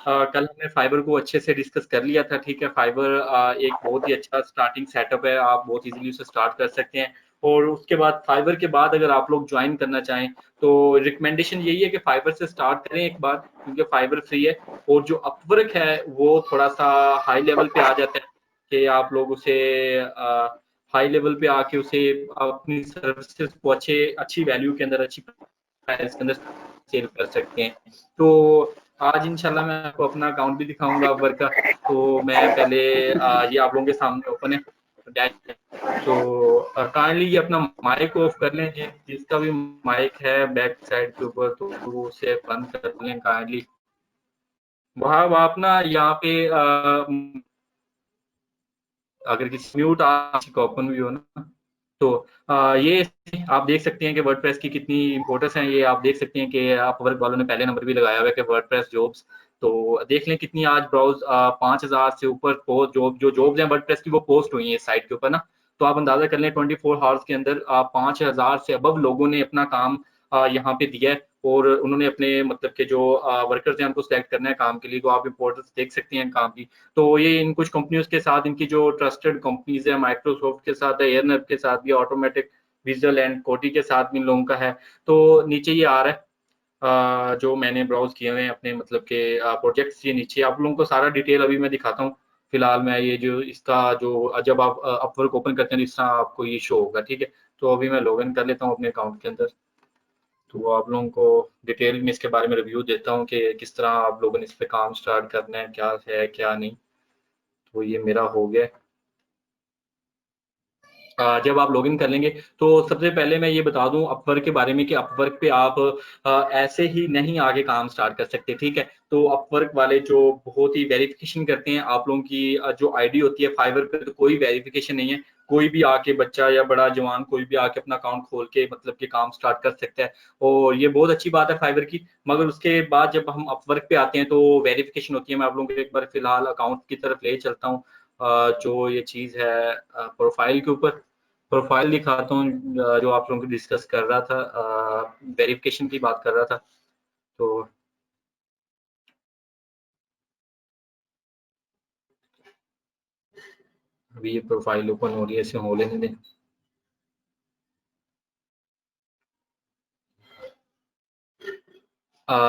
कल हमने फाइबर को अच्छे से डिस्कस कर लिया था, ठीक है। फाइबर एक बहुत ही अच्छा स्टार्टिंग सेटअप है, आप बहुत इजीली उसे स्टार्ट कर सकते हैं। और उसके बाद फाइबर के बाद अगर आप लोग ज्वाइन करना चाहें तो रिकमेंडेशन यही है कि फाइबर से स्टार्ट करें एक बार, क्योंकि फाइबर फ्री है। और जो अपवर्क है वो थोड़ा सा हाई लेवल पे आ जाता है कि आप लोग उसे हाई लेवल पे आके उसे अपनी सर्विसेज को अच्छी वैल्यू के अंदर, अच्छी प्राइस के अंदर सेल कर सकते हैं। तो आज इंशाल्लाह मैं आपको अपना अकाउंट भी दिखाऊंगा अपवर्क का। तो मैं पहले ये आप लोगों के सामने ओपन है तो काइंडली ये अपना माइक ऑफ कर लें, जिसका भी माइक है बैक साइड के ऊपर तो वो उसे बंद कर लें काइंडली। वहाँ आप ना यहाँ पे अगर किसी म्यूट का ओपन भी हो ना तो ये आप देख सकते हैं कि वर्डप्रेस की कितनी इंपॉर्टेंस है। ये आप देख सकते हैं कि अपवर्क वालों ने पहले नंबर भी लगाया हुआ है कि वर्डप्रेस जॉब्स। तो देख लें कितनी आज ब्राउज 5000 से ऊपर जो जॉब्स हैं वर्डप्रेस की वो पोस्ट हुई है इस साइट के ऊपर ना। तो आप अंदाजा कर लें 24 आवर्स के अंदर 5000 से अबव लोगों ने अपना काम यहाँ पे दिया है। और उन्होंने अपने मतलब के जो वर्कर्स हैं उनको सेलेक्ट करना है काम के लिए। तो आप इंपॉर्टेंस देख सकते हैं काम की। तो ये इन कुछ कंपनियों के साथ इनकी जो ट्रस्टेड कंपनीज है, माइक्रोसॉफ्ट के साथ है, एयरनर के साथ भी, ऑटोमेटिक विजुअल एंड कोटी के साथ भी इन लोगों का है। तो नीचे ये आ रहा है जो मैंने ब्राउज किए हुए हैं अपने मतलब के प्रोजेक्ट्स। ये नीचे आप लोगों को सारा डिटेल अभी मैं दिखाता हूँ। फिलहाल मैं ये जो इसका जो जब आप अपवर्क ओपन करते हैं तो इस तरह आपको ये शो होगा, ठीक है। तो अभी मैं लॉग इन कर लेता हूँ अपने अकाउंट के अंदर। तो आप लोगों को डिटेल में इसके बारे में रिव्यू देता हूँ कि किस तरह आप लोगों ने इस पे काम स्टार्ट करना है क्या नहीं। तो ये मेरा हो गया। जब आप लॉगिन कर लेंगे तो सबसे पहले मैं ये बता दूं अपवर्क के बारे में कि अपवर्क पे आप ऐसे ही नहीं आगे काम स्टार्ट कर सकते, ठीक है। तो अपवर्क वाले जो बहुत ही वेरिफिकेशन करते हैं आप लोगों की जो आईडी होती है फाइवर पे, तो कोई वेरिफिकेशन नहीं है। कोई भी आके बच्चा या बड़ा जवान कोई भी आके अपना अकाउंट खोल के मतलब कि काम स्टार्ट कर सकता है। और ये बहुत अच्छी बात है फाइवर की। मगर उसके बाद जब हम अपवर्क पे आते हैं तो वेरिफिकेशन होती है। मैं आप लोगों को एक बार फिलहाल अकाउंट की तरफ ले चलता हूँ। जो ये चीज है प्रोफाइल के ऊपर प्रोफाइल दिखाता हूँ जो आप लोगों को डिस्कस कर रहा था, वेरिफिकेशन की बात कर रहा था। तो अभी ये प्रोफाइल ओपन हो रही है, इसे हो लेने दें।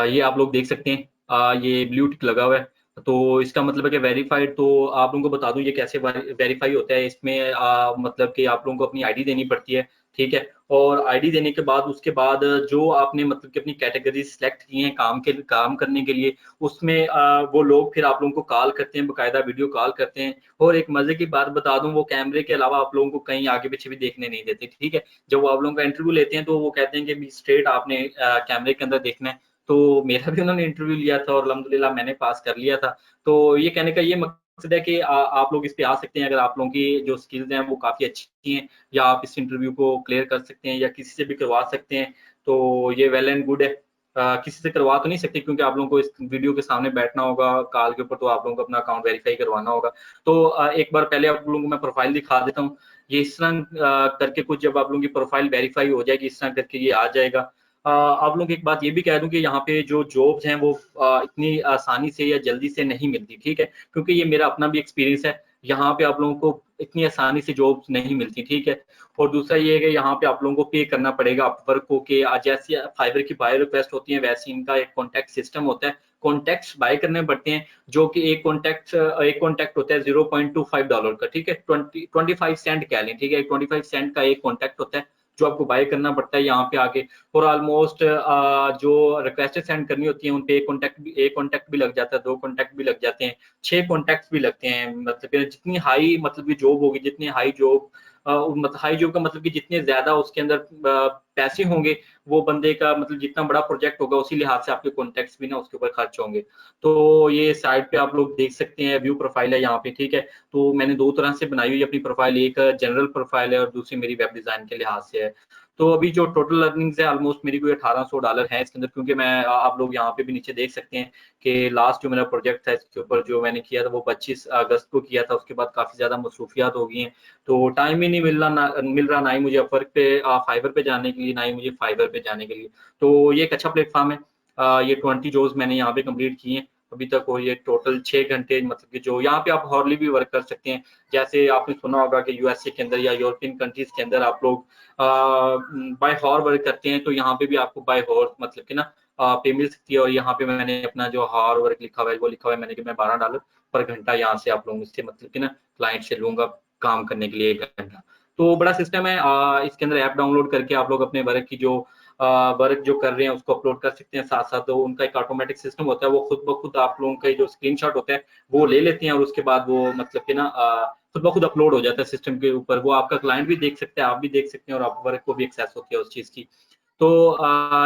ये आप लोग देख सकते हैं ये ब्लू टिक लगा हुआ है। तो इसका मतलब है कि वेरीफाइड। तो आप लोगों को बता दूं ये कैसे वेरीफाई होता है। इसमें मतलब कि आप लोगों को अपनी आईडी देनी पड़ती है, ठीक है। और आईडी देने के बाद उसके बाद जो आपने मतलब कि अपनी कैटेगरी सिलेक्ट की है काम करने के लिए, उसमें वो लोग फिर आप लोगों को कॉल करते हैं, बकायदा वीडियो कॉल करते हैं। और एक मजे की बात बता दूं, वो कैमरे के अलावा आप लोगों को कहीं आगे पीछे भी देखने नहीं देते, ठीक है। जब वो आप लोगों का इंटरव्यू लेते हैं तो वो कहते हैं कि स्ट्रेट आपने कैमरे के अंदर देखना है। तो मेरा भी उन्होंने इंटरव्यू लिया था और अल्हम्दुलिल्लाह मैंने पास कर लिया था। तो ये कहने का ये मकसद है कि आप लोग इस पे आ सकते हैं अगर आप लोगों की जो स्किल्स हैं वो काफ़ी अच्छी हैं, या आप इस इंटरव्यू को क्लियर कर सकते हैं या किसी से भी करवा सकते हैं। तो ये वेल एंड गुड है। किसी से करवा तो नहीं सकते क्योंकि आप लोगों को इस वीडियो के सामने बैठना होगा कॉल के ऊपर, तो आप लोगों को अपना अकाउंट वेरीफाई करवाना होगा। तो एक बार पहले आप लोगों को मैं प्रोफाइल दिखा देता हूँ। ये इस तरह करके कुछ जब आप लोगों की प्रोफाइल वेरीफाई हो जाएगी इस तरह करके ये आ जाएगा। आप लोग एक बात ये भी कह दूं कि यहाँ पे जो जॉब्स हैं वो इतनी आसानी से या जल्दी से नहीं मिलती, ठीक है। क्योंकि ये मेरा अपना भी एक्सपीरियंस है। यहाँ पे आप लोगों को इतनी आसानी से जॉब्स नहीं मिलती, ठीक है। और दूसरा ये है कि यहाँ पे आप लोगों को पे करना पड़ेगा अपवर्क को कि जैसे फाइबर की बाय रिक्वेस्ट होती है वैसे इनका एक कॉन्टैक्ट सिस्टम होता है। कॉन्टैक्ट्स बाय करने पड़ते हैं जो कि एक कॉन्टैक्ट होता है $0.25 का, ठीक है। 25 सेंट कह लें, ठीक है। 25 सेंट का एक कॉन्टैक्ट होता है जो आपको बाय करना पड़ता है यहाँ पे आके। और ऑलमोस्ट जो रिक्वेस्ट सेंड करनी होती है उन पे एक कॉन्टैक्ट भी लग जाता है, 2 कॉन्टैक्ट भी लग जाते हैं, 6 कॉन्टैक्ट भी लगते हैं। मतलब जितनी हाई मतलब की जॉब होगी, जितनी हाई जॉब मतलब हाई जॉब का मतलब कि जितने ज्यादा उसके अंदर पैसे होंगे, वो बंदे का मतलब जितना बड़ा प्रोजेक्ट होगा उसी लिहाज से आपके कॉन्टैक्ट्स भी ना उसके ऊपर खर्च होंगे। तो ये साइड पे आप लोग देख सकते हैं, व्यू प्रोफाइल है यहाँ पे, ठीक है। तो मैंने दो तरह से बनाई हुई अपनी प्रोफाइल, एक जनरल प्रोफाइल है और दूसरी मेरी वेब डिजाइन के लिहाज से है। तो अभी जो टोटल अर्निंग्स है ऑलमोस्ट मेरी कोई $1800 है इसके अंदर, क्योंकि मैं आप लोग यहाँ पे भी नीचे देख सकते हैं कि लास्ट जो मेरा प्रोजेक्ट था इसके ऊपर जो मैंने किया था वो 25 अगस्त को किया था। उसके बाद काफी ज्यादा मसरूफियात हो गई हैं, तो टाइम ही नहीं मिल रहा ना ही मुझे अपवर्क पे फाइवर पे जाने के लिए, ना ही मुझे फाइवर पे जाने के लिए। तो ये एक अच्छा प्लेटफॉर्म है। ये 20 जॉब्स मैंने यहाँ पे कंप्लीट किए हैं। अभी तक, और ये टोटल 6 घंटे, मतलब कि जो यहाँ पे आप हॉर्ली भी वर्क कर सकते हैं। जैसे आपने सुना होगा कि यूएसए के अंदर या यूरोपियन कंट्रीज के अंदर आप लोग बाय हॉर वर्क करते हैं, तो यहाँ पे भी आपको बाय हॉर मतलब कि ना पे मिल सकती है। और यहाँ पे मैंने अपना जो हॉर वर्क लिखा हुआ है वो लिखा हुआ है मैंने कि मैं $12 पर घंटा यहाँ से आप लोगों से मतलब कि ना क्लाइंट से लूंगा काम करने के लिए 1 घंटा। तो बड़ा सिस्टम है। इसके अंदर ऐप डाउनलोड करके आप लोग अपने वर्क की जो वर्क जो कर रहे हैं उसको अपलोड कर सकते हैं। साथ-साथ तो उनका एक ऑटोमेटिक सिस्टम होता है, वो खुद ब खुद आप लोगों का जो स्क्रीनशॉट होता है, वो ले लेते हैं और उसके बाद वो मतलब कि ना खुद ब खुद अपलोड हो जाता है सिस्टम के ऊपर। वो आपका क्लाइंट भी देख सकता है, आप भी देख सकते हैं और आप वर्क को भी एक्सेस होती है उस चीज़ की। तो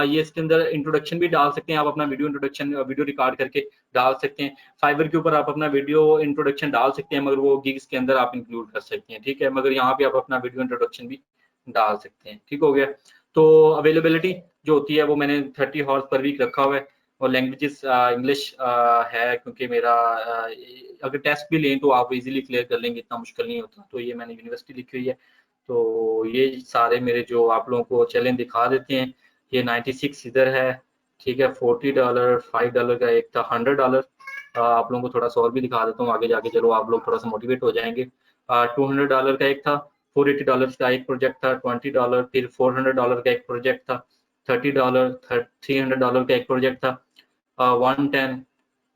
ये इसके अंदर इंट्रोडक्शन भी डाल सकते हैं आप, अपना वीडियो इंट्रोडक्शन वीडियो रिकॉर्ड करके डाल सकते हैं। फाइवर के ऊपर आप अपना वीडियो इंट्रोडक्शन डाल सकते हैं, मगर वो गिग्स के अंदर आप इंक्लूड कर सकते हैं, ठीक है? मगर यहाँ पे आप अपना वीडियो इंट्रोडक्शन भी डाल सकते हैं, ठीक हो गया? तो अवेलेबिलिटी जो होती है वो मैंने 30 हॉर्स पर वीक रखा हुआ है, और लैंग्वेजेस इंग्लिश है, क्योंकि मेरा अगर टेस्ट भी लें तो आप इजीली क्लियर कर लेंगे, इतना मुश्किल नहीं होता। तो ये मैंने यूनिवर्सिटी लिखी हुई है। तो ये सारे मेरे जो आप लोगों को चैलेंज दिखा देते हैं। ये 96 इधर है, ठीक है? $40, $5 का एक था, $100। आप लोगों को थोड़ा सा और भी दिखा देता हूँ आगे जाके, चलो आप लोग थोड़ा सा मोटिवेट हो जाएंगे। $200 का एक था, $480 का एक प्रोजेक्ट था, $20, फिर $400 का एक प्रोजेक्ट था, $30, $300 का एक प्रोजेक्ट था, 110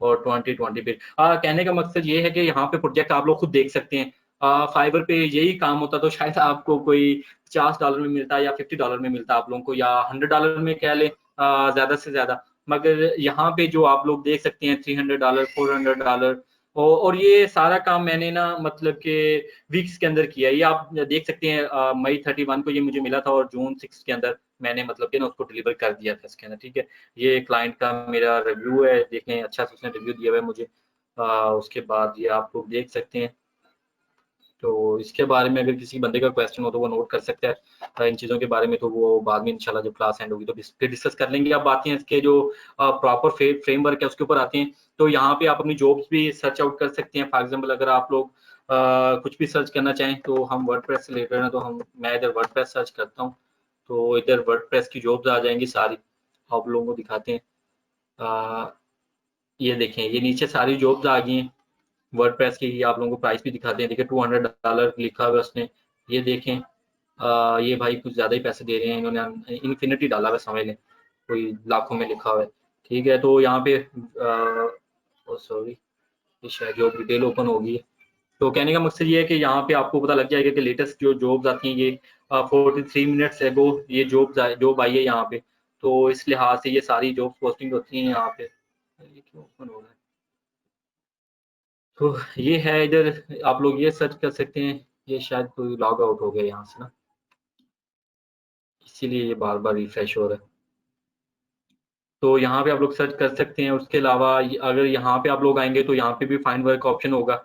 और 2020 पे। कहने का मकसद ये है कि यहाँ पे प्रोजेक्ट आप लोग खुद देख सकते हैं। फाइवर पे यही काम होता तो शायद आपको कोई $50 में मिलता या $50 में मिलता आप लोगों को, या $100 में कह लें ज़्यादा से ज़्यादा। मगर यहाँ पे जो आप लोग देख सकते हैं $300, $400, और ये सारा काम मैंने ना मतलब कि वीक्स के अंदर किया है। ये आप देख सकते हैं, मई 31 को ये मुझे मिला था और जून 6 के अंदर मैंने मतलब कि ना उसको डिलीवर कर दिया था इसके अंदर, ठीक है? ये क्लाइंट का मेरा रिव्यू है, देखें अच्छा से उसने रिव्यू दिया हुआ है मुझे। उसके बाद ये आप लोग देख सकते हैं। तो इसके बारे में अगर किसी बंदे का क्वेश्चन हो तो वो नोट कर सकता है इन चीज़ों के बारे में, तो वो बाद में इंशाल्लाह जब क्लास एंड होगी तो फिर डिस्कस कर लेंगे। अब आते हैं इसके जो प्रॉपर फ्रेमवर्क है उसके ऊपर आते हैं। तो यहाँ पे आप अपनी जॉब्स भी सर्च आउट कर सकते हैं। फॉर एग्जांपल अगर आप लोग कुछ भी सर्च करना चाहें, तो हम वर्डप्रेस से रिलेटेड हैं, तो मैं इधर वर्डप्रेस सर्च करता हूँ, तो इधर वर्डप्रेस की जॉब्स आ जाएंगी सारी। आप लोगों को दिखाते हैं। अ, ये देखें, ये नीचे सारी जॉब्स आ गई हैं। वर्डप्रेस की आप लोगों को प्राइस भी दिखाते हैं, देखिए $200 लिखा हुआ है उसने। ये देखें, ये भाई कुछ ज़्यादा ही पैसे दे रहे हैं इन्होंने, इन्फिनिटी डाला हुआ समझ लें, कोई लाखों में लिखा हुआ है, ठीक है? तो यहाँ पे सॉरी, ये शायद जॉब डिटेल ओपन होगी है। तो कहने का मकसद ये है कि यहाँ पे आपको पता लग जाएगा कि लेटेस्ट जो जॉब्स आती हैं, ये 43 मिनट्स एगो ये जॉब आई है यहाँ पे। तो इस लिहाज से ये सारी जॉब पोस्टिंग होती हैं यहाँ पे। ये क्यों ओपन हो रहा है? तो ये है इधर, आप लोग ये सर्च कर सकते हैं। ये शायद कोई लॉग आउट हो गया यहाँ से ना, इसीलिए ये बार-बार रिफ्रेश हो रहा है। तो यहाँ पे आप लोग सर्च कर सकते हैं। उसके अलावा अगर यहाँ पे आप लोग आएँगे तो यहाँ पे भी फाइंड वर्क ऑप्शन होगा।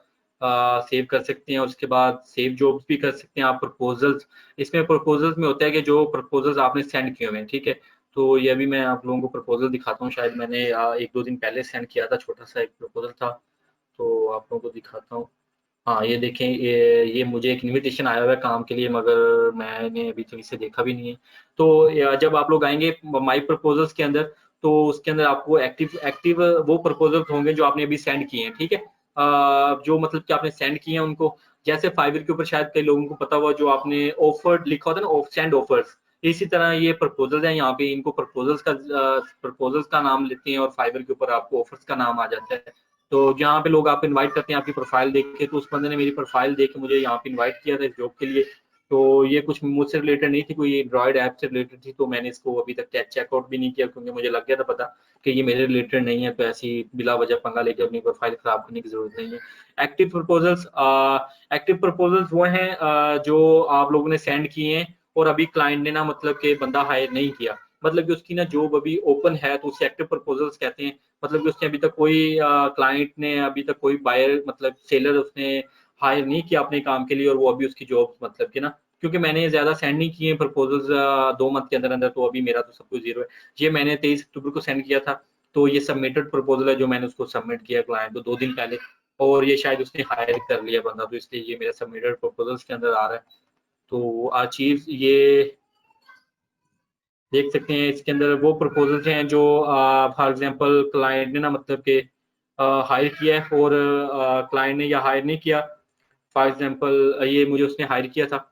सेव कर सकते हैं, उसके बाद सेव जॉब्स भी कर सकते हैं आप। प्रपोज़ल्स, इसमें प्रपोज़ल्स में होता है कि जो प्रपोज़ल्स आपने सेंड किए हुए हैं, ठीक है? तो ये अभी मैं आप लोगों को प्रपोज़ल दिखाता हूँ, शायद मैंने 1-2 दिन पहले सेंड किया था, छोटा-सा एक प्रपोज़ल था, तो आप लोगों को दिखाता हूँ। हाँ, ये देखें, ये मुझे एक इन्विटेशन आया हुआ है काम के लिए, मगर मैंने अभी तक इसे देखा भी नहीं है। तो जब आप लोग आएँगे माय प्रपोज़ल्स के अंदर, तो उसके अंदर आपको एक्टिव एक्टिव वो प्रपोज़ल्स होंगे जो आपने अभी सेंड किए हैं, ठीक है? जो मतलब कि आपने सेंड किए हैं उनको, जैसे फाइवर के ऊपर शायद कई लोगों को पता होगा, जो आपने ऑफर्ड लिखा होता है ना, सेंड ऑफर्स, इसी तरह ये प्रपोज़ल्स हैं। यहाँ पे इनको प्रपोज़ल्स का नाम लेते हैं, और फाइवर के ऊपर आपको ऑफर्स का नाम आ जाता है। तो जहाँ पे लोग आपको इनवाइट करते हैं आपकी प्रोफाइल देख के, तो उस बंदे ने मेरी प्रोफाइल देख के मुझे यहाँ पे इनवाइट किया था इस जॉब के लिए। तो ये कुछ मुझसे रिलेटेड नहीं थी, कोई एंड्रॉइड ऐप से रिलेटेड थी, तो मैंने इसको अभी तक चेकआउट भी नहीं किया, क्योंकि मुझे लग गया था पता कि ये मेरे रिलेटेड नहीं है, तो ऐसी बिला वजह पंगा लेके अपनी प्रोफाइल खराब करने की जरूरत नहीं है। एक्टिव प्रपोजल्स वो हैं जो आप लोगों ने सेंड किए हैं, और अभी क्लाइंट ने ना मतलब कि बंदा हायर नहीं किया, मतलब कि उसकी ना जॉब अभी ओपन है, तो उसे एक्टिव प्रपोजल्स कहते हैं। मतलब कि उसने अभी तक कोई क्लाइंट ने अभी तक कोई बायर मतलब सेलर उसने हायर नहीं किया अपने काम के लिए, और वो अभी उसकी जॉब मतलब कि ना, क्योंकि मैंने ज़्यादा सेंड नहीं किए प्रपोजल्स 2 मंथ के अंदर-अंदर, तो अभी मेरा तो सब कुछ ज़ीरो है। ये मैंने 23 अक्टूबर को सेंड किया था, तो ये सबमिटेड प्रपोजल है जो मैंने उसको सबमिट किया क्लाइंट को 2 दिन पहले, और ये शायद उसने हायर कर लिया बंदा, तो इसलिए ये मेरा सबमिटेड प्रपोजल्स के अंदर आ रहा है। तो अचीव ये देख सकते हैं, इसके अंदर वो प्रपोजल्स हैं जो फॉर एग्जांपल क्लाइंट ने ना मतलब कि हायर किया है और क्लाइंट ने या हायर नहीं किया। फॉर एग्जांपल ये मुझे उसने हायर किया था,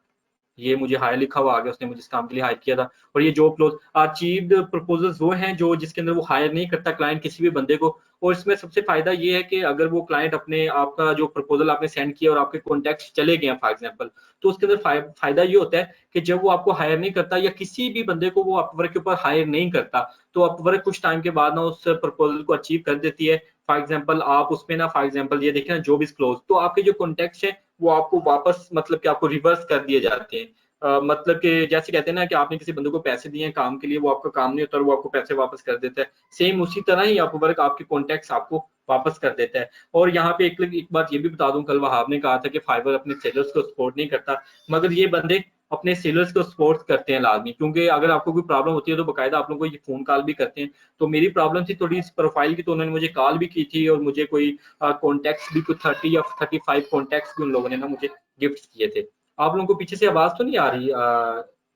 ये मुझे हायर लिखा हुआ आ गया, उसने मुझे इस काम के लिए हायर किया था। और ये जॉब क्लोज अचीव्ड प्रपोजल्स वो हैं जो जिसके अंदर वो हायर नहीं करता क्लाइंट किसी भी बंदे को। और इसमें सबसे फायदा ये है कि अगर वो क्लाइंट अपने आपका जो प्रपोजल आपने सेंड किया और आपके कॉन्टैक्ट्स चले गए हैं फॉर एग्जांपल, तो उसके अंदर फायदा ये होता है कि जब वो आपको हायर नहीं करता या किसी भी बंदे को वो अपवर्क के ऊपर हायर नहीं करता, तो अपवर्क कुछ टाइम के बाद ना उस प्रपोजल को अचीव कर देती है। फॉर एग्जांपल आप उसमें ना फॉर एग्जांपल ये देखिए ना जॉब इज क्लोज, तो आपके जो कॉन्टैक्ट्स हैं वो आपको वापस मतलब कि आपको रिवर्स कर दिए जाते हैं। मतलब कि जैसे कहते हैं ना कि आपने किसी बंदे को पैसे दिए हैं काम के लिए, वो आपका काम नहीं होता और वो आपको पैसे वापस कर देता है। सेम उसी तरह ही अपवर्क आपके कॉन्टैक्ट्स आपको वापस कर देता है। और यहाँ पे एक बात ये भी बता दूं, कल वहाब ने कहा था कि फाइवर अपने सेलर्स को सपोर्ट नहीं करता, मगर ये बंदे अपने सेलर्स को सपोर्ट करते हैं लाजमी, क्योंकि अगर आपको कोई प्रॉब्लम होती है तो बाकायदा आप लोगों को ये फोन कॉल भी करते हैं। तो मेरी प्रॉब्लम थी थोड़ी इस प्रोफाइल की, तो उन्होंने मुझे कॉल भी की थी और मुझे कोई कॉन्टैक्ट्स भी कुछ 30 या 35 कॉन्टैक्ट्स भी उन लोगों ने ना मुझे गिफ्ट किए थे। आप लोगों को पीछे से आवाज तो नहीं आ रही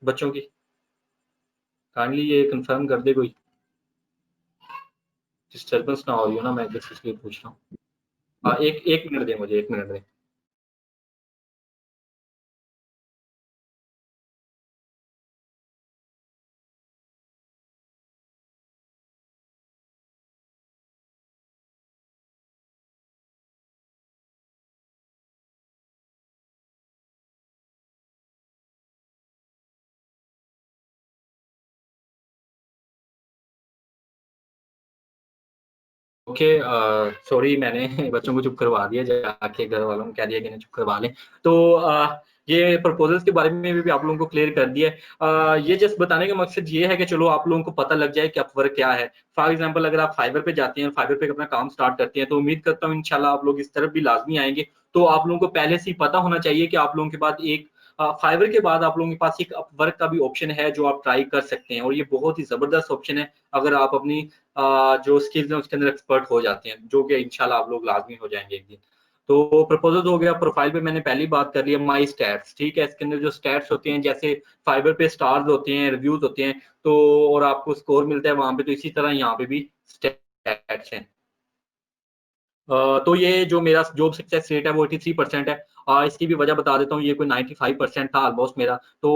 बच्चों की? काइंडली ये कंफर्म कर दे कोई, डिस्टर्बेंस ना हो रही हो ना, मैं जस्ट इसलिए पूछ रहा हूँ। एक एक मिनट दे मुझे, एक मिनट दे। ओके, सॉरी मैंने बच्चों को चुप करवा दिया, जाके घर वालों को कह दिया कि इन्हें चुप करवा लें। तो ये प्रपोजल्स के बारे में भी आप लोगों को क्लियर कर दिया है। ये जस्ट बताने का मकसद ये है कि चलो आप लोगों को पता लग जाए कि अपवर्क क्या है। फॉर एग्जांपल अगर आप फाइवर पे जाते हैं, फाइवर पे अपना काम स्टार्ट करते हैं, तो उम्मीद करता हूँ इंशाल्लाह आप लोग इस तरफ भी लाजमी आएंगे। तो आप लोगों को पहले से ही पता होना चाहिए कि आप लोगों के पास एक फाइवर के बाद आप लोगों के पास एक अपवर्क का भी ऑप्शन है जो आप ट्राई कर सकते हैं, और ये बहुत ही जबरदस्त ऑप्शन है अगर आप अपनी जो स्किल्स हैं उसके अंदर एक्सपर्ट हो जाते हैं, जो कि इंशाल्लाह आप लोग लाजमी हो जाएंगे एक दिन। तो प्रपोजल हो गया, प्रोफाइल पे मैंने पहली बात कर लिया माई स्टैट्स, ठीक है। इसके अंदर जो स्टैट्स होते हैं, जैसे फाइबर पे स्टार्स होते हैं, रिव्यूज होते हैं, तो और आपको स्कोर मिलता है वहां पे, तो इसी तरह यहाँ पे भी स्टैट्स हैं। तो ये जो मेरा जॉब सक्सेस रेट है वो 83% है। इसकी भी वजह बता देता हूँ, ये कोई 95% था ऑलमोस्ट मेरा। तो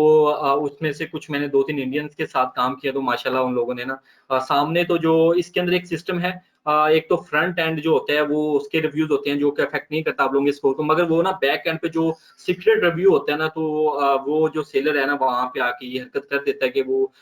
उसमें से कुछ मैंने 2-3 इंडियंस के साथ काम किया, तो माशाल्लाह उन लोगों ने ना सामने तो जो इसके अंदर एक सिस्टम है, एक तो फ्रंट एंड जो होता है वो उसके रिव्यूज होते हैं जो कि अफेक्ट नहीं करता आप लोगों के स्कोर को, मगर वो ना बैक एंड पे जो सीक्रेट रिव्यू होता है ना, तो वो जो सेलर है ना वहां पे आके ये हरकत कर देता है कि वो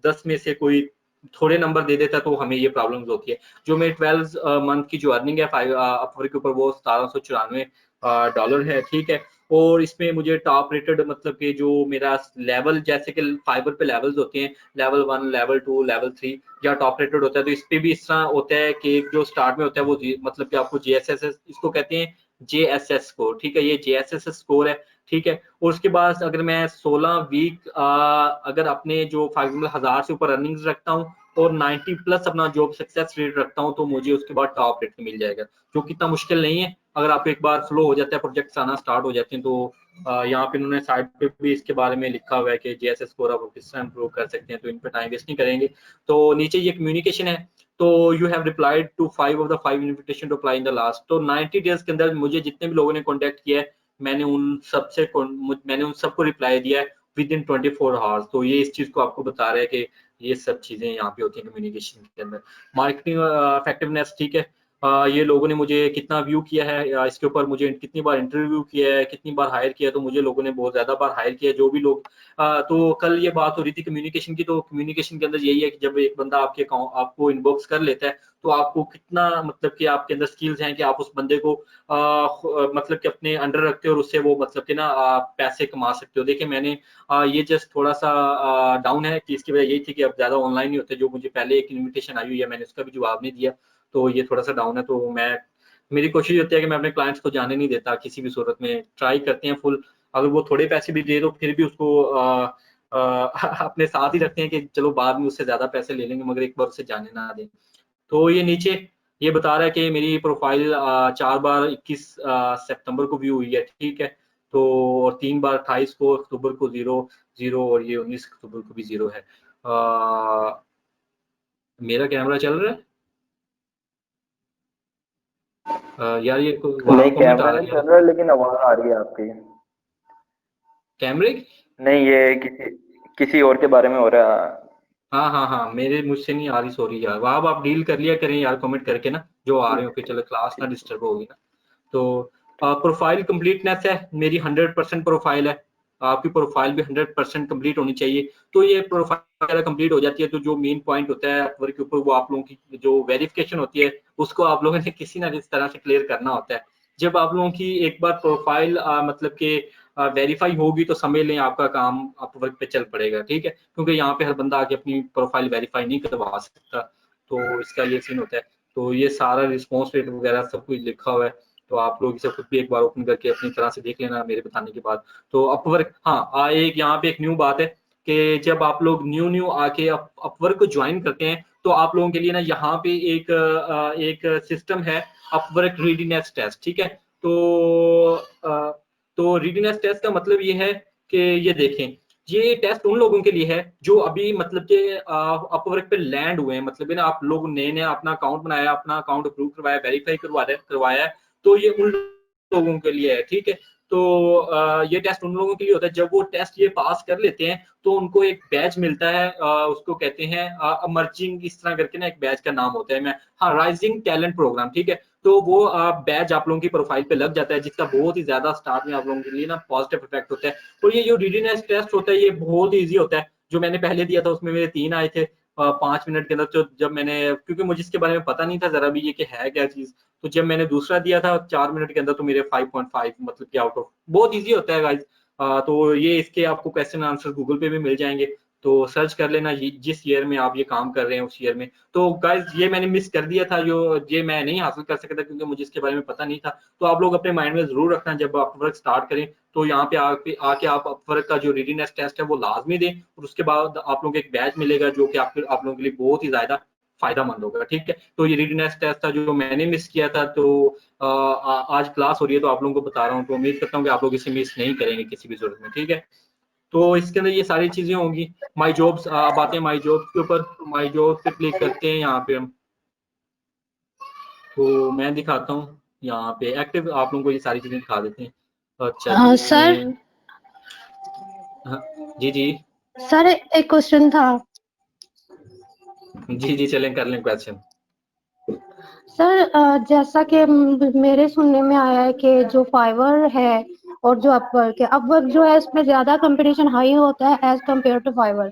10 में से कोई थोड़े नंबर दे देता है, तो हमें ये प्रॉब्लम होती है। जो मेरी 12 मंथ की जो अर्निंग है अपवर्क के ऊपर, वो $1794 है, ठीक है। और इसमें मुझे टॉप रेटेड मतलब कि जो मेरा लेवल, जैसे कि फाइबर पे लेवल्स होते हैं, लेवल 1, लेवल 2, लेवल 3 या टॉप रेटेड होता है, तो इस पे भी इस तरह होता है कि जो स्टार्ट में होता है वो मतलब कि आपको जेएसएस इसको कहते हैं, जेएसएस स्कोर, ठीक है, ये जेएसएस स्कोर है, ठीक है। और उसके बाद अगर मैं 16 वीक अगर अपने जो फॉर एग्जाम्पल 1000 से ऊपर अर्निंग्स रखता हूँ और 90 प्लस अपना जॉब सक्सेस रेट रखता हूँ, तो मुझे उसके बाद टॉप रेट मिल जाएगा, जो कितना मुश्किल नहीं है। अगर आपको एक बार फ्लो हो जाता है, प्रोजेक्ट्स आना स्टार्ट हो जाते हैं, तो यहाँ पे उन्होंने साइट पे भी इसके बारे में लिखा हुआ है कि जेएसएस स्कोर आप किस तरह इम्प्रूव कर सकते हैं, तो इन पे टाइम वेस्ट नहीं करेंगे। तो नीचे ये कम्युनिकेशन है, तो you have replied to 5 of the 5 invitation to apply in the last, तो 90 डेज के अंदर मुझे जितने भी लोगों ने कॉन्टेक्ट किया है, मैंने उन सबको रिप्लाई दिया है विद इन 24 आवर्स। तो ये इस चीज को आपको बता रहा है कि ये सब चीजें यहाँ पे होती हैं कम्युनिकेशन के अंदर। मार्केटिंग इफेक्टिवनेस, ठीक है। ये लोगों ने मुझे कितना व्यू किया है, इसके ऊपर मुझे कितनी बार इंटरव्यू किया है, कितनी बार हायर किया है, तो मुझे लोगों ने बहुत ज्यादा बार हायर किया है, जो भी लोग तो कल ये बात हो रही थी कम्युनिकेशन की, तो कम्युनिकेशन के अंदर यही है कि जब एक बंदा आपके अकाउंट आपको इनबॉक्स कर लेता है, तो आपको कितना मतलब कि आपके अंदर स्किल्स हैं कि आप उस बंदे को मतलब कि अपने अंडर रखते हो और उससे वो मतलब कि ना पैसे कमा सकते हो। देखिए मैंने ये जस्ट थोड़ा सा डाउन है कि इसकी वजह यही थी कि अब ज्यादा ऑनलाइन नहीं होते, जो मुझे पहले एक इन्विटेशन आई हुई है मैंने उसका भी जवाब नहीं दिया, तो ये थोड़ा सा डाउन है। तो मैं मेरी कोशिश होती है कि मैं अपने क्लाइंट्स को जाने नहीं देता किसी भी सूरत में, ट्राई करते हैं फुल, अगर वो थोड़े पैसे भी दे तो फिर भी उसको अपने साथ ही रखते हैं कि चलो बाद में उससे ज्यादा पैसे ले लेंगे, मगर एक बार उसे जाने ना दें। तो ये नीचे ये बता रहा है कि मेरी प्रोफाइल 4 बार 21 सितंबर को व्यू हुई है, ठीक है। तो और 3 बार 28 अक्टूबर को 0 0, और ये 19 अक्टूबर को भी 0 है। मेरा कैमरा चल रहा है? यार ये वहाँ नहीं, कमेंट आ कैमरा नहीं रही है। चल रहा, लेकिन आवाज आ रही है आपकी। कैमरे। नहीं, ये किसी किसी और के बारे में हो रहा है। हाँ हाँ हाँ, मेरे मुझसे नहीं आ रही, सॉरी यार। वहाँ आप डील कर लिया करें यार, कमेंट करके ना जो आ रहे ठीक हो, है, फिर ठीक चलो क्लास है, ना ठीक डिस्टर्ब होगी ना। तो प्रोफाइल कंप्लीटनेस है मेरी, 100% प्रोफाइल है। आपकी प्रोफाइल भी 100% कंप्लीट होनी चाहिए। तो ये प्रोफाइल वगैरह कंप्लीट हो जाती है, तो जो मेन पॉइंट होता है अपवर्क के ऊपर, वो आप लोगों की जो वेरिफिकेशन होती है, उसको आप लोगों ने किसी ना किसी तरह से क्लियर करना होता है। जब आप लोगों की एक बार प्रोफाइल मतलब कि वेरीफाई होगी, तो समझ लें आपका काम अपवर्क पे चल पड़ेगा, ठीक है। क्योंकि यहाँ पे हर बंदा आके अपनी प्रोफाइल वेरीफाई नहीं करवा सकता, तो इसका ये सीन होता है। तो ये सारा रिस्पॉन्स रेट वगैरह सब कुछ लिखा हुआ है। तो आप लोग इसे खुद भी एक बार ओपन करके अपनी तरह से देख लेना मेरे बताने के बाद। तो अपवर्क, हाँ, एक यहाँ पे एक न्यू बात है कि जब आप लोग न्यू न्यू आके अपवर्क को ज्वाइन करते हैं, तो आप लोगों के लिए ना यहाँ पे एक सिस्टम है, अपवर्क रीडीनेस टेस्ट, ठीक है। तो तो रीडीनेस टेस्ट का मतलब ये है कि ये देखें, ये टेस्ट उन लोगों के लिए है जो अभी मतलब कि अपवर्क पे लैंड हुए हैं, मतलब ना आप लोग नए नए अपना अकाउंट बनाया, अपना अकाउंट अप्रूव करवाया, वेरीफाई करवाया है, तो ये उन लोगों के लिए है, ठीक है। तो ये टेस्ट उन लोगों के लिए होता है, जब वो टेस्ट ये पास कर लेते हैं, तो उनको एक बैच मिलता है, उसको कहते हैं अमर्जिंग, इस तरह करके ना एक बैच का नाम होता है, मैं, हाँ, राइजिंग टैलेंट प्रोग्राम, ठीक है। तो वो बैच आप लोगों की प्रोफाइल पे लग जाता है, जिसका बहुत ही ज्यादा स्टार्ट में आप लोगों के लिए ना पॉजिटिव इफेक्ट होता है। और ये जो रीडीनेस टेस्ट होता है, ये बहुत ईजी होता है। जो मैंने पहले दिया था उसमें मेरे 3 आए थे 5 मिनट के अंदर। तो जब मैंने, क्योंकि मुझे इसके बारे में पता नहीं था जरा भी ये कि है क्या चीज, तो जब मैंने दूसरा दिया था 4 मिनट के अंदर, तो मेरे 5.5 मतलब कि आउट ऑफ, बहुत ईजी होता है गाइज। तो ये इसके आपको क्वेश्चन आंसर गूगल पे भी मिल जाएंगे। तो सर्च कर लेना जिस ईयर में आप ये काम कर रहे हैं उस ईयर में। तो गाइज ये मैंने मिस कर दिया था, जो ये मैं नहीं हासिल कर सका था क्योंकि मुझे इसके बारे में पता नहीं था। तो आप लोग अपने माइंड में जरूर रखना, जब आप वर्क स्टार्ट करें, तो यहाँ पे आके आप अपवर्क का जो रीडीनेस टेस्ट है वो लाजमी दें, और उसके बाद आप लोगों को एक बैच मिलेगा जो कि आप लोगों के लिए बहुत ही ज्यादा फायदामंद होगा, ठीक है। तो ये रीडीनेस टेस्ट था जो मैंने मिस किया था, तो आज क्लास हो रही है तो आप लोगों को बता रहा हूँ, तो उम्मीद करता हूँ कि आप लोग इसे मिस नहीं करेंगे किसी भी जरूरत में, ठीक है। तो इसके अंदर ये सारी चीजें होंगी। माई जॉब्स, अब आते हैं माई जॉब्स के ऊपर। माई जॉब पे क्लिक करते हैं यहाँ पे हम। तो मैं दिखाता हूँ यहाँ पे एक्टिव, आप लोगों को ये सारी चीजें दिखा देते हैं। अच्छा जी, सर। इसमें, हाँ, जी जी, सर एक क्वेश्चन था। जी जी, चलें कर लें क्वेश्चन। सर जैसा कि मेरे सुनने में आया है कि जो फाइवर है और जो अपवर्क है, अपवर्क जो है इसमें ज्यादा कंपटीशन हाई होता है एज कम्पेयर टू फाइवर।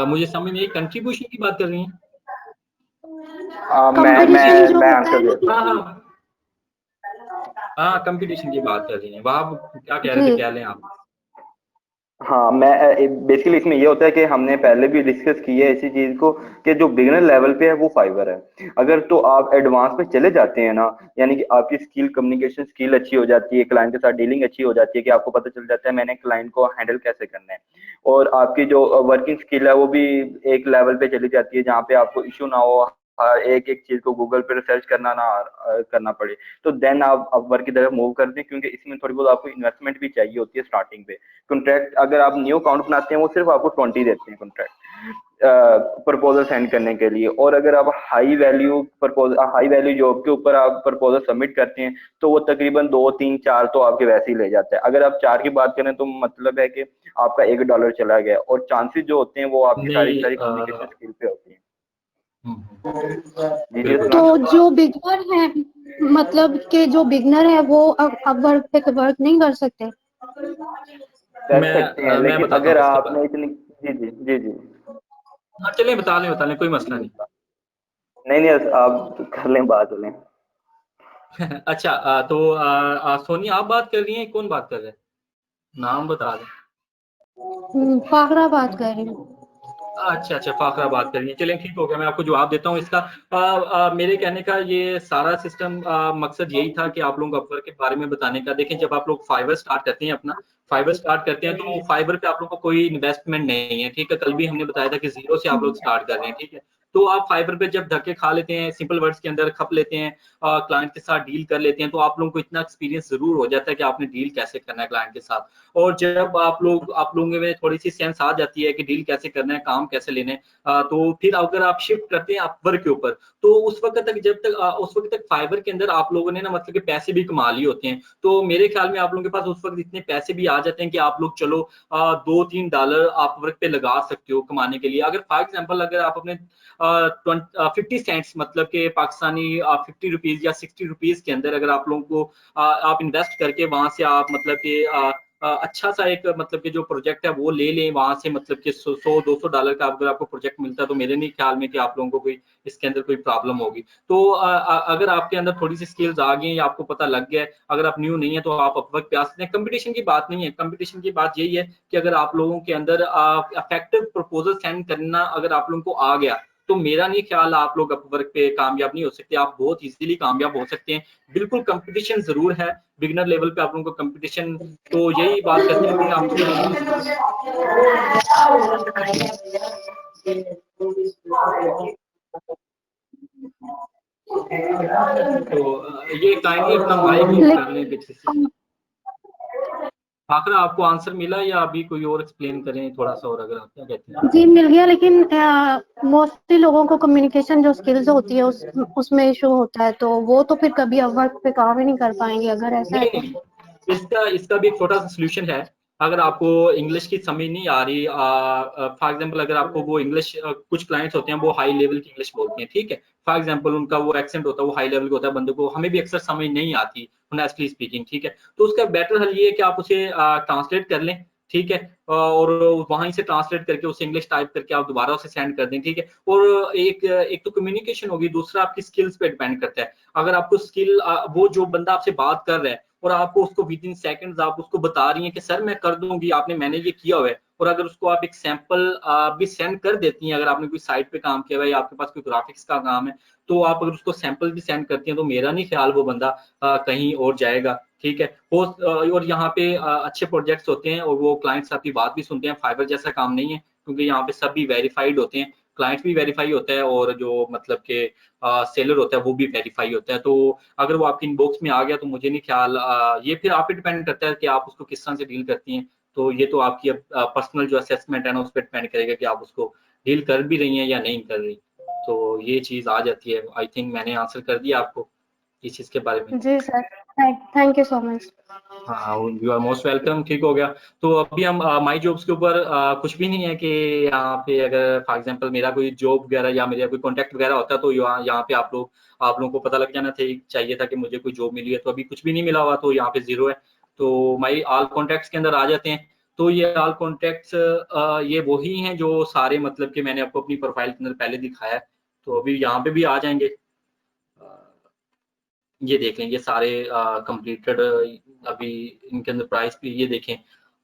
मुझे समझ नहीं, कंट्रीब्यूशन की बात कर रही हैं? मैं कंपटीशन मैं जो मैं होता आंसर है ना हाँ कि हाँ हाँ, कंपटीशन की बात कर रही हैं, वहाँ क्या कह रहे थे, जी। क्या लें आप? हाँ, मैं बेसिकली इसमें ये होता है कि हमने पहले भी डिस्कस की है इसी चीज को, कि जो बिगिनर लेवल पे है वो फाइवर है। अगर तो आप एडवांस पे चले जाते हैं ना, यानी कि आपकी स्किल, कम्युनिकेशन स्किल अच्छी हो जाती है, क्लाइंट के साथ डीलिंग अच्छी हो जाती है, कि आपको पता चल जाता है मैंने क्लाइंट को हैंडल कैसे करना है, और आपकी जो वर्किंग स्किल है वो भी एक लेवल पे चली जाती है जहाँ पे आपको इशू ना हो, एक एक चीज को गूगल पे रिसर्च करना पड़े। तो देन आप अपवर्क की तरफ मूव कर दें, क्योंकि इसमें थोड़ी बहुत आपको इन्वेस्टमेंट भी चाहिए होती है स्टार्टिंग पे। कॉन्ट्रैक्ट अगर आप न्यू अकाउंट बनाते हैं वो सिर्फ आपको 20 देते हैं कॉन्ट्रैक्ट प्रपोजल सेंड करने के लिए। और अगर आप हाई वैल्यू जॉब के ऊपर आप प्रपोजल सबमिट करते हैं, तो वो तकरीबन 2 3 4 तो आपके वैसे ही ले जाता है। अगर आप 4 की बात करें तो मतलब है कि आपका $1 चला गया, और चांसेस जो होते हैं वो आपकी सारी नहीं, सारी कम्युनिकेशन स्किल पे होती है। जी जी, तो उस्मान। जो बिगनर है, मतलब कि जो बिगनर है वो अब अपवर्क पे वर्क नहीं कर सकते। कर सकते हैं, मैं लेकिन बताता अगर हूँ इसके आपने बाद। इतनी, जी जी, जी जी, हाँ, चलें, बता लें, कोई मसला नहीं। नहीं नहीं, आप कर लें, बात हो लें। अच्छा, तो सोनी आप बात कर रही हैं, कौन बात कर रहा है? नाम बता दें। फाखरा बात कर रही हूँ। अच्छा अच्छा, फाखरा बात कर रही है, चलें ठीक हो गया, मैं आपको जवाब देता हूँ इसका। मेरे कहने का ये सारा सिस्टम, मकसद यही था कि आप लोगों को अपवर्क के बारे में बताने का। देखें, जब आप लोग फाइवर स्टार्ट करते हैं अपना, फाइवर स्टार्ट करते हैं, तो फाइवर पे आप लोगों को कोई इन्वेस्टमेंट नहीं है, ठीक है। कल भी हमने बताया था कि जीरो से आप लोग स्टार्ट कर रहे हैं, ठीक है। तो आप फाइवर पे जब धक्के खा लेते हैं, सिंपल वर्ड्स के अंदर खप लेते हैं, क्लाइंट के साथ डील कर लेते हैं, तो आप लोगों को इतना एक्सपीरियंस ज़रूर हो जाता है कि आपने डील कैसे करना है क्लाइंट के साथ। और जब आप लोगों में थोड़ी-सी सेंस आ जाती है कि डील कैसे करना है, काम कैसे लेने हैं, तो फिर अगर आप शिफ्ट करते हैं अपवर्क के ऊपर, तो उस वक़्त तक उस वक़्त तक फाइवर के अंदर आप लोगों ने ना मतलब कि पैसे भी कमा लिए होते हैं। तो मेरे ख्याल में आप लोगों के पास उस वक़्त इतने पैसे भी आ जाते हैं कि आप लोग चलो $2-3 अपवर्क पे लगा सकते हो कमाने के लिए। अगर फॉर एग्ज़ाम्पल अगर आप अपने 50 सेंट्स मतलब के पाकिस्तानी ₹50 या ₹60 के अंदर अगर आप लोगों को आप इन्वेस्ट करके वहाँ से आप मतलब कि अच्छा-सा एक मतलब कि जो प्रोजेक्ट है वो ले लें वहाँ से, मतलब कि $100-200 का अगर आपको प्रोजेक्ट मिलता है, तो मेरे नहीं ख्याल में कि आप लोगों को कोई इसके अंदर कोई प्रॉब्लम होगी। तो अगर आपके अंदर थोड़ी-सी स्किल्स आ गई हैं या आपको पता लग गया है, अगर आप न्यू नहीं है तो आप अपवर्क पे आ सकते हैं। कॉम्पिटिशन की बात नहीं है, कॉम्पिटिशन की बात यही है कि अगर आप लोगों के अंदर इफेक्टिव प्रपोज़ल सेंड करना अगर आप लोगों को आ गया, तो मेरा नहीं ख्याल आप लोग अपवर्क पे कामयाब नहीं हो सकते, आप बहुत ईज़िली कामयाब हो सकते हैं। बिल्कुल कॉम्पिटिशन ज़रूर है, बिगिनर लेवल पे आप लोगों को कॉम्पिटिशन, तो यही बात करते हैं कि आपको करनी ज़रूर है। तो ये काइंडली अपना माइक म्यूट कर लें पीछे से। लेकिन आखिर आपको आंसर मिला या अभी कोई और एक्सप्लेन करें थोड़ा-सा, और अगर आप क्या कहते हैं? जी मिल गया, लेकिन मोस्टली लोगों को कम्युनिकेशन जो स्किल्स होती है उसमें इशू होता है, तो वो तो फिर कभी अपवर्क पे काम ही नहीं कर पाएंगे अगर ऐसा है नहीं, तो। नहीं, इसका भी एक छोटा-सा सॉल्यूशन है। अगर आपको इंग्लिश की समझ नहीं आ रही, फॉर एग्ज़ाम्पल अगर आपको वो इंग्लिश, कुछ क्लाइंट्स होते हैं वो हाई लेवल की इंग्लिश बोलते हैं, ठीक है? फॉर एग्ज़ाम्पल उनका वो एक्सेंट होता है, वो हाई लेवल का होता है, बंदे को हमें भी अक्सर समझ नहीं आती होनेस्टली स्पीकिंग, ठीक है? तो उसका बेटर हल ये है कि आप उसे ट्रांसलेट कर लें, ठीक है? और वहीं से ट्रांसलेट करके उसे इंग्लिश टाइप करके आप दोबारा उसे सेंड कर दें, ठीक है? और एक तो कम्युनिकेशन होगी, दूसरा आपकी स्किल्स पे डिपेंड करता है। अगर आपको स्किल वो जो बंदा आपसे बात कर रहा है और आपको उसको विद इन सेकंड्स आप उसको बता रही हैं कि सर मैं कर दूँगी, आपने मैंने ये किया हुआ है, और अगर उसको आप एक सैंपल भी सेंड कर देती हैं, अगर आपने कोई साइट पे काम किया हुआ है या आपके पास कोई ग्राफिक्स का काम है, तो आप अगर उसको सैंपल भी सेंड करती हैं, तो मेरा नहीं ख्याल वो बंदा कहीं और जाएगा, ठीक है? और यहाँ पे अच्छे प्रोजेक्ट्स होते हैं और वो क्लाइंट्स आपकी बात भी सुनते हैं, फाइवर जैसा काम नहीं है, क्योंकि यहाँ पे सब भी वेरिफाइड होते हैं, क्लाइंट भी वेरीफाई होता है और जो मतलब के सेलर होता है वो भी वेरीफाई होता है। तो अगर वो आपके इनबॉक्स में आ गया, तो मुझे नहीं ख्याल, ये फिर आप पे डिपेंड करता है कि आप उसको किस तरह से डील करती हैं। तो ये तो आपकी अब पर्सनल जो असेसमेंट है ना, उस पे डिपेंड करेगा कि आप उसको डील कर भी रही हैं या नहीं कर रही। तो ये चीज़ आ जाती है। आई थिंक मैंने आंसर कर दिया आपको इस चीज़ के बारे में। जी sir, thank you so much. हाँ, यू आर मोस्ट वेलकम, ठीक हो गया। तो अभी हम माई जॉब्स के ऊपर कुछ भी नहीं है कि यहाँ पे अगर फॉर एग्जांपल मेरा कोई जॉब वगैरह या मेरा कोई कॉन्टैक्ट वगैरह होता, तो यहाँ यहाँ पे आप लोगों को पता लग जाना चाहिए था कि मुझे कोई जॉब मिली है, तो अभी कुछ भी नहीं मिला हुआ, तो यहाँ पे ज़ीरो है। तो माई ऑल कॉन्टैक्ट्स के अंदर आ जाते हैं। तो ये ऑल कॉन्टैक्ट्स ये वही हैं जो सारे मतलब कि मैंने आपको अपनी प्रोफाइल के अंदर पहले दिखाया है, तो अभी यहाँ पे भी आ जाएँगे। अ ये देखें, ये सारे कंप्लीटेड, अभी इनके अंदर प्राइस भी ये देखें,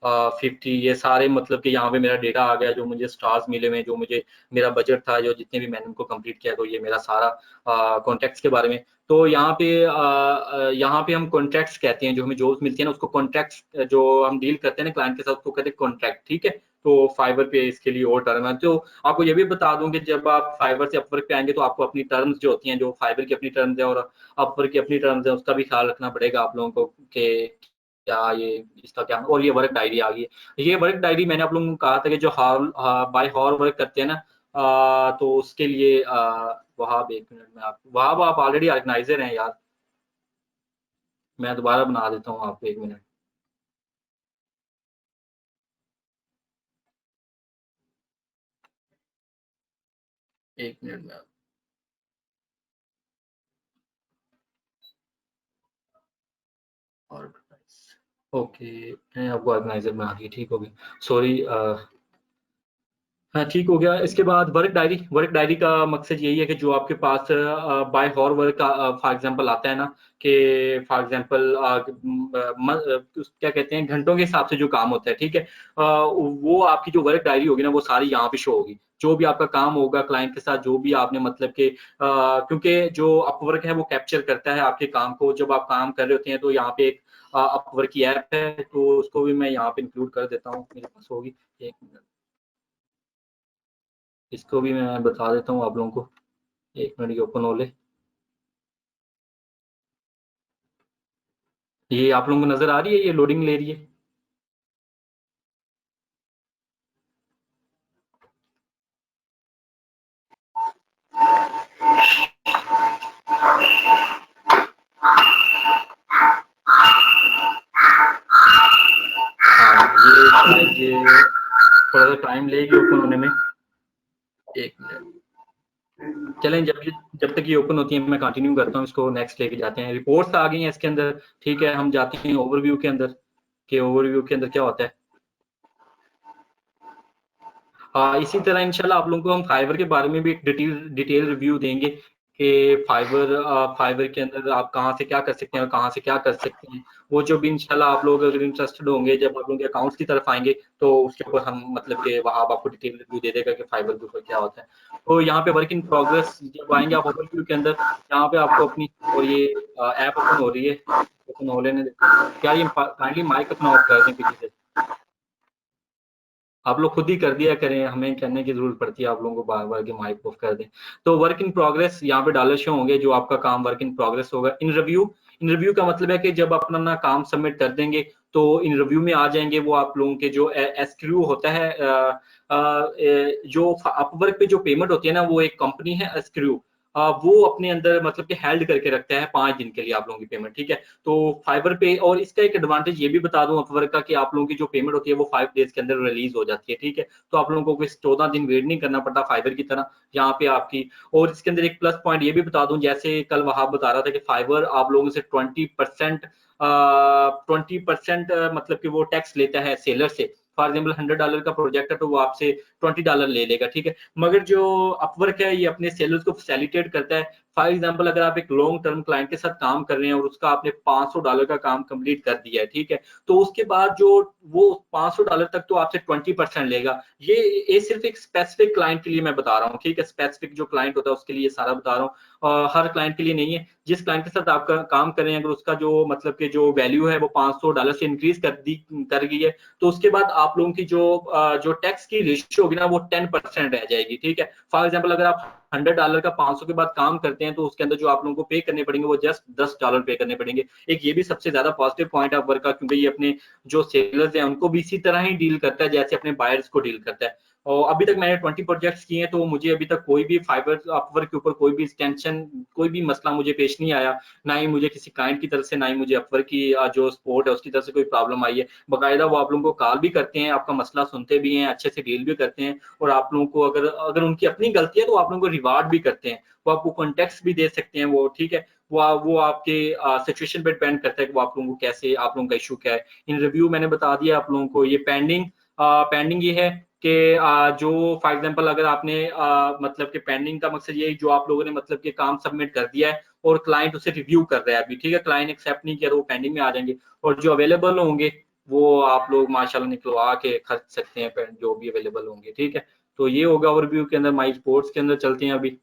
50, ये सारे मतलब कि यहाँ पे मेरा डेटा आ गया, जो मुझे स्टार्स मिले हुए हैं, जो मुझे मेरा बजट था, जो जितने भी मैंने उनको कंप्लीट किया, तो ये मेरा सारा कॉन्टैक्ट्स के बारे में। तो यहाँ पे हम कॉन्ट्रैक्ट्स कहते हैं, जो हमें जॉब्स मिलती है ना, उसको कॉन्ट्रैक्ट्स, जो हम डील करते हैं ना क्लाइंट के साथ, उसको कहते हैं कॉन्ट्रैक्ट, ठीक है? तो फाइवर पे इसके लिए और टर्म है। तो आपको ये भी बता दूँ कि जब आप फाइवर से अपवर्क पे आएँगे, तो आपको अपनी टर्म्स जो होती हैं, जो फाइवर की अपनी टर्म्स है और अपवर्क की अपनी टर्म्स है, उसका भी ख्याल रखना पड़ेगा आप लोगों को कि क्या ये इसका क्या, और ये वर्क डायरी आ गई है। ये वर्क डायरी मैंने आप लोगों को कहा था कि जो बाय हॉर वर्क करते हैं ना, तो उसके लिए वहाब, 1 मिनट में आप वहाब, आप ऑलरेडी ऑर्गेनाइज़र हैं यार, मैं दोबारा बना देता हूँ आपको, 1 मिनट। 1 मिनट में ऑर्गेनाइज़, ओके, मैंने आपको ऑर्गेनाइज़र बना दिया, ठीक हो गया। सॉरी, हाँ, ठीक हो गया। इसके बाद वर्क डायरी का मकसद यही है कि जो आपके पास बाय हॉर वर्क का फॉर एग्ज़ाम्पल आता है ना, कि फॉर एग्ज़ाम्पल क्या कहते हैं, घंटों के हिसाब से जो काम होता है, ठीक है? वो आपकी जो वर्क डायरी होगी ना, वो सारी यहाँ पे शो होगी। जो भी आपका काम होगा क्लाइंट के साथ, जो भी आपने मतलब कि क्योंकि जो अपवर्क है वो कैप्चर करता है आपके काम को, जब आप काम कर रहे होते हैं, तो यहाँ पे एक अपवर्क की ऐप है, तो उसको भी मैं यहाँ पे इंक्लूड कर देता हूँ, मेरे पास होगी। 1 मिनट। इसको भी मैं बता देता हूँ आप लोगों को, 1 मिनट ये ओपन हो ले। ये आप लोगों को नज़र आ रही है, ये लोडिंग ले रही है? हाँ, ये शायद ये थोड़ा सा टाइम लेगी ओपन होने में, 1 मिनट। चलें, जब तक ये ओपन होती है मैं कंटिन्यू करता हूँ, इसको नेक्स्ट लेके जाते हैं। रिपोर्ट्स आ गई हैं इसके अंदर, ठीक है। हम जाते हैं ओवरव्यू के अंदर, कि ओवरव्यू के अंदर क्या होता है। इसी तरह इंशाल्लाह आप लोगों को हम फाइवर के बारे में भी एक डिटेल रिव्यू देंगे कि फाइवर के अंदर आप कहाँ से क्या कर सकते हैं और कहाँ से क्या कर सकते हैं। वो जो भी इंशाल्लाह आप लोग अगर इंटरेस्टेड होंगे, जब आप लोगों के अकाउंट्स की तरफ आएंगे तो उसके ऊपर हम मतलब कि वहाँ आपको डिटेल रिव्यू दे देगा कि फाइवर के ऊपर क्या होता है। तो यहाँ पे वर्क इन प्रोग्रेस जब आएंगे आप ओवरव्यू के अंदर, यहाँ पे आपको अपनी, और ये ऐप ओपन हो रही है, ओपन हो लेने देते हैं। क्या ये काइंडली माइक अपना ऑफ कर दें पीछे से, आप लोग खुद ही कर दिया करें, हमें कहने की ज़रूरत पड़ती है आप लोगों को बार-बार कि माइक ऑफ कर दें। तो वर्क इन प्रोग्रेस यहाँ पे डॉलर शो होंगे, जो आपका काम वर्क इन प्रोग्रेस होगा। इन रिव्यू का मतलब है कि जब आप अपना काम सबमिट कर देंगे, तो इन रिव्यू में आ जाएँगे वो आप लोगों के जो एस्क्रू होता है, जो अपवर्क पे जो पेमेंट होती है ना, वो एक कंपनी है एस्क्रू, वो अपने अंदर मतलब कि हेल्ड करके रखता है 5 दिन के लिए आप लोगों की पेमेंट, ठीक है। तो फाइवर पे, और इसका एक एडवांटेज ये भी बता दूं अपवर्क का, कि आप लोगों की जो पेमेंट होती है वो 5 डेज के अंदर रिलीज हो जाती है, ठीक है। तो आप लोगों को कोई 14 दिन वेट नहीं करना पड़ता फाइवर की तरह यहाँ पे आपकी। और इसके अंदर एक प्लस पॉइंट ये भी बता दूं, जैसे कल वहां बता रहा था कि फाइवर आप लोगों से 20% मतलब कि वो टैक्स लेता है सेलर से। फॉर एग्जाम्पल $100 का प्रोजेक्ट है तो वो आपसे $20 ले लेगा, ठीक है। मगर जो अपवर्क है ये अपने सेलर्स को फैसिलिटेट करता है। फॉर एग्जाम्पल अगर आप एक लॉन्ग टर्म क्लाइंट के साथ काम कर रहे हैं और उसका आपने $500 का काम कंप्लीट कर दिया है, ठीक है, तो उसके बाद जो वो $500 तक तो आपसे 20% लेगा। ये सिर्फ एक स्पेसिफिक क्लाइंट के लिए मैं बता रहा हूँ, ठीक है। स्पेसिफिक जो क्लाइंट होता है उसके लिए सारा बता रहा हूँ, हर क्लाइंट के लिए नहीं है। जिस क्लाइंट के साथ आप काम कर रहे हैं, अगर उसका जो मतलब कि जो वैल्यू है वो $500 से इंक्रीज कर गई है, तो उसके बाद आप लोगों की जो टैक्स की रेशियो होगी ना, वो 10% रह जाएगी, ठीक है। फॉर एग्जाम्पल अगर आप $100 का 500 के बाद काम करते हैं, तो उसके अंदर जो आप लोगों को पे करने पड़ेंगे वो जस्ट $10 पे करने पड़ेंगे। एक ये भी सबसे ज्यादा पॉजिटिव पॉइंट है अपवर्क का, क्योंकि ये अपने जो सेलर्स हैं उनको भी इसी तरह ही डील करता है जैसे अपने बायर्स को डील करता है। और अभी तक मैंने 20 प्रोजेक्ट्स किए हैं, तो मुझे अभी तक कोई भी फाइबर अपवर्क के ऊपर कोई भी टेंशन, कोई भी मसला मुझे पेश नहीं आया। ना ही मुझे किसी क्लाइंट की तरफ से, ना ही मुझे अपवर्क की जो सपोर्ट है उसकी तरफ से कोई प्रॉब्लम आई है। बाकायदा वो आप लोगों को कॉल भी करते हैं, आपका मसला सुनते भी हैं, अच्छे से डील भी करते हैं, और आप लोगों को अगर अगर उनकी अपनी गलती है तो आप लोगों को रिवार्ड भी करते हैं। वो आपको कॉन्टेक्स्ट भी दे सकते हैं, वो ठीक है। वो आपके सिचुएशन पे डिपेंड करता है कि वो आप लोगों को कैसे, आप लोगों का इशू क्या है। इन रिव्यू मैंने बता दिया आप लोगों को। ये पेंडिंग ये है कि जो फॉर एग्जांपल अगर आपने मतलब कि पेंडिंग का मकसद ये है, जो आप लोगों ने मतलब कि काम सबमिट कर दिया है और क्लाइंट उसे रिव्यू कर रहा है अभी, ठीक है, क्लाइंट एक्सेप्ट नहीं किया तो वो पेंडिंग में आ जाएंगे। और जो अवेलेबल होंगे वो आप लोग माशाल्लाह निकलवा के खर्च सकते हैं, जो भी अवेलेबल होंगे, ठीक है। तो ये होगा ओवरव्यू के अंदर। माई स्पोर्ट्स के अंदर चलते हैं अभी।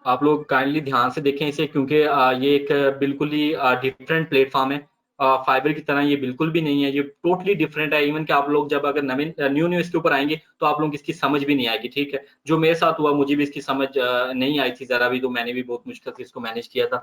आप लोग काइंडली ध्यान से देखें इसे, क्योंकि ये एक बिल्कुल ही डिफरेंट प्लेटफॉर्म है। फाइबर की तरह ये बिल्कुल भी नहीं है, ये टोटली डिफरेंट है। इवन कि आप लोग जब अगर न्यू न्यू इसके ऊपर आएंगे तो आप लोग इसकी समझ भी नहीं आएगी, ठीक है। जो मेरे साथ हुआ, मुझे भी इसकी समझ नहीं आई थी जरा भी, तो मैंने भी बहुत मुश्किल से इसको मैनेज किया था।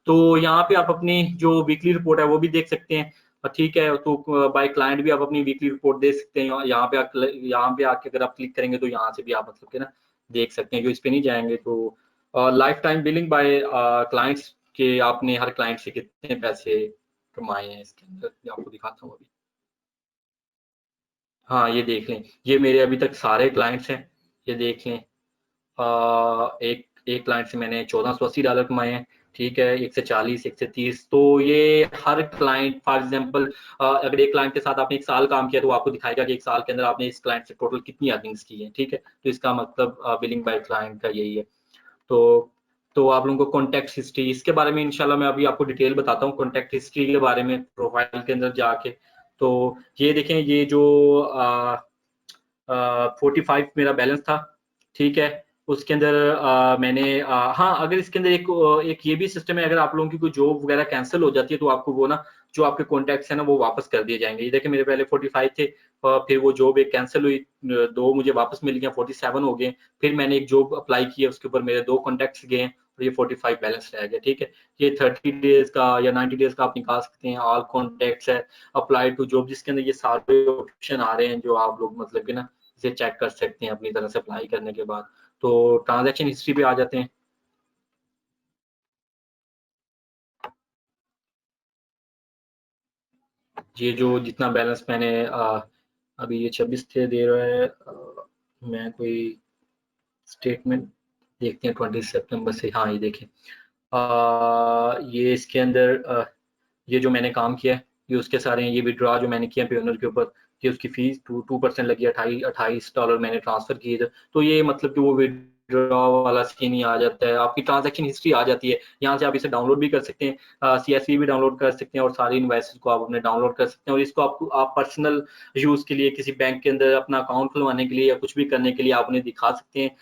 तो यहाँ पे आप अपनी जो वीकली रिपोर्ट है वो भी देख सकते हैं, ठीक है। तो बाय क्लाइंट भी आप अपनी वीकली रिपोर्ट देख सकते हैं। यहाँ पे आके अगर आप क्लिक करेंगे तो यहाँ से भी आप मतलब के ना देख सकते हैं। जो इस पे नहीं जाएंगे तो life time billing by clients के, आपने हर क्लाइंट से कितने पैसे कमाए हैं, इसके अंदर मैं आपको दिखाता हूँ अभी। हाँ, ये देख लें, ये मेरे अभी तक सारे क्लाइंट्स हैं, ये देख लें। एक एक क्लाइंट से मैंने $1480 कमाए हैं, ठीक है। एक से 40, एक से 30। तो ये हर क्लाइंट, फॉर एग्जांपल अगर एक क्लाइंट के साथ आपने 1 साल काम किया तो आपको दिखाएगा कि 1 साल के अंदर आपने इस क्लाइंट से टोटल कितनी अर्निंग्स की है, ठीक है। तो इसका मतलब बिलिंग बाय क्लाइंट का यही है। तो तो आप लोगों को कॉन्टैक्ट हिस्ट्री, इसके बारे में इंशाल्लाह मैं अभी आपको डिटेल बताता हूँ कॉन्टैक्ट हिस्ट्री के बारे में, प्रोफाइल के अंदर जाके। तो ये देखें, ये जो 45 मेरा बैलेंस था, ठीक है। उसके अंदर मैंने हाँ, अगर इसके अंदर एक ये भी सिस्टम है, अगर आप लोगों की कोई जॉब वगैरह कैंसिल हो जाती है तो आपको वो ना जो आपके कॉन्टैक्ट्स हैं ना वो वापस कर दिए जाएंगे। ये देखिए मेरे पहले 45 थे, फिर वो जॉब एक कैंसिल हुई, 2 मुझे वापस मिल गया, 47 हो गए। फिर मैंने एक जॉब अप्लाई की है, उसके ऊपर मेरे 2 कॉन्टैक्ट्स गए और ये 45 बैलेंस रह गया, ठीक है। ये 30 डेज का या 90 डेज का आप निकाल सकते हैं। ऑल कॉन्टैक्ट्स है, अप्लाई टू जॉब, जिसके अंदर ये सारे ऑप्शन आ रहे हैं जो आप लोग मतलब कि ना इसे चेक कर सकते हैं अपनी तरह से अप्लाई करने के बाद। तो ट्रांजैक्शन हिस्ट्री पे आ जाते हैं। ये जो जितना बैलेंस मैंने अभी ये 26 थे दे रहा है, मैं कोई स्टेटमेंट देखते हैं 20 सितंबर से। हाँ ये देखें, ये इसके अंदर ये जो मैंने काम किया है ये उसके सारे हैं। ये विड्रॉ जो मैंने किया पेयोनर के ऊपर, ये उसकी फीस 2% लगी, $28 मैंने ट्रांसफर किए थे। तो ये मतलब कि वो विड्रॉ वाला सीन ही आ जाता है, आपकी ट्रांजैक्शन हिस्ट्री आ जाती है। यहाँ से आप इसे डाउनलोड भी कर सकते हैं, CSV भी डाउनलोड कर सकते हैं और सारी इनवॉइसेस को आप अपने डाउनलोड कर सकते हैं। और इसको आप पर्सनल यूज के लिए किसी बैंक के अंदर अपना अकाउंट खुलवाने के लिए या कुछ भी करने के लिए आप उन्हें दिखा सकते हैं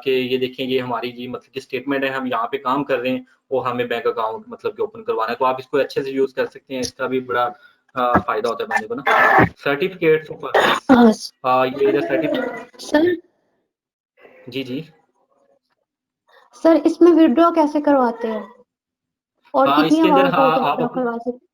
कि ये देखें ये हमारी जी मतलब की स्टेटमेंट है, हम यहाँ पे काम कर रहे हैं और हमें बैंक अकाउंट मतलब कि ओपन करवाना है। तो आप इसको अच्छे से यूज कर सकते हैं, इसका भी बड़ा फायदा होता है बंदे को ना। सर्टिफिकेट्स ऑफ अर्निंग्स, ये इधर सर्टिफिकेट। सर जी जी। सर इसमें विड्रॉ कैसे करवाते हैं और कितनी इसके इसके अंदर अमाउंट हाँ तक आप विड्रॉ करवा सकते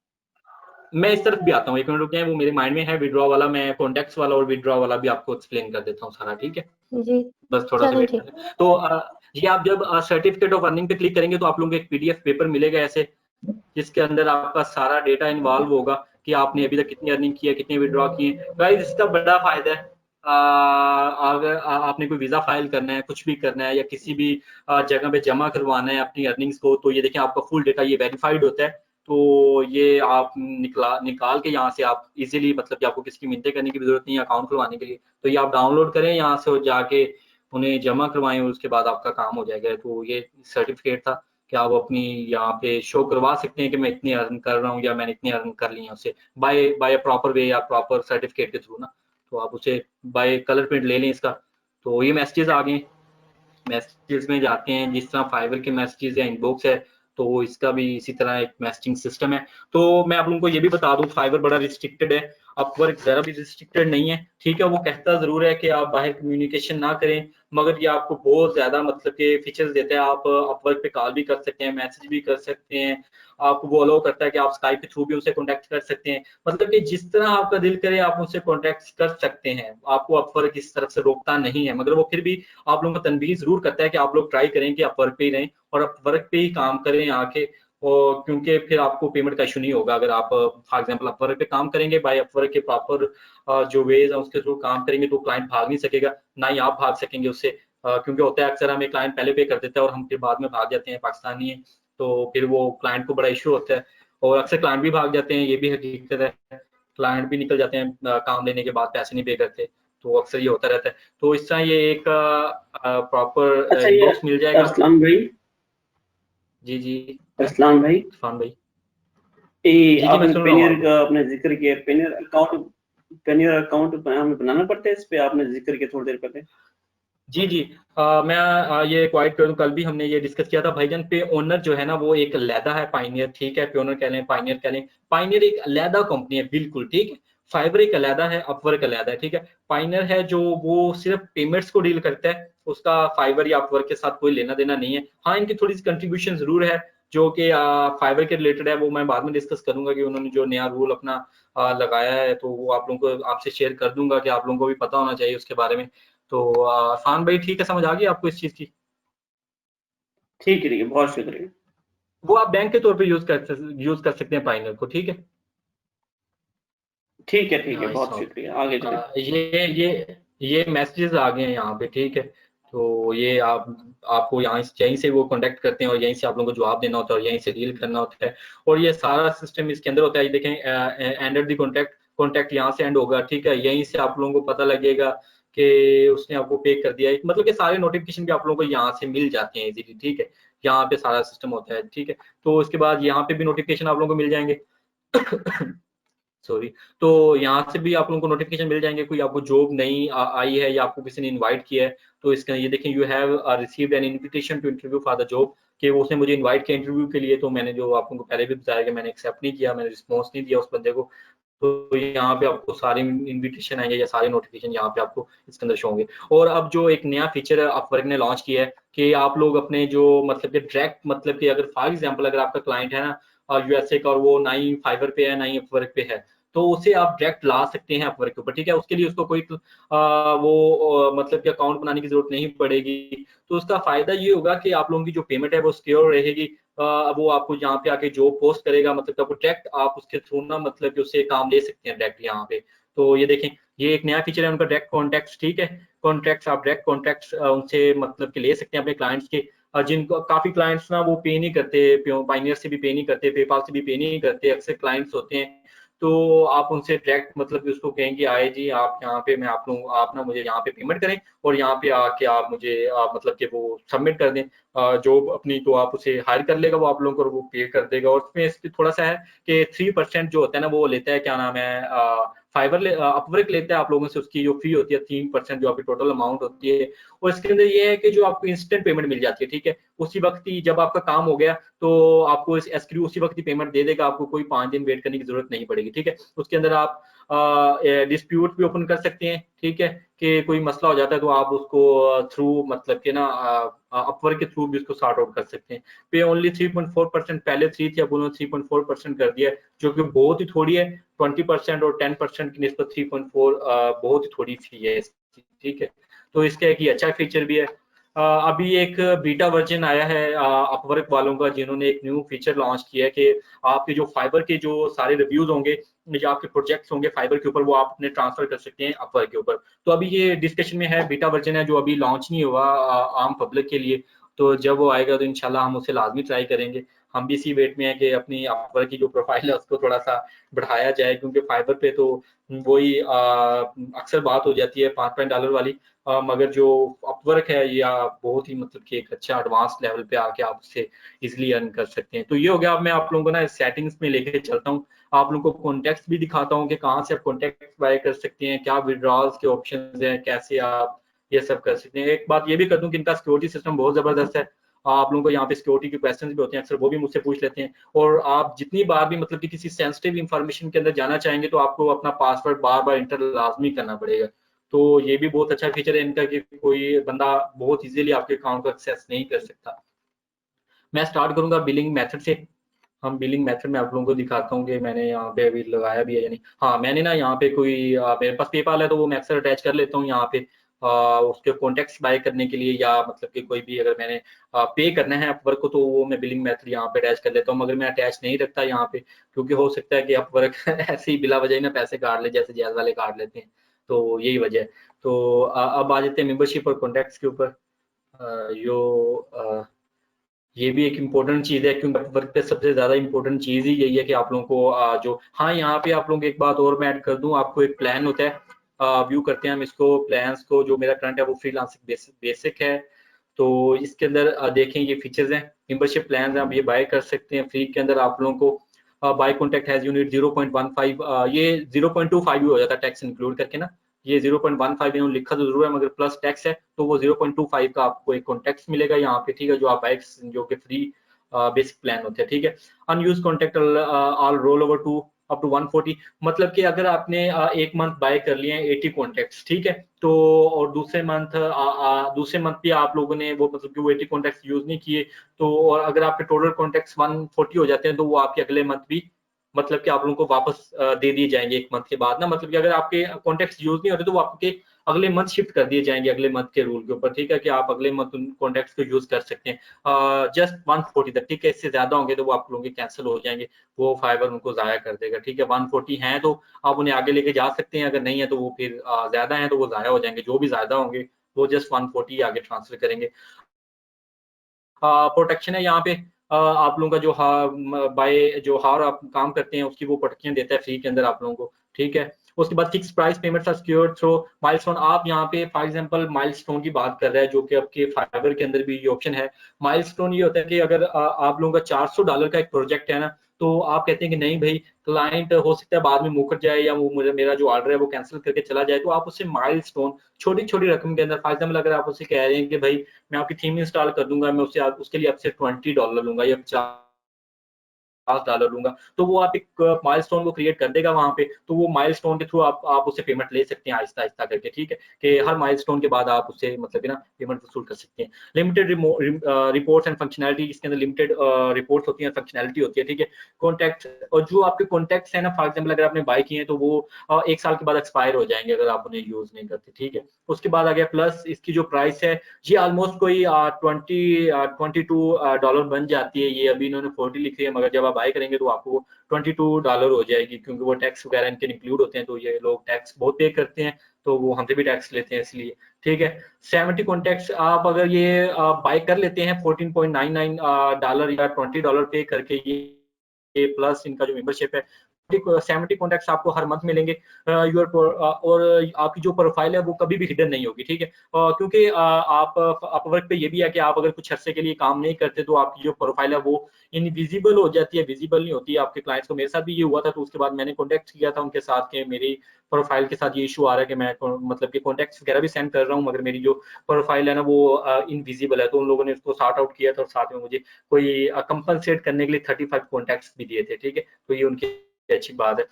मैं इस तरफ भी आता हूँ, 1 मिनट रुके हैं, वो मेरे माइंड में है विड्रॉ वाला, मैं कॉन्टेक्ट्स वाला और विड्रॉ वाला भी आपको एक्सप्लेन कर देता हूँ सारा, ठीक है। हैं? जी बस थोड़ा सा चलें वेट ठीक। करें। तो ये आप जब सर्टिफिकेट ऑफ अर्निंग पे क्लिक करेंगे तो आप लोगों को एक PDF पेपर मिलेगा ऐसे, जिसके अंदर आपका सारा डेटा इन्वॉल्व होगा कि आपने अभी तक कितनी अर्निंग की है, कितने विड्रॉ किए। गाइस इसका बड़ा फायदा है, अगर आपने कोई वीजा फाइल करना है, कुछ भी करना है या किसी भी जगह पे जमा करवाना है अपनी अर्निंग्स को, तो ये देखें आपका फुल डेटा ये वेरीफाइड होता है। तो ये आप निकाल के यहाँ से आप इजीली मतलब कि आपको किसी की मिन्नतें करने की जरूरत नहीं है अकाउंट खुलवाने के लिए। तो ये आप डाउनलोड करें यहाँ से और जाके उन्हें जमा करवाएं और उसके बाद आपका काम हो जाएगा। तो ये सर्टिफिकेट था कि आप अपनी यहाँ पे शो करवा सकते हैं कि मैं इतनी अर्न कर रहा हूँ या मैंने इतनी अर्न कर ली है उससे, बाय प्रॉपर वे या प्रॉपर सर्टिफिकेट के थ्रू ना। तो आप उसे बाय कलर प्रिंट ले लें इसका। तो ये मैसेजेस आ गए, मैसेजेस में जाते हैं, जिस तरह फाइवर के मैसेजेस या इनबॉक्स है तो इसका भी इसी तरह एक मैसेजिंग सिस्टम है। तो मैं आप लोगों को ये भी बता दूं फाइवर बड़ा रिस्ट्रिक्टेड है, अपवर्क जरा भी रिस्ट्रिक्टेड नहीं है, ठीक है। वो कहता जरूर है कि आप बाहर कम्युनिकेशन ना करें, मगर ये आपको बहुत ज्यादा मतलब के फीचर्स देते हैं। आप अपवर्क पे कॉल भी कर सकते हैं, मैसेज भी कर सकते हैं, आपको वो अलाउ करता है कि आप स्काइप के थ्रू भी उनसे कॉन्टेक्ट कर सकते हैं। मतलब कि जिस तरह आपका दिल करे आप उनसे कॉन्टेक्ट कर सकते हैं, आपको अपवर्क इस तरफ से रोकता नहीं है। मगर वो फिर भी आप लोगों को तनबीह जरूर करता है कि आप लोग ट्राई करें कि अपवर्क पे ही रहें और अपवर्क पे ही काम करें आके, और क्योंकि फिर आपको पेमेंट का इशू नहीं होगा। अगर आप फॉर एग्जांपल अपवर्क पे काम करेंगे, बाय अपवर्क के प्रॉपर जो वेज है उसके थ्रू काम करेंगे, तो क्लाइंट भाग नहीं सकेगा, ना ही आप भाग सकेंगे उससे। क्योंकि होता है अक्सर हमें क्लाइंट पहले पे कर देता है और हम फिर बाद में भाग जाते हैं, पाकिस्तानी है तो फिर वो क्लाइंट को बड़ा इशू होता है। और अक्सर क्लाइंट भी भाग जाते हैं, ये भी हकीकत है, क्लाइंट भी निकल जाते हैं काम लेने के बाद, पैसे नहीं पे करते। तो अक्सर ये होता रहता है। तो इस तरह ये एक प्रॉपर अच्छा ये इनबॉक्स मिल जाएगा। अरसलान भाई, जी जी। अरसलान भाई, इरफान भाई। ये जी जी मैं आपने सुन रहा हूँ पेनियर आपको। का आपने जिक्र किया, पेनियर अकाउंट हमें बनाना पड़ता है, इस पे आपने जिक्र किया थोड़ी देर पहले। जी जी। मैं ये क्वाइट करूँ, कल भी हमने ये डिस्कस किया था भाईजान। पे ओनर जो है ना वो एक अलहदा है, पाइनियर, ठीक है। पे ओनर कह लें, पाइनियर कह लें, पाइनियर एक अलहदा कंपनी है बिल्कुल, ठीक है। फाइबर एक अलहदा है, अपवर्क अलहदा है, ठीक है। पाइनियर है जो वो सिर्फ पेमेंट्स को डील करता है, उसका फाइबर या अपवर्क के साथ कोई लेना देना नहीं है। हाँ इनकी थोड़ी सी कंट्रीब्यूशन जरूर है जो कि फाइबर के रिलेटेड है, वो मैं बाद में डिस्कस करूंगा कि उन्होंने जो नया रूल अपना लगाया है, तो वो आप लोगों को आपसे शेयर कर दूंगा कि आप लोगों को भी पता होना चाहिए उसके बारे में। तो फान भाई ठीक है, समझ आ गई आपको इस चीज की? ठीक है, बहुत शुक्रिया। वो आप बैंक के तौर पे यूज कर सकते हैं पाइनर को, ठीक है। ठीक है, नाइस बहुत वन। शुक्रिया, आगे चलिए। ये मैसेजेस आ गए हैं यहाँ पे, ठीक है। तो ये आपको यहीं से वो कांटेक्ट करते हैं और यहीं से आप लोगों को जवाब देना होता है और यहीं से डील करना होता है। और ये सारा सिस्टम इसके अंदर होता है। ये देखें एंड द कॉन्टैक्ट यहाँ से एंड होगा, ठीक है। यहीं से आप लोगों को पता लगेगा कि उसने आपको पे कर दिया है, मतलब कि सारे नोटिफिकेशन भी आप लोगों को यहाँ से मिल जाते हैं इजीली, ठीक है। यहाँ पे सारा सिस्टम होता है, ठीक है। तो उसके बाद यहाँ पे भी नोटिफिकेशन आप लोगों को मिल जाएंगे। सॉरी। तो यहाँ से भी आप लोगों को नोटिफिकेशन मिल जाएंगे, कोई आपको जॉब नई आई है या आपको किसी ने इनवाइट किया है। तो इसका ये देखें, you have received an invitation to interview for the job, कि वो उसने मुझे इनवाइट किया इंटरव्यू के लिए, तो मैंने जो आप लोगों को पहले भी बताया कि मैंने एक्सेप्ट नहीं किया, मैंने रिस्पॉन्स नहीं दिया उस बंदे को। तो यहाँ पे आपको सारे इनविटेशन आएंगे या सारे नोटिफिकेशन यहाँ पे आपको इसके अंदर शो होंगे। और अब जो एक नया फीचर है अपवर्क ने लॉन्च किया है कि आप लोग अपने जो मतलब कि डायरेक्ट मतलब कि अगर फॉर एग्जांपल अगर आपका क्लाइंट है ना यूएसए का और वो ना ही फाइवर पे है ना ही अपवर्क पे है, तो उसे आप डायरेक्ट ला सकते हैं अपवर्क के ऊपर, ठीक है। उसके लिए उसको कोई मतलब कि अकाउंट बनाने की जरूरत नहीं पड़ेगी। तो उसका फायदा ये होगा कि आप लोगों की जो पेमेंट है वो सिक्योर रहेगी। वो आपको यहाँ पे आके जॉब पोस्ट करेगा, मतलब आपको डायरेक्ट आप उसके थ्रू ना मतलब कि उससे काम ले सकते हैं डायरेक्ट यहाँ पे। तो ये देखें, ये एक नया फीचर है उनका डायरेक्ट कॉन्टैक्ट्स, ठीक है। कॉन्टैक्ट्स आप डायरेक्ट कॉन्टैक्ट्स उनसे मतलब कि ले सकते हैं अपने क्लाइंट्स के। जिनको काफी क्लाइंट्स ना वो पे नहीं करते, पाइनियर से भी पे नहीं करते, पेपाल से भी पे नहीं करते, अक्सर क्लाइंट्स होते हैं। तो आप उनसे डायरेक्ट मतलब कि उसको कहेंगे आए जी आप यहाँ पे मैं आप लोग आप ना मुझे यहाँ पे पेमेंट करें और यहाँ पे आके आप मुझे मतलब कि वो सबमिट कर दें जॉब अपनी, तो आप उसे हायर कर लेगा वो आप लोगों को, वो पे कर देगा। और उसमें इसकी थोड़ा सा है कि 3% जो होता है ना वो लेता है, क्या नाम है, अपवर्क लेता है आप लोगों से, उसकी जो फी होती है 3% जो आपकी टोटल अमाउंट होती है। और इसके अंदर ये है कि जो आपको इंस्टेंट पेमेंट मिल जाती है, ठीक है। उसी वक्त ही जब आपका काम हो गया तो आपको इस एसक्यू उसी वक्त ही पेमेंट दे देगा, आपको कोई 5 दिन वेट करने की जरूरत नहीं पड़ेगी, ठीक है। उसके अंदर आप डिस्प्यूट भी ओपन कर सकते हैं, ठीक है, कि कोई मसला हो जाता है तो आप उसको थ्रू मतलब के ना अपवर्क के थ्रू भी उसको सॉर्ट आउट कर सकते हैं। पे ओनली 3.4%, पहले 3 थी अब उन्होंने 3.4% कर दिया है, जो कि बहुत ही थोड़ी है। 20% और 10% की निस्बत 3.4 बहुत ही थोड़ी फी है इसकी, ठीक है। तो इसका एक ही अच्छा फीचर भी है। अभी एक बीटा वर्जन आया है अपवर्क वालों का, जिन्होंने एक न्यू फीचर लॉन्च किया है कि आपके जो फाइबर के जो सारे रिव्यूज होंगे जो आपके प्रोजेक्ट्स होंगे फाइबर के ऊपर वो आप अपने ट्रांसफर कर सकते हैं अपवर्क के ऊपर। तो अभी ये डिस्कशन में है, बीटा वर्जन है जो अभी लॉन्च नहीं हुआ आम पब्लिक के लिए। तो जब वो आएगा तो इंशाल्लाह हम उसे लाजमी ट्राई करेंगे। हम भी इसी वेट में है कि अपनी अपवर्क की जो प्रोफाइल है उसको थोड़ा सा बढ़ाया जाए, क्योंकि फाइबर पे तो वही अक्सर बात हो जाती है $5 वाली। मगर जो अपवर्क है या बहुत ही मतलब कि एक अच्छा एडवांस लेवल पे आके आप उससे इजिली अर्न कर सकते हैं। तो ये हो गया। अब मैं आप लोगों को ना सेटिंग्स में लेके चलता हूँ, आप लोगों को कॉन्टेक्ट भी दिखाता हूँ कि कहाँ से आप कॉन्टेक्ट बाय कर सकते हैं, क्या विड्रॉल्स के ऑप्शन हैं, कैसे आप ये सब कर सकते हैं। एक बात ये भी कर दूं कि इनका सिक्योरिटी सिस्टम बहुत जबरदस्त है। आप लोगों को यहाँ पे सिक्योरिटी के क्वेश्चंस भी होते हैं, अक्सर वो भी मुझसे पूछ लेते हैं। और आप जितनी बार भी मतलब कि किसी सेंसिटिव इंफॉर्मेशन के अंदर जाना चाहेंगे तो आपको अपना पासवर्ड बार बार इंटर लाजमी करना पड़ेगा। तो ये भी बहुत अच्छा फीचर है इनका कि कोई बंदा बहुत इजीली आपके अकाउंट को एक्सेस नहीं कर सकता। मैं स्टार्ट करूंगा बिलिंग मेथड से। हम बिलिंग मेथड में आप लोगों को दिखाता हूँ कि मैंने यहाँ पे अभी लगाया भी है यानी, हाँ मैंने ना यहाँ पे कोई मेरे पास पेपाल है तो वो मैं अक्सर अटैच कर लेता हूँ यहाँ पे उसके कॉन्टेक्ट्स बाय करने के लिए, या मतलब कि कोई भी अगर मैंने पे करना है अपवर्क को तो वो मैं बिलिंग मेथड यहाँ पे अटैच कर लेता हूँ। मगर मैं अटैच नहीं रखता यहाँ पे, क्योंकि हो सकता है कि अपवर्क ऐसे ही बिला वजह ही ना पैसे काट ले, जैसे जैज वाले काट लेते हैं। तो यही वजह है। तो अब आ जाते हैं मेंबरशिप और कॉन्टेक्ट्स के ऊपर। ये भी एक इम्पोर्टेंट चीज है, क्योंकि वर्क पे सबसे ज्यादा इम्पोर्टेंट चीज ही यही है कि आप लोगों को जो, हाँ यहाँ पे आप लोगों को एक बात और मैं ऐड कर दूं, आपको एक प्लान होता है व्यू करते हैं हम इसको प्लान्स को। जो मेरा करंट है वो फ्रीलांसिंग बेसिक है। तो इसके अंदर देखें ये फीचर्स हैं, मेंबरशिप प्लान आप ये बाय कर सकते हैं फ्री के अंदर। आप लोगों को बाय कॉन्टेक्ट हैज यूनिट 0.15, ये 0.25 भी हो जाता है टैक्स इंक्लूड करके ना। ये 0.15 इन्होंने लिखा तो जरूर है मगर प्लस टैक्स है, तो वो 0.25 का आपको एक कॉन्टेक्ट मिलेगा यहाँ पे, ठीक है, जो आप बाइक्स जो कि फ्री बेसिक प्लान होते हैं, ठीक है। Unused contact all roll over to up to 140, मतलब कि अगर आपने एक मंथ बाय कर लिए हैं 80 कॉन्टेक्ट्स, ठीक है, तो और दूसरे मंथ भी आप लोगों ने वो मतलब कि वो 80 कॉन्टेक्ट्स यूज नहीं किए, तो और अगर आपके टोटल कॉन्टेक्ट्स 140 हो जाते हैं तो वो आपके अगले मंथ भी मतलब कि आप लोगों को वापस दे दिए जाएंगे एक मंथ के बाद ना। मतलब कि अगर आपके कॉन्टेक्ट्स यूज नहीं होते तो वो आपके अगले मंथ शिफ्ट कर दिए जाएंगे अगले मंथ के रूल के ऊपर, ठीक है, कि आप अगले मंथ उन कॉन्टेक्ट्स को यूज कर सकते हैं जस्ट 140 तक, ठीक है। इससे ज्यादा होंगे तो वो आप लोगों के कैंसिल हो जाएंगे, वो फाइबर उनको जाया कर देगा, ठीक है। 140 हैं तो आप उन्हें आगे लेके जा सकते हैं, अगर नहीं है तो वो फिर ज्यादा है तो वो जाया हो जाएंगे। जो भी ज्यादा होंगे वो जस्ट 140 आगे ट्रांसफर करेंगे। प्रोटेक्शन है यहाँ पे आप लोगों का जो बाय जो हार आप काम करते हैं उसकी वो प्रोटेक्शन देता है फ्री के अंदर आप लोगों को, ठीक है। उसके बाद fix price payments are secured through milestone. आप यहाँ पे फॉर एग्जांपल माइलस्टोन की बात कर रहे हैं, जो कि आपके फाइवर के अंदर भी ये ऑप्शन है। माइलस्टोन ये होता है कि अगर आप लोगों का $400 का एक प्रोजेक्ट है ना, तो आप कहते हैं कि नहीं भाई, क्लाइंट हो सकता है बाद में मुकर जाए या वो मेरा जो ऑर्डर है वो कैंसिल करके चला जाए, तो आप उससे माइलस्टोन छोटी छोटी रकम के अंदर, फॉर एग्जाम्पल अगर आप उससे कह रहे हैं कि भाई मैं आपकी थीम इंस्टॉल कर दूंगा, मैं उससे उसके लिए आपसे $20 लूंगा या $50 लूंगा, तो वो आप एक माइलस्टोन को क्रिएट कर देगा वहां पे। तो वो माइलस्टोन के थ्रू आप उससे पेमेंट ले सकते हैं आहिस्ता आहिस्ता करके, ठीक है, कि हर माइलस्टोन के बाद आप उससे मतलब ना पेमेंट वसूल कर सकते हैं। लिमिटेड रिपोर्ट्स एंड फंक्शनैलिटी, इसके अंदर लिमिटेड रिपोर्ट्स होती है, फंक्शनैलिटी होती है, ठीक है। कॉन्टैक्ट, और जो आपके कॉन्टैक्ट्स है ना, फॉर एग्जाम्पल अगर आपने बाय किए हैं तो वो 1 साल के बाद एक्सपायर हो जाएंगे अगर आप उन्हें यूज नहीं करते, ठीक है। उसके बाद आ गया प्लस, इसकी जो प्राइस है ये ऑलमोस्ट कोई $22 बन जाती है। ये अभी इन्होंने 40 लिखी है, मगर जब आप बाय करेंगे तो आपको $22 हो जाएगी, क्योंकि वो टैक्स वगैरह इनके इंक्लूड होते हैं, तो ये लोग टैक्स बहुत पे करते हैं, तो वो हमसे भी टैक्स लेते हैं इसलिए, ठीक है। 70 कॉन्टैक्ट्स आप अगर ये बाय कर लेते हैं $14.99 या $20 पे करके, ये प्लस इनका जो मेंबरशिप है, 70 कॉन्टैक्ट्स आपको हर मंथ मिलेंगे। और आपकी जो प्रोफाइल है वो कभी भी हिडन नहीं होगी, ठीक है। क्योंकि आप अपवर्क पे ये भी है कि आप अगर कुछ अरसे के लिए काम नहीं करते तो आपकी जो प्रोफाइल है वो इनविजिबल हो जाती है, विजिबल नहीं होती है आपके क्लाइंट्स को। मेरे साथ भी ये हुआ था, तो उसके बाद मैंने कॉन्टैक्ट किया था उनके साथ कि मेरी प्रोफाइल के साथ ये इशू आ रहा है कि मैं मतलब कि कॉन्टैक्ट्स वगैरह भी सेंड कर रहा हूँ, मगर मेरी जो प्रोफाइल है ना वो इनविजिबल है। तो उन लोगों ने उसको सॉर्ट आउट किया था, और साथ में मुझे कोई कंपनसेट करने के लिए 35 कॉन्टैक्ट्स भी दिए थे, ठीक है। तो ये उनकी अच्छी बात है।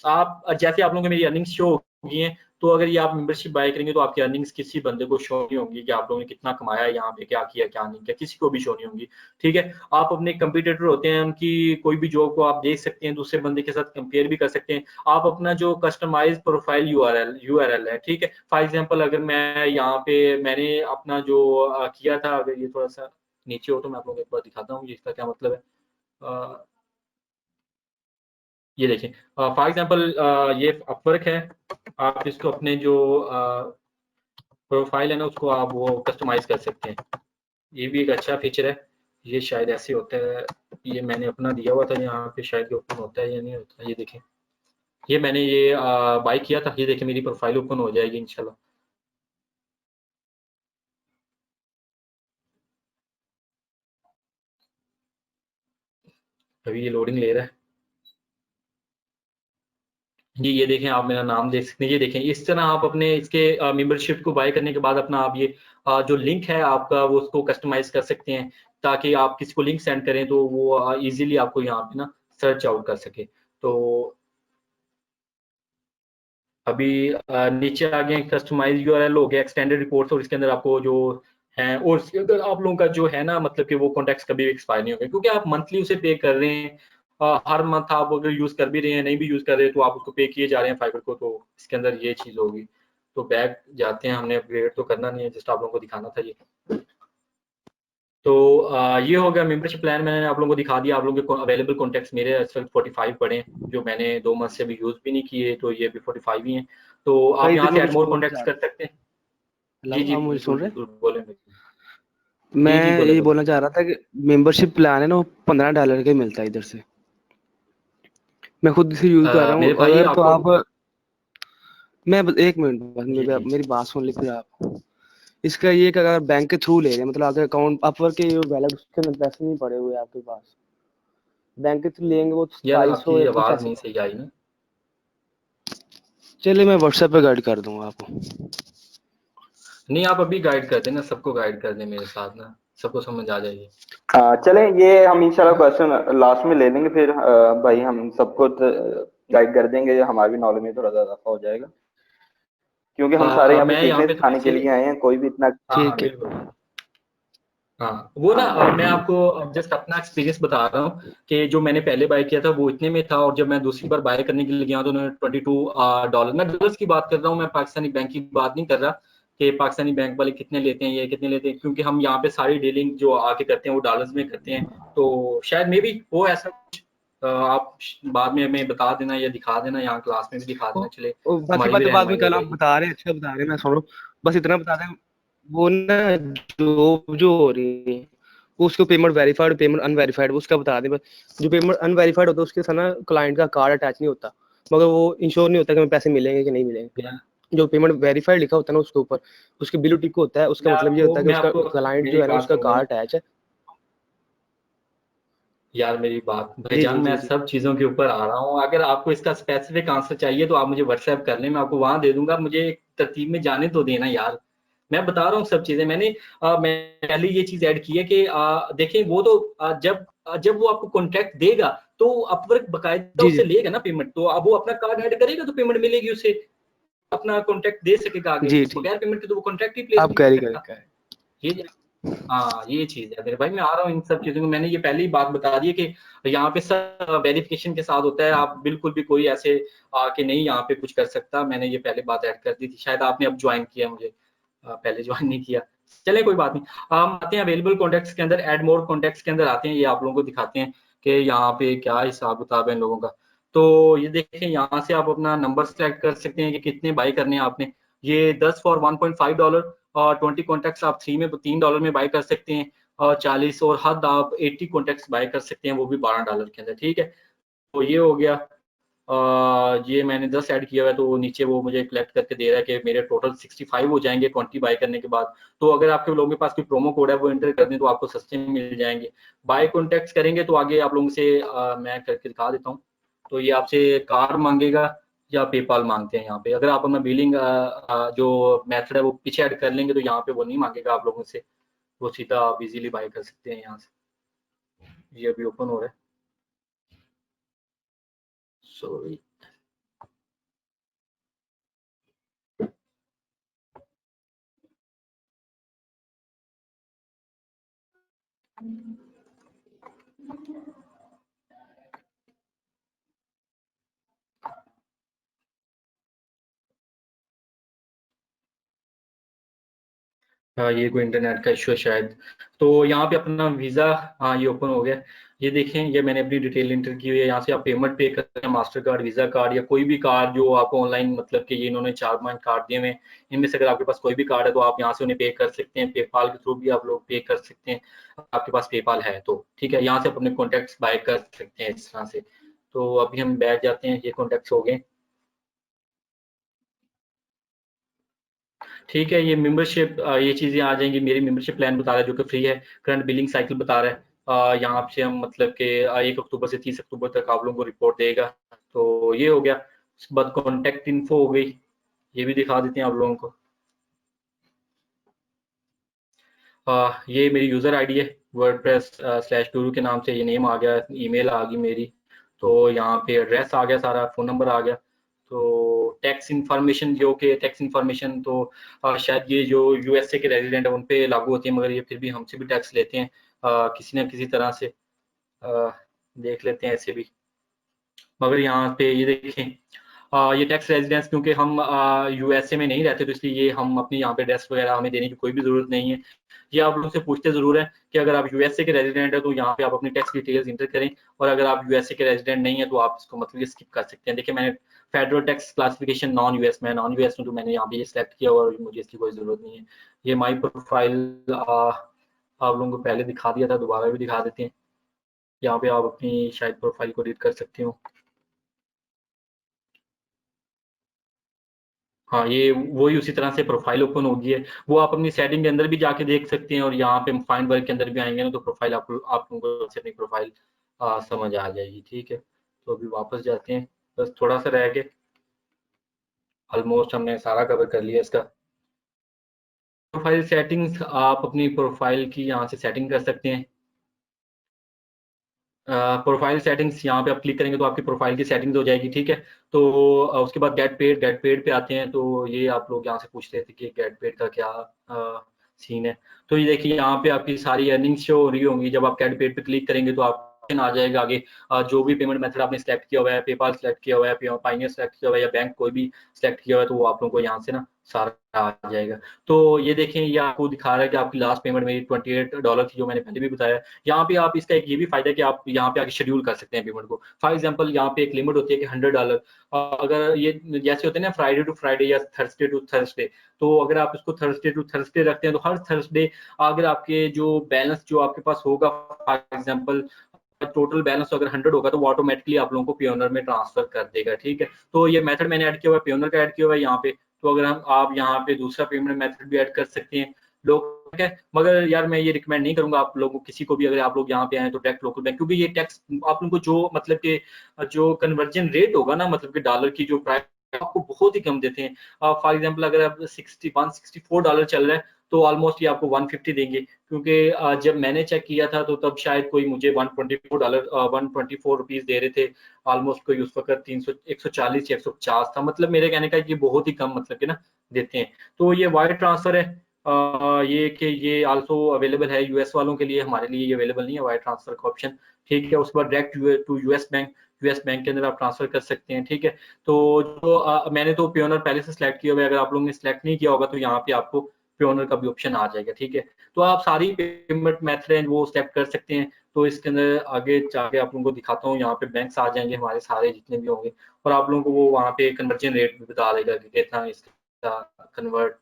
आप जैसे आप लोगों को मेरी अर्निंग्स शो होगी हैं, तो अगर ये आप मेंबरशिप बाय करेंगे तो आपकी अर्निंग्स किसी बंदे को शो नहीं होंगी कि आप लोगों ने कितना कमाया है, यहाँ पे क्या किया क्या नहीं किया, किसी को भी शो नहीं होंगी, ठीक है। आप अपने कंपटीटर होते हैं उनकी कोई भी जॉब को आप देख सकते हैं, दूसरे बंदे के साथ कंपेयर भी कर सकते हैं। आप अपना जो कस्टमाइज प्रोफाइल यूआरएल है, ठीक है। फॉर एग्जांपल अगर मैं यहाँ पे मैंने अपना जो किया था, अगर ये थोड़ा सा नीचे हो तो मैं आप लोगों को एक बार दिखाता हूँ ये इसका क्या मतलब है। ये देखिए, फॉर एग्जांपल ये अपवर्क है, आप इसको अपने जो प्रोफाइल है ना उसको आप वो कस्टमाइज कर सकते हैं। ये भी एक अच्छा फीचर है। ये शायद ऐसे होता है, ये मैंने अपना दिया हुआ था यहाँ पे, शायद ओपन होता है या नहीं होता। ये देखें, ये मैंने ये बाय किया था, ये देखें मेरी प्रोफाइल ओपन हो जाएगी इंशाल्लाह। अभी ये लोडिंग ले रहा है। ये देखें, आप मेरा नाम देख सकते हैं। ये देखें, इस तरह आप अपने इसके मेंबरशिप को बाय करने के बाद अपना आप ये जो लिंक है आपका वो उसको कस्टमाइज कर सकते हैं, ताकि आप किसी को लिंक सेंड करें तो वो इजीली आपको यहाँ पे ना सर्च आउट कर सके। तो अभी नीचे आ गए कस्टमाइज यूआरएल हो गया, एक्सटेंडेड रिपोर्ट्स, और इसके अंदर आपको जो है, और अगर आप लोगों का जो है ना मतलब कि वो कॉन्टैक्ट्स कभी भी एक्सपायर नहीं होंगे, क्योंकि आप मंथली उसे पे कर रहे हैं। हर मंथ आप अगर यूज कर भी रहे हैं, नहीं भी यूज कर रहे तो आप उसको पे किए जा रहे हैं फाइबर को, तो इसके अंदर ये चीज होगी। तो बैक जाते हैं, हमने अपग्रेड तो करना नहीं है, जस्ट आप लोगों को दिखाना था ये। तो ये हो गया मेंबरशिप प्लान, मैंने आप लोगों को दिखा दिया। आप लोगों के अवेलेबल कॉन्टैक्ट्स मेरे इस वक्त 45 पड़े हैं, जो मैंने 2 मंथ से अभी यूज भी नहीं किए, तो ये भी 45 ही हैं। तो आप भाई इधर यहाँ से मैं ऐड कुछ मोर बोलना कॉन्टैक्ट्स चाह कर रहा सकते हैं। हूँ। जी हेलो, जी आप मुझे बिल्कुल सुन रहे हैं? बिल्कुल, बोले। जी जी, मैं बोले ये बोले। बोलना चाह रहा था कि मेंबरशिप प्लान है ना, वो $15 का ही मिलता है इधर से। मैं खुद इसे यूज कर रहा हूँ। मेरे भाई अगर तो आपको, आप, एक मिनट बस जी जी मेरी बात सुन लीजिए आप। इसका ये कि अगर बैंक के थ्रू ले रहे हैं, मतलब आपके अकाउंट अपवर्क के वैलेट उसके अंदर पैसे नहीं पड़े हुए आपके पास, बैंक के थ्रू लेंगे वो यार 2200 आपकी या कुछ आवाज ऐसे नहीं पड़े। सही आई ना। चलिए मैं व्हाट्सएप पे गाइड कर दूंगा आपको। नहीं, आप अभी गाइड कर देना, सबको गाइड कर दें मेरे साथ ना, सबको समझ आ जाएगी। चलें, ये हम इंशाल्लाह क्वेश्चन लास्ट में ले लेंगे फिर। भाई हम सबको गाइड कर देंगे, हमारी भी नॉलेज में थोड़ा सा इजाफा हो जाएगा, क्योंकि हम सारे यहाँ पे मैं यहाँ सीखने पे थोड़ी सिखाने के सी, लिए आए हैं, कोई भी इतना। हाँ हाँ ठीक है। बिल्कुल। हाँ वो ना, हाँ मैं आपको जस्ट अपना एक्सपीरियंस बता रहा हूँ कि जो मैंने पहले बाय किया था वो इतने में था, और जब मैं दूसरी बार बाय करने के लिए गया तो उन्होंने $22, मैं डॉलर्स की बात कर रहा हूँ, मैं पाकिस्तानी बैंक की बात नहीं कर रहा कि पाकिस्तानी बैंक वाले कितने लेते हैं, ये कितने लेते हैं, क्योंकि हम यहाँ पे सारी डीलिंग जो आके करते हैं वो डॉलर्स में करते हैं। तो शायद मे बी वो ऐसा कुछ, आप बाद में हमें बता देना या दिखा देना, यहाँ क्लास में भी दिखा देना, चले बाकी हमारी भी बात तो बाद में रहनुमाई हो करना, आप जाएगी। बता रहे हैं, अच्छा बता रहे हैं, मैं सुन रहा हूँ। बस इतना बता दें, वो ना जो हो रही है वो उसको पेमेंट वेरीफाइड, पेमेंट अनवेरीफाइड, वो उसका बता दें बस। जो पेमेंट अनवेरीफाइड होता है उसके साथ ना क्लाइंट का कार्ड अटैच नहीं होता, मगर वो इंश्योर नहीं होता कि हमें पैसे मिलेंगे कि नहीं मिलेंगे। जो पेमेंट वेरीफाइड लिखा होता है ना उसके ऊपर, उसके ब्लू टिक होता है, उसका मतलब ये होता है कि मैं उसका आपको क्लाइंट जो मेरी है ना बात उसका सुनो कार्ड अटैच है। यार, मेरी बात जी भाईजान, जी मैं जी जी। सब चीजों के ऊपर आ रहा हूँ। अगर आपको इसका स्पेसिफिक आंसर चाहिए तो आप मुझे व्हाट्सएप कर लें, मैं आपको वहां दे दूंगा। मुझे एक तरतीब में जाने तो देना यार। मैं बता रहा हूँ सब चीजें। मैं पहले ये चीज ऐड की है कि देखें, वो तो जब वो आपको कॉन्ट्रैक्ट देगा तो अपवर्क बकायदा जी उससे जी लेगा ना पेमेंट। तो अब वो अपना कार्ड ऐड करेगा तो पेमेंट मिलेगी उसे, अपना कॉन्ट्रैक्ट दे सकेगा आगे। जी ठीक। बगैर पेमेंट के तो वो कॉन्ट्रैक्ट ही प्लेस आप नहीं कर कैरी करें सकता। ये हाँ, ये चीज है मेरे भाई। मैं आ रहा हूँ इन सब चीजों में। मैंने ये पहले ही बात बता दी है कि यहाँ पे सब वेरिफिकेशन के साथ होता है। आप बिल्कुल भी कोई ऐसे आके नहीं यहाँ पे कुछ कर सकता। मैंने ये पहले बात ऐड कर दी थी, शायद आपने अब ज्वाइन किया मुझे, पहले ज्वाइन नहीं किया। चले कोई बात नहीं। हम आते हैं अवेलेबल कॉन्टेक्ट्स के अंदर, एड मोर कॉन्टेक्ट्स के अंदर आते हैं। ये आप लोगों को दिखाते हैं कि यहाँ पे क्या हिसाब किताब है इन लोगों का। तो ये देखें, यहाँ से आप अपना नंबर सेलेक्ट कर सकते हैं कि कितने बाई करने हैं आपने। ये 10 फॉर $1.5 और 20 कॉन्टेक्ट्स आप $3 में बाय कर सकते हैं। और 40 और हद आप 80 कॉन्टेक्ट्स बाय कर सकते हैं, वो भी $12 के अंदर। ठीक है, तो ये हो गया। ये मैंने 10 ऐड किया हुआ है, तो नीचे वो मुझे कलेक्ट करके दे रहा है कि मेरे टोटल 65 हो जाएंगे 20 बाय करने के बाद। तो अगर आपके लोगों के पास कोई प्रोमो कोड है वो एंटर कर दें तो आपको सस्ते में मिल जाएंगे। बाय कॉन्टेक्ट्स करेंगे तो आगे आप लोगों से मैं करके दिखा देता हूँ। तो ये आपसे कार्ड मांगेगा या पेपाल मांगते हैं यहाँ पे। अगर आप अपना बिलिंग जो मेथड है वो पीछे ऐड कर लेंगे तो यहाँ पे वो नहीं मांगेगा आप लोगों से। वो सीधा आप इजीली बाय कर सकते हैं यहाँ से। ये अभी ओपन हो रहा है, सॉरी। हाँ, ये कोई इंटरनेट का इशू है शायद। तो यहाँ पे अपना वीज़ा, हाँ ये ओपन हो गया। ये देखें, ये मैंने अपनी डिटेल इंटर की हुई है। यहाँ से आप पेमेंट पे करते हैं, मास्टर कार्ड, वीज़ा कार्ड या कोई भी कार्ड जो आपको ऑनलाइन, मतलब कि ये इन्होंने 4 कार्ड दिए हुए हैं। इनमें से अगर आपके पास कोई भी कार्ड है तो आप यहाँ से उन्हें पे कर सकते हैं। पेपाल के थ्रू भी आप लोग पे कर सकते हैं, आपके पास पेपाल है तो। ठीक है, यहाँ से अपने कॉन्टैक्ट्स बाय कर सकते हैं इस तरह से। तो अभी हम बैठ जाते हैं, ये कॉन्टैक्ट्स हो गए। ठीक है, ये मेंबरशिप, ये चीज़ें आ जाएंगी। मेरी मेंबरशिप प्लान बता रहा है जो कि फ्री है। करंट बिलिंग साइकिल बता रहा है। यहाँ से हम मतलब कि 1 अक्टूबर से 30 अक्टूबर तक आप लोगों को रिपोर्ट देगा। तो ये हो गया। उसके बाद कॉन्टैक्ट इन्फो हो गई, ये भी दिखा देते हैं आप लोगों को। ये मेरी यूज़र आईडी है, wordpress/guru के नाम से ये नेम आ गया, ईमेल आ गई मेरी। तो यहाँ पे एड्रेस आ गया सारा, फ़ोन नंबर आ गया। तो टैक्स इन्फॉर्मेशन, जो कि टैक्स इन्फॉर्मेशन तो शायद ये जो यूएसए के रेजिडेंट है उन पे लागू होती है, मगर ये फिर भी हमसे भी टैक्स लेते हैं किसी न किसी तरह से। अ, देख लेते हैं ऐसे भी। मगर यहाँ पे ये देखें, ये टैक्स रेजिडेंस, क्योंकि हम यूएसए में नहीं रहते तो इसलिए ये हम अपनी यहाँ पे एड्रेस वगैरह हमें देने की कोई भी ज़रूरत नहीं है। ये आप लोगों से पूछते ज़रूर हैं कि अगर आप यूएसए के रेजिडेंट हैं तो यहाँ पे आप अपनी टैक्स डिटेल्स इंटर करें, और अगर आप यूएसए के रेजिडेंट नहीं है तो आप इसको मतलब स्किप कर सकते हैं। देखिए, मैंने federal tax classification non US में, नॉन यूएस में तो मैंने यहाँ पे ये सेलेक्ट किया और मुझे इसकी कोई ज़रूरत नहीं है। ये माई प्रोफाइल आप लोगों को पहले दिखा दिया था, दोबारा भी दिखा देते हैं। यहाँ पे आप अपनी शायद प्रोफाइल को एडिट कर सकते हो। हाँ, ये वही उसी तरह से प्रोफाइल ओपन होगी है। वो आप अपनी सेटिंग के अंदर भी जाके देख सकते हैं, और यहाँ पे फाइंड वर्क के अंदर भी आएंगे ना तो प्रोफाइल आप लोगों को अपनी प्रोफाइल समझ आ जाएगी। ठीक है, तो अभी वापस जाते हैं, बस थोड़ा सा रह गया। ऑलमोस्ट हमने सारा कवर कर लिया इसका। प्रोफाइल सेटिंग्स, आप अपनी प्रोफाइल की यहाँ से सेटिंग कर सकते हैं। प्रोफाइल सेटिंग्स यहाँ पे आप क्लिक करेंगे तो आपकी प्रोफाइल की सेटिंग्स हो जाएगी। ठीक है, तो उसके बाद गेट पेड पे आते हैं। तो ये आप लोग यहाँ से पूछ रहे थे कि गेट पेड का क्या सीन है। तो ये देखिए, यहाँ पे आपकी सारी अर्निंग्स शो हो रही होंगी। जब आप गेट पेड पे क्लिक करेंगे तो आप आ जाएगा आगे जो भी पेमेंट मेथड आपने सेलेक्ट किया हुआ है, पेपाल सेलेक्ट किया हुआ है, पाइनियर सेलेक्ट किया हुआ है, या बैंक कोई भी सेलेक्ट किया हुआ है, तो वो आप लोगों को यहाँ से ना सारा आ जाएगा। तो ये देखें, ये आपको दिखा रहा है कि आपकी लास्ट पेमेंट मेरी $28 थी, जो मैंने पहले भी बताया। यहाँ पे आप, इसका एक ये भी फायदा है कि आप यहाँ पे आके शेड्यूल कर सकते हैं पेमेंट को। फॉर एग्जांपल, यहाँ पे एक लिमिट होती है कि $100। अगर ये जैसे होते हैं ना फ्राइडे टू फ्राइडे या थर्सडे टू थर्सडे, तो अगर आप इसको थर्सडे टू थर्सडे रखते हैं तो हर थर्सडे अगर आपके जो बैलेंस जो आपके पास होगा, फॉर एग्जांपल टोटल बैलेंस अगर 100 होगा तो वो ऑटोमेटिकली आप लोगों को पियोनर में ट्रांसफर कर देगा, ठीक है। तो ये मेथड मैंने ऐड किया हुआ है, पियोनर का ऐड किया हुआ है यहाँ पे। तो अगर आप यहाँ पे दूसरा पेमेंट मेथड भी ऐड कर सकते हैं लोग, ठीक है। मगर यार मैं ये रिकमेंड नहीं करूंगा आप लोगों किसी को भी, अगर आप लोग यहाँ पे आए तो डायरेक्ट लोकल बैंक, क्योंकि ये टैक्स आप लोगों को जो मतलब कि जो कन्वर्जन रेट होगा ना, मतलब कि डॉलर की जो प्राइस आपको बहुत ही कम देते हैं। फॉर एग्जांपल अगर आप $61-64 चल रहा है तो ऑलमोस्ट ये आपको 150 देंगे, क्योंकि जब मैंने चेक किया था तो तब शायद कोई मुझे $124 दे रहे थे। ऑलमोस्ट कोई उस वक्त 140 या 150 था। मतलब मेरे कहने का ये बहुत ही कम मतलब कि ना देते हैं। तो ये वायर ट्रांसफर है, ये कि ये आल्सो अवेलेबल है यूएस वालों के लिए, हमारे लिए ये अवेलेबल नहीं है वायर ट्रांसफर का ऑप्शन, ठीक है। उसके बाद डायरेक्ट टू यूएस बैंक के अंदर आप ट्रांसफर कर सकते हैं, ठीक है। तो जो मैंने तो पियोनर पहले से सिलेक्ट किया हुआ है, अगर आप लोगों ने सिलेक्ट नहीं किया होगा तो यहाँ पे आपको पियोनर का भी ऑप्शन आ जाएगा, ठीक है। तो आप सारी पेमेंट मेथड हैं वो सिलेक्ट कर सकते हैं। तो इसके अंदर आगे जाके आप लोगों को दिखाता हूँ, यहाँ पे बैंक्स आ जाएंगे हमारे सारे जितने भी होंगे, और आप लोगों को वो वहाँ पे कन्वर्जन रेट भी बता देगा कि कितना इसका कन्वर्ट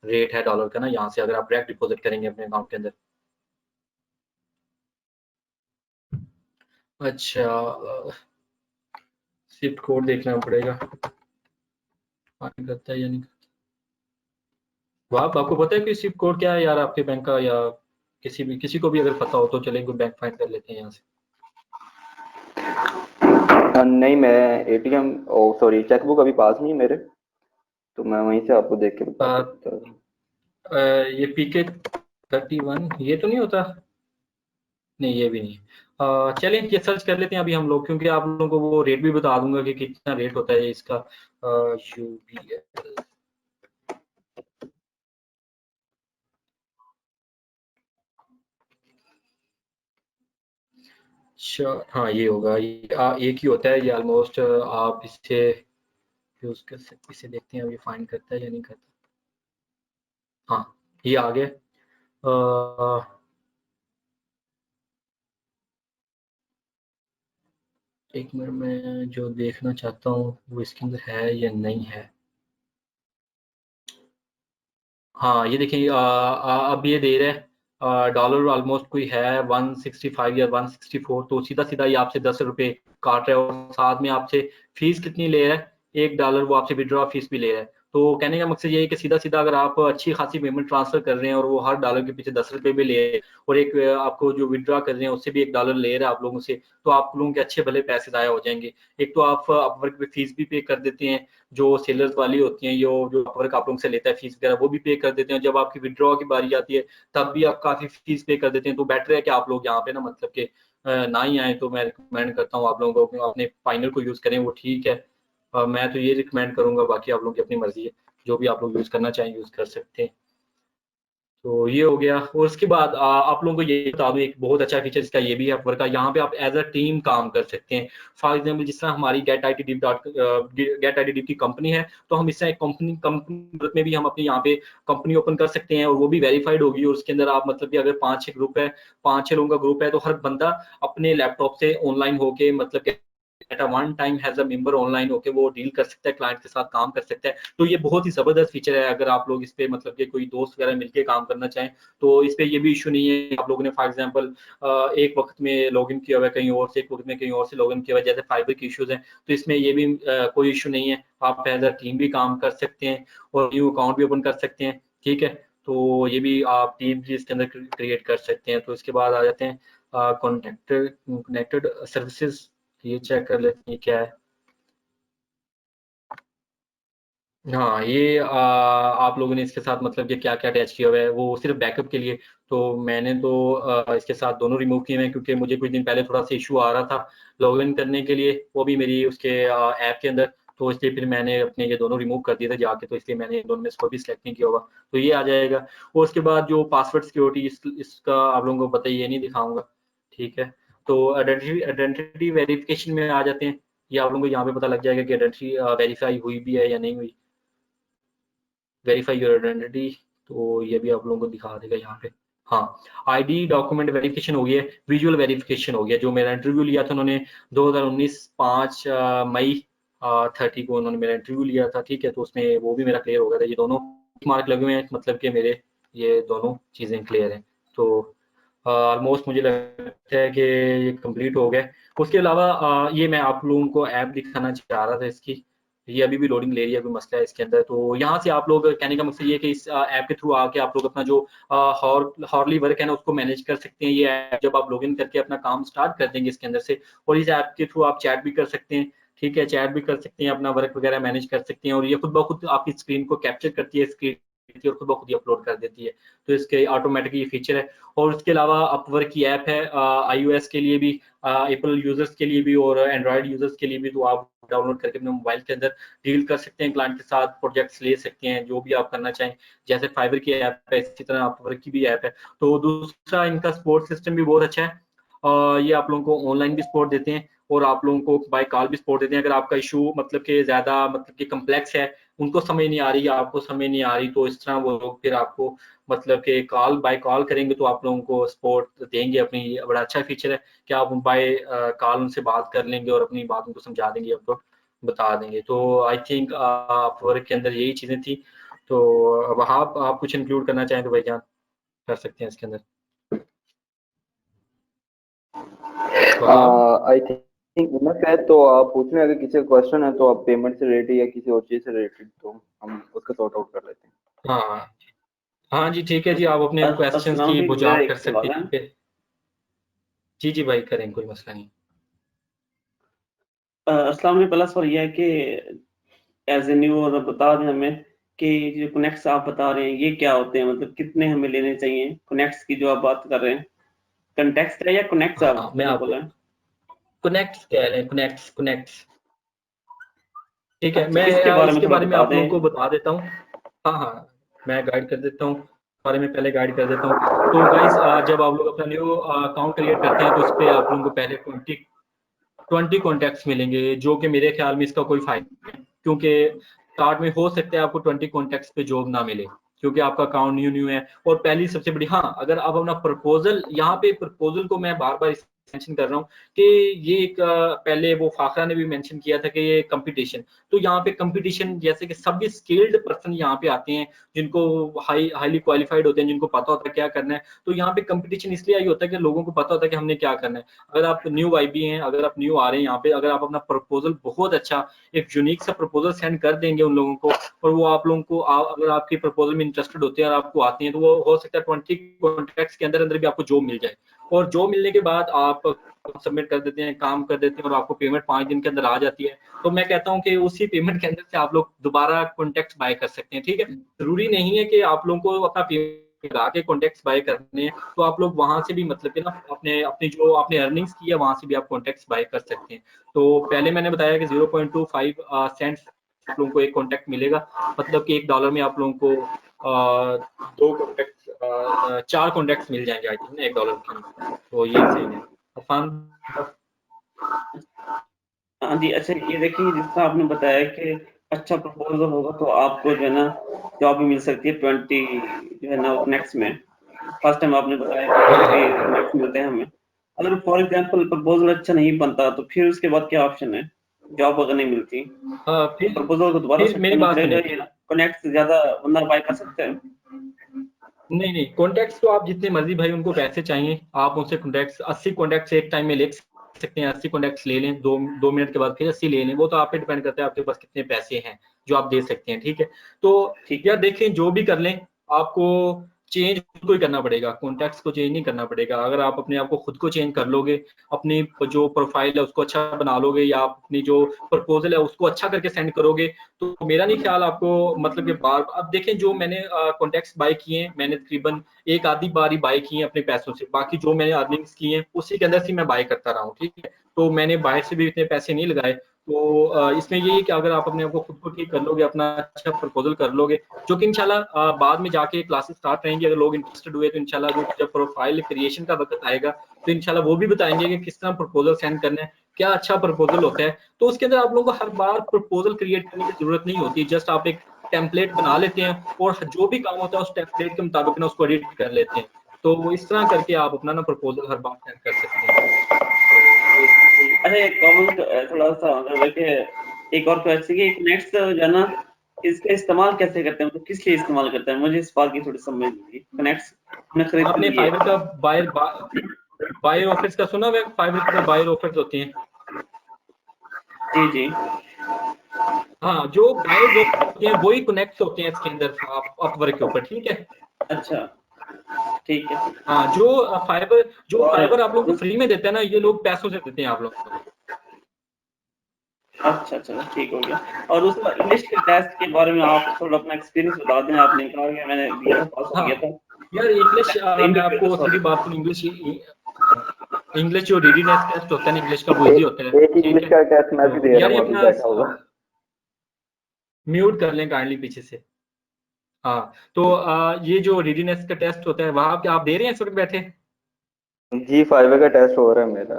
रेट है डॉलर का ना, यहाँ से अगर आप डायरेक्ट डिपॉजिट करेंगे अपने अकाउंट के अंदर। अच्छा, स्विफ्ट कोड देखना पड़ेगा करता है या नहीं। आपको पता है कि स्विफ्ट कोड क्या है यार आपके बैंक का, या किसी को भी अगर पता हो तो चलेंगे बैंक फाइंड कर लेते हैं यहाँ से। नहीं, मैं एटीएम ओ सॉरी चेकबुक अभी पास नहीं है मेरे, तो मैं वहीं से आपको देख के बता आ, सकता हूँ। ये PK31 ये तो नहीं होता, नहीं ये भी नहीं है। चलें ये सर्च कर लेते हैं अभी हम लोग, क्योंकि आप लोगों को वो रेट भी बता दूंगा कि कितना रेट होता है इसका। UBL अच्छा, हाँ ये होगा, ये एक ही होता है ये ऑलमोस्ट। आप इसे यूज कर सकते, इसे देखते हैं अब ये फाइंड करता है या नहीं करता। हाँ ये आ गया। एक मिनट में जो देखना चाहता हूँ वो इसके अंदर है या नहीं है। हाँ ये देखिए, अब ये दे रहा है डॉलर ऑलमोस्ट कोई है 165 या 164, तो सीधा सीधा ये आपसे 10 रुपए काट रहा है, और साथ में आपसे फीस कितनी ले रहा है, $1 वो आपसे विड्रॉ फीस भी ले रहा है। तो कहने का मकसद ये है कि सीधा सीधा अगर आप अच्छी खासी पेमेंट ट्रांसफर कर रहे हैं और वो हर डॉलर के पीछे 10 रुपए भी ले रहे हैं, और एक आपको जो विड्रॉ कर रहे हैं उससे भी $1 ले रहा है आप लोगों से, तो आप लोगों के अच्छे भले पैसे ज़ाया हो जाएंगे। एक तो आप अपवर्क पे फीस भी पे कर देते हैं, जो सेलर्स वाली होती हैं, जो अपवर्क आप लोगों से लेता है फीस वगैरह वो भी पे कर देते हैं। जब आपकी विड्रॉ की बारी आती है तब भी आप काफी फीस पे कर देते हैं। तो बेटर है कि आप लोग यहाँ पे ना मतलब कि ना ही आए, तो मैं रिकमेंड करता हूँ आप लोगों को अपने फाइनल को यूज करें, वो ठीक है। मैं तो ये रिकमेंड करूंगा, बाकी आप लोगों की अपनी मर्जी है, जो भी आप लोग यूज करना चाहें यूज कर सकते हैं। तो ये हो गया, और उसके बाद आप लोगों को ये बता दूं एक बहुत अच्छा फीचर इसका ये भी है अपवर्क का, यहाँ पे आप एज अ टीम काम कर सकते हैं। फॉर एग्जांपल जिस तरह हमारी गेट आई डी की कंपनी है, तो हम इससे कंपनी कंपनी में भी हम अपनी यहाँ पे कंपनी ओपन कर सकते हैं, और वो भी वेरीफाइड होगी। और उसके अंदर आप मतलब कि अगर 5-6 ग्रुप है, 5-6 लोगों का ग्रुप है, तो हर बंदा अपने लैपटॉप से ऑनलाइन होके मतलब कि at a one time has a member online होके वो डील कर सकता है, क्लाइंट के साथ काम कर सकता है। तो ये बहुत ही जबरदस्त फीचर है। अगर आप लोग इस पे मतलब कि कोई दोस्त वगैरह मिलके काम करना चाहें तो इस पे ये भी इशू नहीं है। आप लोगों ने फॉर एग्जांपल एक वक्त में लॉगिन किया हुआ है कहीं और से, एक वक्त में कहीं और से लॉगिन किया हुआ है, जैसे फाइबर के इश्यूज हैं, तो इसमें ये भी कोई इशू नहीं है। आप एज अ टीम भी काम कर सकते हैं और न्यू अकाउंट भी ओपन कर सकते हैं, ठीक है। तो ये भी आप टीम भी इसके अंदर क्रिएट कर सकते हैं। तो इसके बाद आ जाते हैं कनेक्टेड सर्विसेज, ये चेक कर लेते हैं क्या है। हाँ ये आप लोगों ने इसके साथ मतलब कि क्या क्या अटैच किया हुआ है, वो सिर्फ बैकअप के लिए। तो मैंने तो इसके साथ दोनों रिमूव किए हैं, क्योंकि मुझे कुछ दिन पहले थोड़ा सा इशू आ रहा था लॉगिन करने के लिए, वो भी मेरी उसके ऐप के अंदर। तो इसलिए फिर मैंने अपने ये दोनों रिमूव कर दिए थे जाके, तो इसलिए मैंने दोनों में इसको भी सिलेक्ट नहीं किया होगा। तो ये आ जाएगा। और उसके बाद जो पासवर्ड सिक्योरिटी इसका आप लोगों को पता ही, ये नहीं दिखाऊंगा, ठीक है। तो आइडेंटिटी वेरिफिकेशन में आ जाते हैं। ये आप लोगों को यहाँ पे पता लग जाएगा कि आइडेंटिटी वेरीफाई हुई भी है या नहीं हुई, वेरीफाई योर आइडेंटिटी। तो ये भी आप लोगों को दिखा देगा यहाँ पे। हाँ, आईडी डॉक्यूमेंट वेरिफिकेशन हो गया, विजुअल वेरिफिकेशन हो गया। जो मेरा इंटरव्यू लिया था उन्होंने 2019 5 मई 30 को उन्होंने मेरा इंटरव्यू लिया था, ठीक है। तो उसमें वो भी मेरा क्लियर हो गया था। ये दोनों मार्क लगे हुए हैं, मतलब कि मेरे ये दोनों चीज़ें क्लियर हैं। तो ऑलमोस्ट मुझे लगता है कि ये कंप्लीट हो गया। उसके अलावा ये मैं आप लोगों को ऐप दिखाना चाह रहा था इसकी, ये अभी भी लोडिंग ले रही है, कोई मसला है इसके अंदर। तो यहाँ से आप लोग, कहने का मकसद ये है कि इस ऐप के थ्रू आके आप लोग अपना जो हॉर्ली वर्क है ना उसको मैनेज कर सकते हैं। ये ऐप जब आप लॉगिन करके अपना काम स्टार्ट कर देंगे इसके अंदर से, और इस ऐप के थ्रू आप चैट भी कर सकते हैं, ठीक है, चैट भी कर सकते हैं, अपना वर्क वगैरह मैनेज कर सकते हैं, और ये खुद ब खुद आपकी स्क्रीन को कैप्चर करती है, स्क्रीन और खुद ब खुद ही अपलोड कर देती है। तो इसके ऑटोमेटिक ये फीचर है। और उसके अलावा अपवर्क की ऐप है iOS के लिए भी, एप्पल यूजर्स के लिए भी और एंड्रॉयड यूजर्स के लिए भी। तो आप डाउनलोड करके अपने मोबाइल के अंदर डील कर सकते हैं, क्लाइंट के साथ प्रोजेक्ट्स ले सकते हैं, जो भी आप करना चाहें। जैसे फाइवर की ऐप है, इसी तरह अपवर्क की भी ऐप है। तो दूसरा, इनका सपोर्ट सिस्टम भी बहुत अच्छा है। ये आप लोगों को ऑनलाइन भी सपोर्ट देते हैं और आप लोगों को बाय कॉल भी सपोर्ट देते हैं। अगर आपका इशू मतलब कि ज़्यादा मतलब कि कम्प्लेक्स है, उनको समझ नहीं आ रही या आपको समझ नहीं आ रही, तो इस तरह वो लोग फिर आपको मतलब कि कॉल बाय कॉल करेंगे, तो आप लोगों को सपोर्ट देंगे अपनी। ये बड़ा अच्छा फीचर है कि आप बाय कॉल उनसे बात कर लेंगे और अपनी बात उनको समझा देंगे, आपको बता देंगे। तो आई थिंक अपवर्क के अंदर यही चीज़ें थी। तो अब आप कुछ इंक्लूड करना चाहें तो भाईजान कर सकते हैं इसके अंदर। तो आप आई थिंक इनफ है। तो आप पूछ लें, अगर किसी का क्वेश्चन है तो आप पेमेंट से रिलेटेड या किसी और चीज से रिलेटेड, तो हम उसका सॉर्ट आउट कर लेते हैं। हाँ हाँ जी, ठीक है जी, आप अपने क्वेश्चंस अस्सलाम की वालेकुम, मेरा बुझारत एक कर सकते सवाल हैं, है। ठीक है। जी जी भाई, करें, कोई मसला नहीं। अस्सलाम वालेकुम, पहला सवाल ये है कि एज ए न्यू और बता दें हमें कि जो कनेक्ट्स आप बता रहे हैं ये क्या होते हैं, मतलब कितने हमें लेने चाहिए कनेक्ट्स की जो आप बात कर रहे हैं? कंटेक्स्ट है या कनेक्ट्स हाँ, मैं आपने आपको बोला है? कनेक्ट्स कह रहे हैं, कनेक्ट्स, ठीक है। अच्छा, मैं इसके बारे में इसके थोड़ा बारे में बता आप लोगों को दें। बता देता हूँ। हाँ हाँ, मैं गाइड कर देता हूँ, बारे में पहले गाइड कर देता हूँ। तो गाइस, जब आप लोग अपना न्यू अकाउंट क्रिएट करते हैं तो इस पे आप लोगों को पहले 20 कॉन्टैक्ट्स मिलेंगे, जो कि मेरे ख्याल में इसका कोई फायदा नहीं है, क्योंकि स्टार्ट में हो सकता है आपको 20 कॉन्टैक्ट्स पे जॉब ना मिले, क्योंकि आपका अकाउंट न्यू न्यू है। और पहली सबसे बड़ी, हाँ, अगर आप अपना प्रपोजल, यहाँ पे प्रपोजल को मैं बार बार मेंशन कर रहा हूँ कि ये एक पहले वो फाखरा ने भी मेंशन किया था कि ये कंपटीशन, तो यहाँ पे कंपटीशन जैसे कि सभी स्किल्ड पर्सन यहाँ पे आते हैं, जिनको हाईली क्वालिफाइड होते हैं, जिनको पता होता है क्या करना है। तो यहाँ पे कंपटीशन इसलिए आई होता है कि लोगों को पता होता है कि हमने क्या करना है। अगर आप न्यू आईबी हैं, अगर आप न्यू आ रहे हैं यहाँ पे, अगर आप अपना प्रपोजल बहुत अच्छा एक यूनिक सा प्रपोजल सेंड कर देंगे उन लोगों को, और वो आप लोगों को अगर आपके प्रपोजल में इंटरेस्टेड होते हैं और आपको आती हैं, तो वो हो सकता है 20 कॉन्ट्रैक्ट्स के अंदर अंदर भी आपको जॉब मिल जाए। और जॉब मिलने के बाद आप सबमिट कर देते हैं, काम कर देते हैं, और आपको पेमेंट 5 दिन के अंदर आ जाती है। तो मैं कहता हूँ कि उसी पेमेंट के अंदर से आप लोग दोबारा कॉन्टैक्ट्स बाय कर सकते हैं, ठीक है। जरूरी नहीं है कि आप लोगों को अपना पेमेंट लगा के कॉन्टैक्ट्स बाय करने हैं, तो आप लोग वहां से भी मतलब कि ना अपने अपनी जो आपने अर्निंग्स की है वहां से भी आप कॉन्टैक्ट्स बाय कर सकते हैं। तो पहले मैंने बताया कि 0.25 सेंट्स आप लोगों को एक कॉन्टैक्ट मिलेगा, मतलब कि $1 में आप लोगों को दो कॉन्टैक्ट 4 कॉन्टैक्ट्स मिल जाएंगे आई थिंक ना $1 के अंदर। तो ये सीन है अफान। हाँ जी, अच्छा ये देखिए, जितना आपने बताया कि अच्छा प्रपोजल होगा तो आपको जो है ना जॉब भी मिल सकती है 20 जो है ना कनेक्ट्स में। फर्स्ट टाइम आपने बताया कि हाँ 20 हाँ कनेक्ट्स मिलते हैं हमें। अगर फॉर एग्जांपल प्रपोजल अच्छा नहीं बनता तो फिर उसके बाद क्या ऑप्शन है? जॉब अगर नहीं मिलती तो फिर प्रपोजल को दोबारा फिर सेट मेरी करना बात पड़ेगा सुनिए। या कनेक्ट्स ज्यादा बंदा बाय कर सकते हैं? नहीं नहीं, कॉन्टैक्ट्स तो आप जितने मर्जी भाई उनको पैसे चाहिए, आप उनसे कॉन्टैक्ट्स 80 कॉन्टैक्ट्स एक टाइम में ले सकते हैं। 80 कॉन्टैक्ट्स ले लें, 2 मिनट के बाद फिर 80 ले लें, वो तो आप पे डिपेंड करता है आपके पास कितने पैसे हैं जो आप दे सकते हैं, ठीक है। तो ठीक यार है। देखें, जो भी कर लें आपको चेंज खुद को ही करना पड़ेगा, कॉन्टैक्ट्स को चेंज नहीं करना पड़ेगा। अगर आप अपने आप को खुद को चेंज कर लोगे, अपनी जो प्रोफाइल है उसको अच्छा बना लोगे, या आप अपनी जो प्रपोजल है उसको अच्छा करके सेंड करोगे, तो मेरा नहीं ख्याल आपको मतलब कि बार अब देखें, जो मैंने कॉन्टैक्ट्स बाय किए हैं, मैंने तकरीबन एक आधी बार ही बाय किए हैं अपने पैसों से, बाकी जो मैंने अर्निंग्स की हैं उसी के अंदर से मैं बाय करता रहा हूँ, ठीक है। तो मैंने बाहर से भी इतने पैसे नहीं लगाए। तो इसमें ये है कि अगर आप अपने आप को खुद को ठीक कर लोगे, अपना अच्छा प्रपोजल कर लोगे, जो कि इंशाल्लाह बाद में जाके क्लासेस स्टार्ट रहेंगी, अगर लोग इंटरेस्टेड हुए तो इंशाल्लाह जो जब प्रोफाइल क्रिएशन का वक्त आएगा तो इंशाल्लाह वो भी बताएंगे कि किस तरह प्रपोजल सेंड करना है, क्या अच्छा प्रपोजल होता है। तो उसके अंदर आप लोगों को हर बार प्रपोजल क्रिएट करने की जरूरत नहीं होती, जस्ट आप एक टेम्पलेट बना लेते हैं और जो भी काम होता है उस टेम्पलेट के मुताबिक ना उसको एडिट कर लेते हैं। तो इस तरह करके आप अपना ना प्रपोजल हर बार सेंड कर सकते हैं। तो ये अच्छा, एक कॉमन थोड़ा सा मतलब है कि एक और क्वेश्चन कि नेक्स्ट जो है ना इसका इस्तेमाल कैसे करते हैं, मतलब किस लिए इस्तेमाल करते हैं? मुझे इस बात की थोड़ी समझ नहीं थी। कनेक्ट्स खरीद आपने ली है। फाइबर का बायर ऑफर्स का सुना हुआ है? फाइबर के बायर ऑफर्स होती हैं। जी जी। हाँ, जो बायर्स होते हैं वही कनेक्ट होते हैं इसके अंदर अपवर्क के ऊपर, ठीक है। अच्छा ठीक है। हाँ, जो और फाइबर आप लोगों को फ्री में देते हैं ना, ये लोग पैसों से देते हैं आप लोगों को। अच्छा चलो ठीक हो गया। और उसका इंग्लिश के टेस्ट के बारे में आप थोड़ा अपना एक्सपीरियंस बता दें। आपने कहा कि मैंने दिया था, पास हो हाँ गया था। यार, इंग्लिश मैं इंटरव्यू आपको सीधी सॉरी। बात करूँ, इंग्लिश जो रीडीनेस टेस्ट होता है ना इंग्लिश का, वो इजी होता है, एक ठीक इंग्लिश है। का टेस्ट मैं भी तो दे रहा यार हूँ ये अभी अपना बैठा हुआ। म्यूट कर लें काइंडली पीछे से। हाँ, तो ये जो रीडीनेस का टेस्ट होता है वहां क्या आप दे रहे हैं इस वक्त बैठे? जी फाइबर का टेस्ट हो रहा है मेरा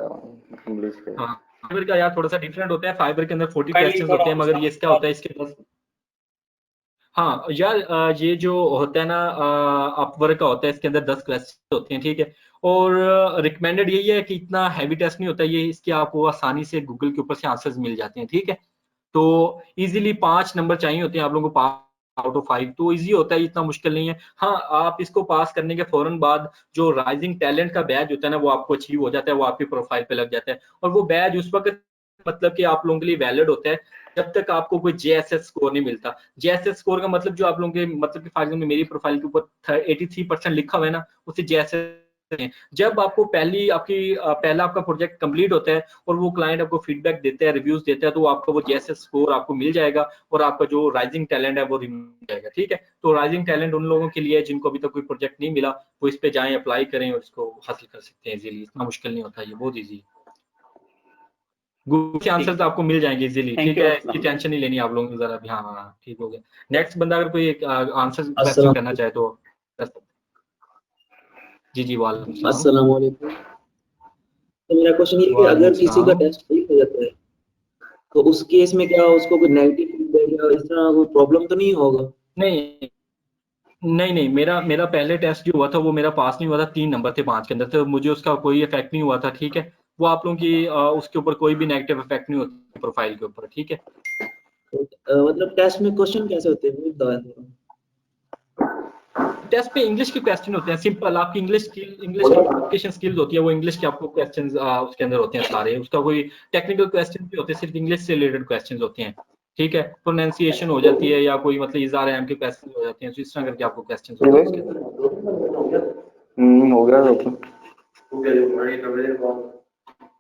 इंग्लिश के। हाँ, फाइबर का यार थोड़ा सा डिफरेंट होता है। फाइबर के अंदर 40 काइंडली क्वेश्चंस थोड़ा होते हैं, मगर उसका ये क्या होता है इसके पास। हाँ यार, ये जो होता है ना अपवर्क का होता है, इसके अंदर 10 क्वेश्चन होते हैं, ठीक है। और रिकमेंडेड यही है कि इतना हैवी टेस्ट नहीं होता ये, इसके आपको आसानी से गूगल के ऊपर से आंसर्स मिल जाते हैं, ठीक है। तो इजीली 5 नंबर चाहिए होते हैं आप लोगों को, 5 आउट ऑफ 5, तो इजी होता है, इतना मुश्किल नहीं है। हाँ, आप इसको पास करने के फौरन बाद जो राइजिंग टैलेंट का बैज होता है ना, वो आपको अचीव हो जाता है, वो आपकी प्रोफाइल पे लग जाता है। और वो बैज उस वक्त मतलब कि आप लोगों के लिए वैलिड होता है जब तक आपको कोई जेएसएस स्कोर नहीं मिलता। जेएसएस स्कोर का मतलब जो आप लोगों के मतलब कि फॉर एग्जांपल मेरी प्रोफाइल के ऊपर 83% लिखा हुआ है ना, उससे जेएसएस। जब आपको पहला आपका प्रोजेक्ट कंप्लीट होता है और वो क्लाइंट आपको फीडबैक देता है, रिव्यूज देता है, तो आपका वो जेएसएस स्कोर आपको मिल जाएगा और आपका जो राइजिंग टैलेंट है वो रिमूव हो जाएगा, ठीक है। तो राइजिंग टैलेंट उन लोगों के लिए जिनको अभी तक कोई प्रोजेक्ट नहीं मिला, वो इस पे जाएं, अप्लाई करें और इसको हासिल कर सकते हैं इजीली। इतना मुश्किल नहीं होता, ये बहुत ईजी है। गूगल के ठीक आंसर्स है। आपको मिल जाएंगे इजीली, थैंक ठीक यू। है। इसकी अस्सलाम वालेकुम। टेंशन नहीं लेनी आप लोगों को जरा भी। हाँ हाँ, ठीक हो गया। नेक्स्ट बंदा अगर कोई आंसर क्वेश्चन करना अस्सलाम चाहे तो कर सकते हैं। जी जी, वालेकुम सलाम। अस्सलाम वालेकुम। तो मेरा क्वेश्चन ये है कि वालेकुम अगर किसी का सलाम। टेस्ट फेल हो जाता है तो उस केस में क्या उसको कोई नेगेटिव फीडबैक या इस तरह कोई प्रॉब्लम तो नहीं होगा? नहीं नहीं नहीं, मेरा पहले टेस्ट जो हुआ था वो मेरा पास नहीं हुआ था, 3 नंबर थे 5 के अंदर, तो मुझे उसका कोई इफेक्ट नहीं हुआ था, ठीक है। वो आप लोगों की उसके ऊपर कोई भी नेगेटिव इफेक्ट नहीं होता प्रोफाइल के ऊपर, ठीक है। तो, मतलब टेस्ट में क्वेश्चन कैसे होते हैं वो बताया थोड़ा। टेस्ट पे इंग्लिश के क्वेश्चन होते हैं सिंपल। आपकी इंग्लिश की कम्युनिकेशन स्किल्स होती है, वो इंग्लिश के आपको क्वेश्चन उसके अंदर होते हैं सारे। उसका कोई टेक्निकल क्वेश्चन भी होते हैं, सिर्फ इंग्लिश से रिलेटेड क्वेश्चन होते हैं, ठीक है। प्रोनाउंसिएशन हो जाती है या कोई मतलब इज़ार एम के क्वेश्चन हो जाते हैं, तो इस तरह करके आपको क्वेश्चन जी होते हैं भाई उसके अंदर। हो गया तो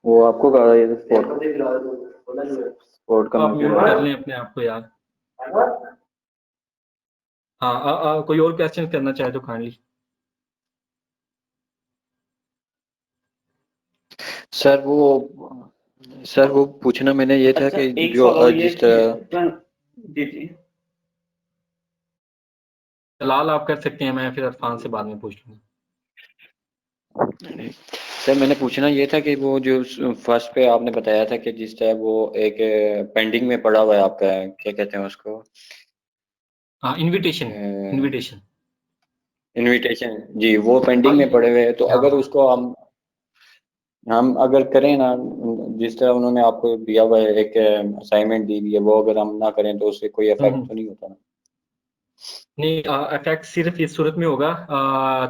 वो आपको कहा ये स्पोर्ट का आप मैं म्यूट कर लें अपने आप को यार। हाँ, कोई और क्वेश्चन करना चाहे तो काइंडली। सर वो पूछना मैंने ये था अच्छा कि एक जो सवाल और ये जिस कि तरह जी जी। लाल आप कर सकते हैं, मैं फिर अरफान से बाद में पूछ लूंगा। सर मैंने पूछना ये था कि वो जो फर्स्ट पे आपने बताया था कि जिस तरह वो एक पेंडिंग में पड़ा हुआ है आपका, क्या कहते हैं उसको, हाँ, इनविटेशन। इनविटेशन। इनविटेशन। जी वो हाँ पेंडिंग में पड़े हुए हैं, तो हाँ अगर हाँ। उसको हम अगर करें ना, जिस तरह उन्होंने आपको दिया हुआ है एक असाइनमेंट दी हुई है, वो अगर हम ना करें तो उससे कोई इफेक्ट हम्म। तो नहीं होता ना? नहीं, इफेक्ट सिर्फ इस सूरत में होगा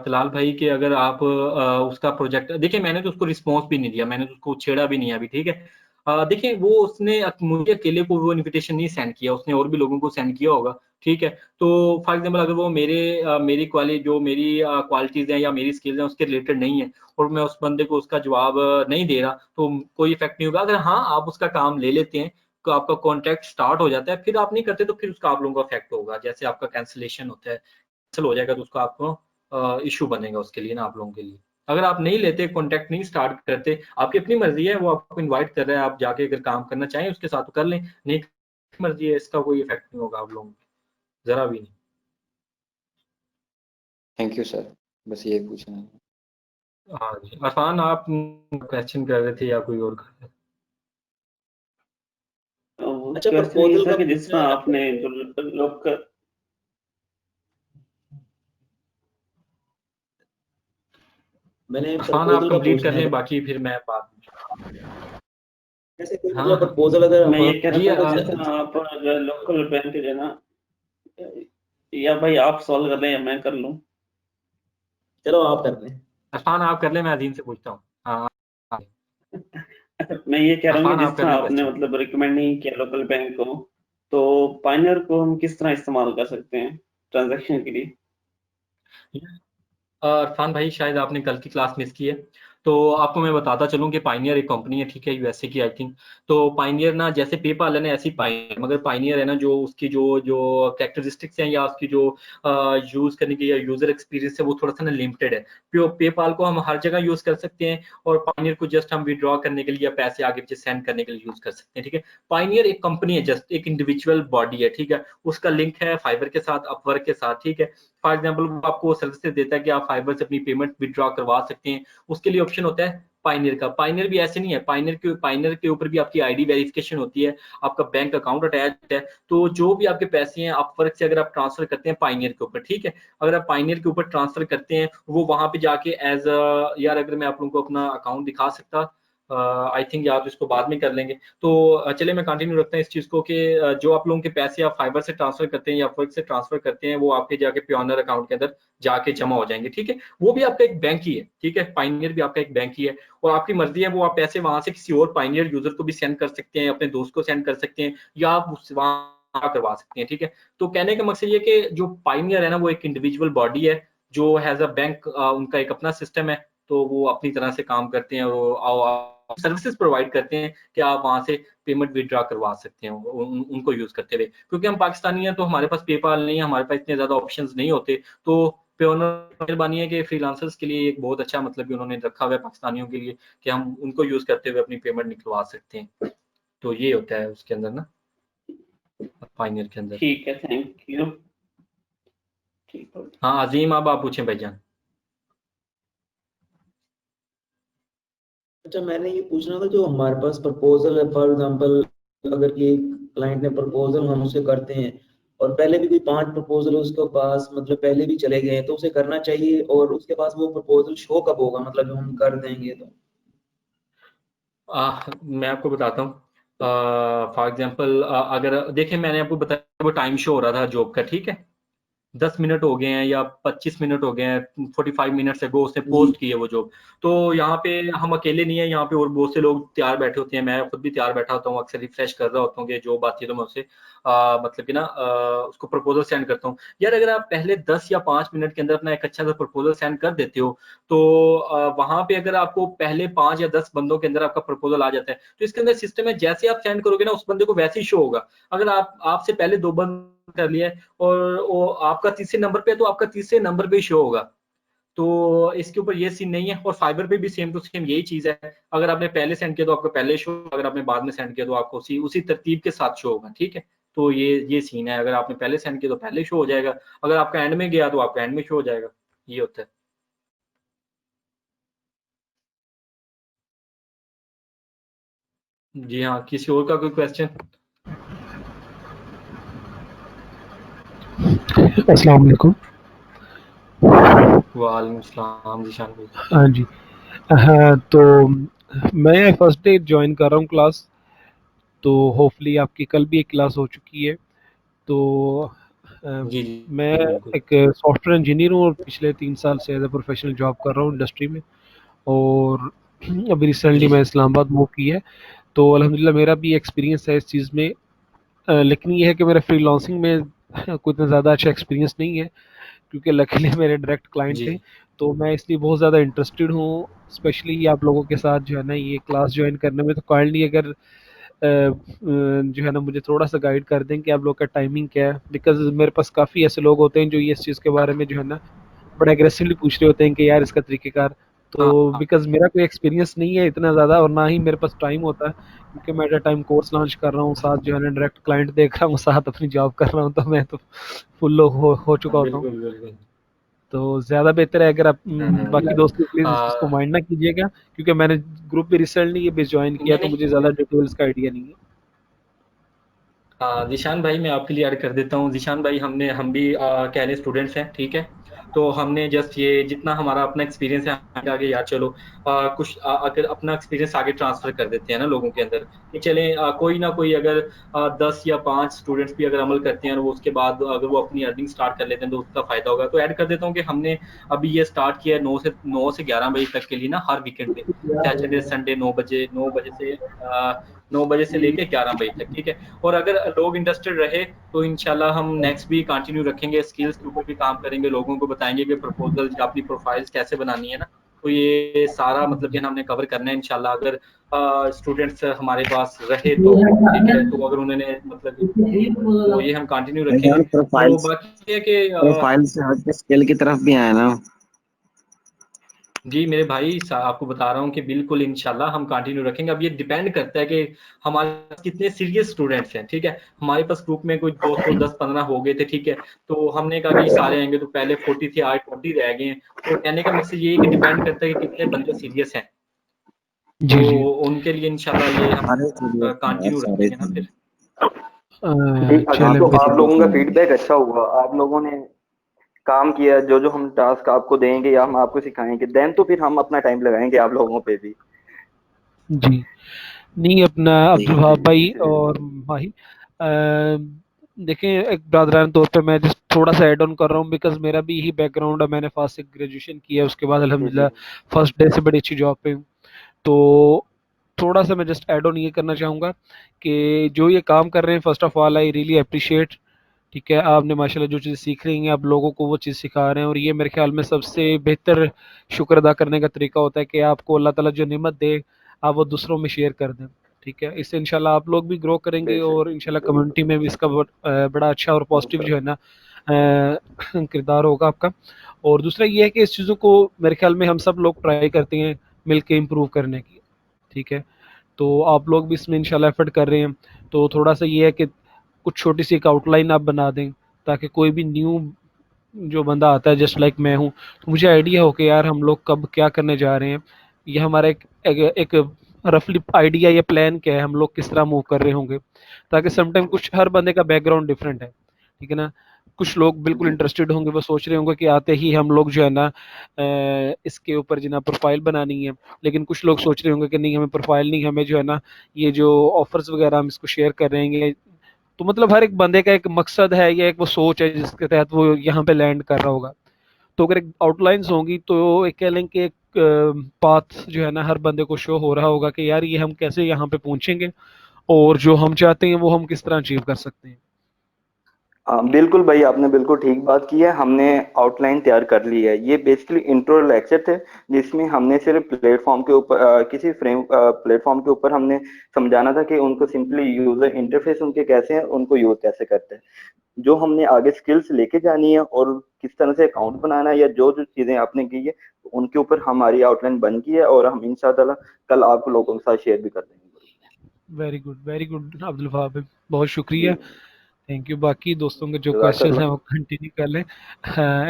तलाल भाई कि अगर आप उसका प्रोजेक्ट देखिए, मैंने तो उसको रिस्पॉन्स भी नहीं दिया, मैंने तो उसको छेड़ा भी नहीं है अभी, ठीक है। देखिए वो उसने मुझे अकेले को वो इनविटेशन नहीं सेंड किया, उसने और भी लोगों को सेंड किया होगा, ठीक है। तो फॉर एग्जांपल अगर वो मेरी क्वालिटीज हैं या मेरी स्किल्स हैं उसके रिलेटेड नहीं है और मैं उस बंदे को उसका जवाब नहीं दे रहा, तो कोई इफेक्ट नहीं होगा। अगर हाँ आप उसका काम ले लेते हैं तो आपका कॉन्ट्रैक्ट स्टार्ट हो जाता है, फिर आप नहीं करते तो फिर उसका आप लोगों का इफेक्ट होगा। जैसे आपका कैंसिलेशन होता है, कैंसिल हो जाएगा तो उसका आपको इशू बनेगा उसके लिए ना आप लोगों के लिए। अगर आप नहीं लेते, कॉन्टैक्ट नहीं स्टार्ट करते, आपकी अपनी मर्जी है, वो आपको इनवाइट कर रहा है, आप जाके अगर काम करना चाहें उसके साथ तो कर लें, नहीं मर्जी है, इसका कोई इफेक्ट नहीं होगा आप लोगों पे, जरा भी नहीं। थैंक यू सर, बस ये पूछना है। हाँ जी, अरफान आप क्वेश्चन कर रहे थे या कोई और कर रहे थे? अच्छा, क्वेश्चन ये प्रपोजल था का कि जिस पूछना तरह है ना। आपने जो लोग मैंने अरफान आप प्रपोजल का कंप्लीट कर पूछना लें, था। बाकी फिर मैं बात। जैसे कोई हाँ मतलब हाँ प्रपोजल अगर मैं ये कह रहा जी था कि जिस तरह आप लोकल बैंक जो है ना, या भाई आप सॉल्व कर लें या मैं कर लूं? चलो आप कर लें। अरफान आप कर ले, मैं अजीम से पूछता हूँ। हाँ अच्छा, मैं ये कह रहा हूँ अरफान कि आप जिस कर तरह ले आपने क्वेश्चन। मतलब रिकमेंड नहीं किया लोकल बैंक को, तो पाइनियर को हम किस तरह इस्तेमाल कर सकते हैं ट्रांजैक्शन के लिए? इरफान भाई शायद आपने कल की क्लास मिस की है, तो आपको मैं बताता चलूं कि पाइनियर एक कंपनी है, ठीक है, यूएसए की आई थिंक। तो पाइनियर ना जैसे पेपाल है ना, ऐसी पाइनियर, मगर पाइनियर है ना जो उसकी जो जो कैरेक्टरिस्टिक्स हैं या उसकी जो यूज करने की या यूजर एक्सपीरियंस है वो थोड़ा सा ना लिमिटेड है। पेपाल को हम हर जगह यूज कर सकते हैं और पाइनियर को जस्ट हम विड्रॉ करने के लिए या पैसे आगे पीछे सेंड करने के लिए यूज कर सकते हैं, ठीक है। पाइनियर एक कंपनी है, जस्ट एक इंडिविजुअल बॉडी है, ठीक है। उसका लिंक है फाइबर के साथ, अपवर्क के साथ, ठीक है। फॉर एग्जाम्पल वो आपको सर्विसेज देता है कि आप फाइबर से अपनी पेमेंट विड्रॉ करवा सकते हैं, उसके लिए ऑप्शन होता है पाइनियर का। पाइनियर भी ऐसे नहीं है, पाइनियर के ऊपर भी आपकी आईडी वेरिफिकेशन होती है, आपका बैंक अकाउंट अटैच है। तो जो भी आपके पैसे हैं अपवर्क से अगर आप ट्रांसफर करते हैं पाइनियर के ऊपर, ठीक है, अगर आप पाइनियर के ऊपर ट्रांसफर करते हैं वो वहां पे जाके एज यार अगर मैं आप लोगों को अपना अकाउंट दिखा सकता, आई थिंक यार इसको बाद में कर लेंगे। तो चलिए मैं कंटिन्यू रखता हूँ इस चीज को कि जो आप लोगों के पैसे आप फाइबर से ट्रांसफर करते हैं या अपवर्क से ट्रांसफर करते हैं वो आपके जाके प्योनर अकाउंट के अंदर जाके जमा हो जाएंगे, ठीक है। वो भी आपका एक बैंक ही है, ठीक है, पाइनियर भी आपका एक बैंक ही है, और आपकी मर्जी है वो आप पैसे वहां से किसी और पाइनियर यूजर को भी सेंड कर सकते हैं, अपने दोस्त को सेंड कर सकते हैं, या आप वहां करवा सकते हैं, ठीक है। तो कहने का मकसद ये कि जो पाइनियर है ना वो एक इंडिविजुअल बॉडी है जो हैज अ बैंक, उनका एक अपना सिस्टम है, तो वो अपनी तरह से काम करते हैं और सर्विसेज प्रोवाइड करते हैं कि आप वहां से पेमेंट विड्रॉ करवा सकते हैं उनको यूज करते हुए। क्योंकि हम पाकिस्तानी हैं तो हमारे पास पेपाल नहीं है, हमारे पास इतने ज्यादा ऑप्शंस नहीं होते, तो पेओनर मेहरबानी है कि फ्रीलांसर्स के लिए एक बहुत अच्छा मतलब कि उन्होंने रखा हुआ है पाकिस्तानियों के लिए कि हम उनको यूज करते हुए अपनी पेमेंट निकलवा सकते हैं। तो ये होता है उसके अंदर ना, पाइनियर के अंदर। ठीक है, थैंक यू। ठीक है। हाँ अजीम अब आप पूछें भाईजान। अच्छा, मैंने ये पूछना था, जो हमारे पास प्रपोजल है, फॉर एग्जांपल अगर ये क्लाइंट ने प्रपोजल हम उसे करते हैं और पहले भी कोई 5 प्रपोजल उसके पास मतलब पहले भी चले गए हैं, तो उसे करना चाहिए और उसके पास वो प्रपोजल शो कब होगा, मतलब हम कर देंगे तो? मैं आपको बताता हूँ, फॉर एग्जांपल अगर देखिए मैंने आपको बताया वो टाइम शो हो रहा था जॉब का, ठीक है, 10 मिनट हो गए हैं या 25 मिनट हो गए हैं, 45 मिनट्स अगो उसने जी। पोस्ट की है वो जॉब। तो यहाँ पे हम अकेले नहीं है, यहाँ पे और बहुत से लोग तैयार बैठे होते हैं, मैं खुद भी तैयार बैठा होता हूँ, अक्सर रिफ्रेश कर रहा होता हूँ कि जॉब आती है तो मैं उसे मतलब कि ना उसको प्रपोजल सेंड करता हूँ। यार अगर आप पहले 10 या 5 मिनट के अंदर अपना एक अच्छा सा प्रपोजल सेंड कर देते हो तो वहां पे अगर आपको पहले 5 या 10 बंदों के अंदर आपका प्रपोजल आ जाता है तो इसके अंदर सिस्टम है, जैसे आप सेंड करोगे ना उस बंदे को वैसे ही शो होगा। अगर आप आपसे पहले 2 बंद कर लिया है और वो आपका तीसरे नंबर पे है तो आपका तीसरे नंबर पे ही शो होगा। तो इसके ऊपर ये सीन नहीं है, और फाइबर पे भी सेम टू सेम यही चीज है, अगर आपने पहले सेंड किया तो आपको पहले शो, अगर आपने बाद में सेंड किया तो आपको उसी उसी तरतीब के साथ शो होगा, ठीक है। तो ये सीन है, अगर आपने पहले सेंड किया तो पहले शो हो जाएगा, अगर आपका एंड में गया तो आपका एंड में शो हो जाएगा, ये होता है। जी हाँ, किसी और का कोई क्वेश्चन? अस्सलाम वालेकुम। वालेकुम सलाम जिशान भाई। हाँ जी। हाँ, तो मैं फर्स्ट डे ज्वाइन कर रहा हूँ क्लास, तो होपफुली आपकी कल भी एक क्लास हो चुकी है। तो जी मैं जी बिल्कुल। एक सॉफ्टवेयर इंजीनियर हूँ और पिछले 3 साल से एज ए प्रोफेशनल जॉब कर रहा हूँ इंडस्ट्री में, और अभी रिसेंटली जी मैं जी इस्लामाबाद मूव की है। तो अल्हम्दुलिल्लाह मेरा भी एक्सपीरियंस है इस चीज़ में, लेकिन ये है कि मेरा फ्रीलांसिंग में कोई इतना ज़्यादा अच्छा एक्सपीरियंस नहीं है, क्योंकि लकीली मेरे डायरेक्ट क्लाइंट जी थे। तो मैं इसलिए बहुत ज़्यादा इंटरेस्टेड हूँ, स्पेशली आप लोगों के साथ जो है ना ये क्लास ज्वाइन करने में। तो काइंडली अगर जो है ना मुझे थोड़ा सा गाइड कर दें कि आप लोग का टाइमिंग क्या है, बिकॉज मेरे पास काफ़ी ऐसे लोग होते हैं जो ये इस चीज़ के बारे में जो है ना बड़ा एग्रेसिवली पूछ रहे होते हैं कि यार इसका तरीक़ेकार। हाँ तो हाँ बिकॉज मेरा कोई एक्सपीरियंस नहीं है इतना ज़्यादा, और ना ही मेरे पास टाइम होता है, क्योंकि मैं at a time course launch कर रहा हूँ, साथ जो है ना डायरेक्ट क्लाइंट देख रहा हूँ, साथ अपनी जॉब कर रहा हूँ, तो मैं तो फुल हो चुका होता हूँ। बिल्कुल बिल्कुल। तो ज़्यादा बेहतर है अगर आप बाकी मतलब दोस्त प्लीज़ इस चीज़ को माइंड ना कीजिएगा, क्योंकि मैंने ग्रुप भी रिसेंटली ये भी ज्वाइन किया, नहीं तो नहीं, मुझे ज़्यादा डिटेल्स का आइडिया नहीं है। जिशान भाई मैं आपके लिए ऐड कर देता हूँ। जिशान भाई हम भी कह रहे स्टूडेंट्स हैं, ठीक है। तो हमने जस्ट ये जितना हमारा अपना एक्सपीरियंस है आगे यार चलो कुछ अगर अपना एक्सपीरियंस आगे ट्रांसफर कर देते हैं ना लोगों के अंदर कि चले कोई ना कोई अगर 10 या 5 स्टूडेंट्स भी अगर अमल करते हैं और वो उसके बाद अगर वो अपनी अर्निंग स्टार्ट कर लेते हैं तो उसका फायदा होगा। तो ऐड कर देता हूँ कि हमने अभी ये स्टार्ट किया है 9 से 11 बजे तक के लिए ना, हर वीकेंड पे सैटरडे संडे 9 बजे से लेके 11 बजे तक, ठीक है। और अगर लोग इंटरेस्टेड रहे तो इंशाल्लाह हम नेक्स्ट भी कंटिन्यू रखेंगे, स्किल्स के ऊपर भी काम करेंगे, लोगों को बताएंगे कि प्रपोजल या अपनी प्रोफाइल्स कैसे बनानी है ना। तो ये सारा मतलब कि हमने कवर करना है इंशाल्लाह, अगर स्टूडेंट्स हमारे पास रहे तो, ठीक है। तो अगर उन्होंने मतलब तो ये हम कंटिन्यू रखेंगे। यार तो बाकी है कि प्रोफाइल से हट के स्किल की तरफ भी आए ना। जी मेरे भाई आपको बता रहा हूँ कि बिल्कुल इंशाल्लाह हम कंटिन्यू रखेंगे। अब ये डिपेंड करता है कि हमारे पास कितने सीरियस स्टूडेंट्स हैं, ठीक है। हमारे पास ग्रुप में कोई 210-15 हो गए थे, ठीक है। तो हमने कहा कि सारे आएंगे, तो पहले 40 थे, आज 40 रह गए हैं। तो कहने का मकसद ये है कि डिपेंड करता है कि कितने बंदे सीरियस हैं, जी जी। तो उनके लिए इंशाल्लाह ये हम सारे सीरियस हैं यार, कंटिन्यू सारे रखेंगे ना फिर। ठीक। हाँ, चले तो भाई। आप लोगों का फीडबैक अच्छा हुआ, आप लोगों ने काम किया, जो जो हम टास्क आपको देंगे या हम आपको सिखाएंगे, देन तो फिर हम अपना टाइम लगाएंगे आप लोगों पे भी। जी नहीं, अपना सही अब्दुल वहाब भाई जी और माही, देखें एक ब्रदरान तौर पे मैं जस्ट थोड़ा सा ऐड ऑन कर रहा हूँ, बिकॉज मेरा भी यही बैकग्राउंड है। मैंने फास्ट से ग्रेजुएशन किया है, उसके बाद जी जी अल्हम्दुलिल्लाह फर्स्ट डे से बड़ी अच्छी जॉब पे हूँ। तो थोड़ा सा मैं जस्ट ऐड ऑन ये करना चाहूँगा कि जो ये काम कर रहे हैं, first of all I really appreciate. ठीक है, आपने माशाल्लाह जो चीज़ सीख रही हैं, आप लोगों को वो चीज़ सिखा रहे हैं, और ये मेरे ख्याल में सबसे बेहतर शुक्र अदा करने का तरीका होता है कि आपको अल्लाह ताला जो नेमत दे, आप वो दूसरों में शेयर कर दें। ठीक है, इससे इंशाल्लाह आप लोग भी ग्रो करेंगे, बेशक और इंशाल्लाह कम्युनिटी में भी इसका बड़ा अच्छा और पॉजिटिव जो है ना किरदार होगा आपका। और दूसरा ये है कि इस चीज़ों को मेरे ख्याल में हम सब लोग ट्राई करते हैं मिल के इम्प्रूव करने की। ठीक है, तो आप लोग भी इसमें इंशाल्लाह एफर्ट कर रहे हैं। तो थोड़ा सा ये है कि कुछ छोटी सी एक आउटलाइन आप बना दें, ताकि कोई भी न्यू जो बंदा आता है, जस्ट लाइक मैं हूँ, तो मुझे आइडिया हो कि यार हम लोग कब क्या करने जा रहे हैं। ये हमारा एक रफली आइडिया या प्लान क्या है, हम लोग किस तरह मूव कर रहे होंगे। ताकि समटाइम कुछ हर बंदे का बैकग्राउंड डिफरेंट है, ठीक है ना। कुछ लोग बिल्कुल जी जी इंटरेस्टेड होंगे, वो सोच रहे होंगे कि आते ही हम लोग जो है ना इसके ऊपर जो ना प्रोफाइल बनानी है। लेकिन कुछ लोग सोच रहे होंगे कि नहीं, हमें प्रोफाइल नहीं, हमें जो है ना ये जो ऑफर्स वगैरह हम इसको शेयर कर रहे हैं। तो मतलब हर एक बंदे का एक मकसद है या एक वो सोच है जिसके तहत वो यहाँ पे लैंड कर रहा होगा। तो अगर एक आउटलाइंस होंगी तो एक कह लें कि एक पाथ जो है ना हर बंदे को शो हो रहा होगा कि यार ये हम कैसे यहाँ पे पहुंचेंगे, और जो हम चाहते हैं वो हम किस तरह अचीव कर सकते हैं। हाँ बिल्कुल भाई, आपने बिल्कुल ठीक बात की है। हमने आउटलाइन तैयार कर ली है। ये बेसिकली इंट्रो लेक्चर थे, जिसमें हमने सिर्फ प्लेटफॉर्म के ऊपर किसी फ्रेम प्लेटफॉर्म के ऊपर हमने समझाना था कि उनको सिंपली यूजर इंटरफेस उनके कैसे हैं, उनको यूज कैसे करते हैं। जो हमने आगे स्किल्स लेके जानी है और किस तरह से अकाउंट बनाना है, या जो जो चीजें आपने की है, उनके ऊपर हमारी आउटलाइन बन गई है, और हम इंशाल्लाह कल आप लोगों के साथ शेयर भी कर देंगे। वेरी गुड अब्दुल वहाब भाई, बहुत शुक्रिया। जी, थैंक यू। बाकी दोस्तों के जो क्वेश्चन हैं जज़ाकल्लाह। वो कंटिन्यू कर लें।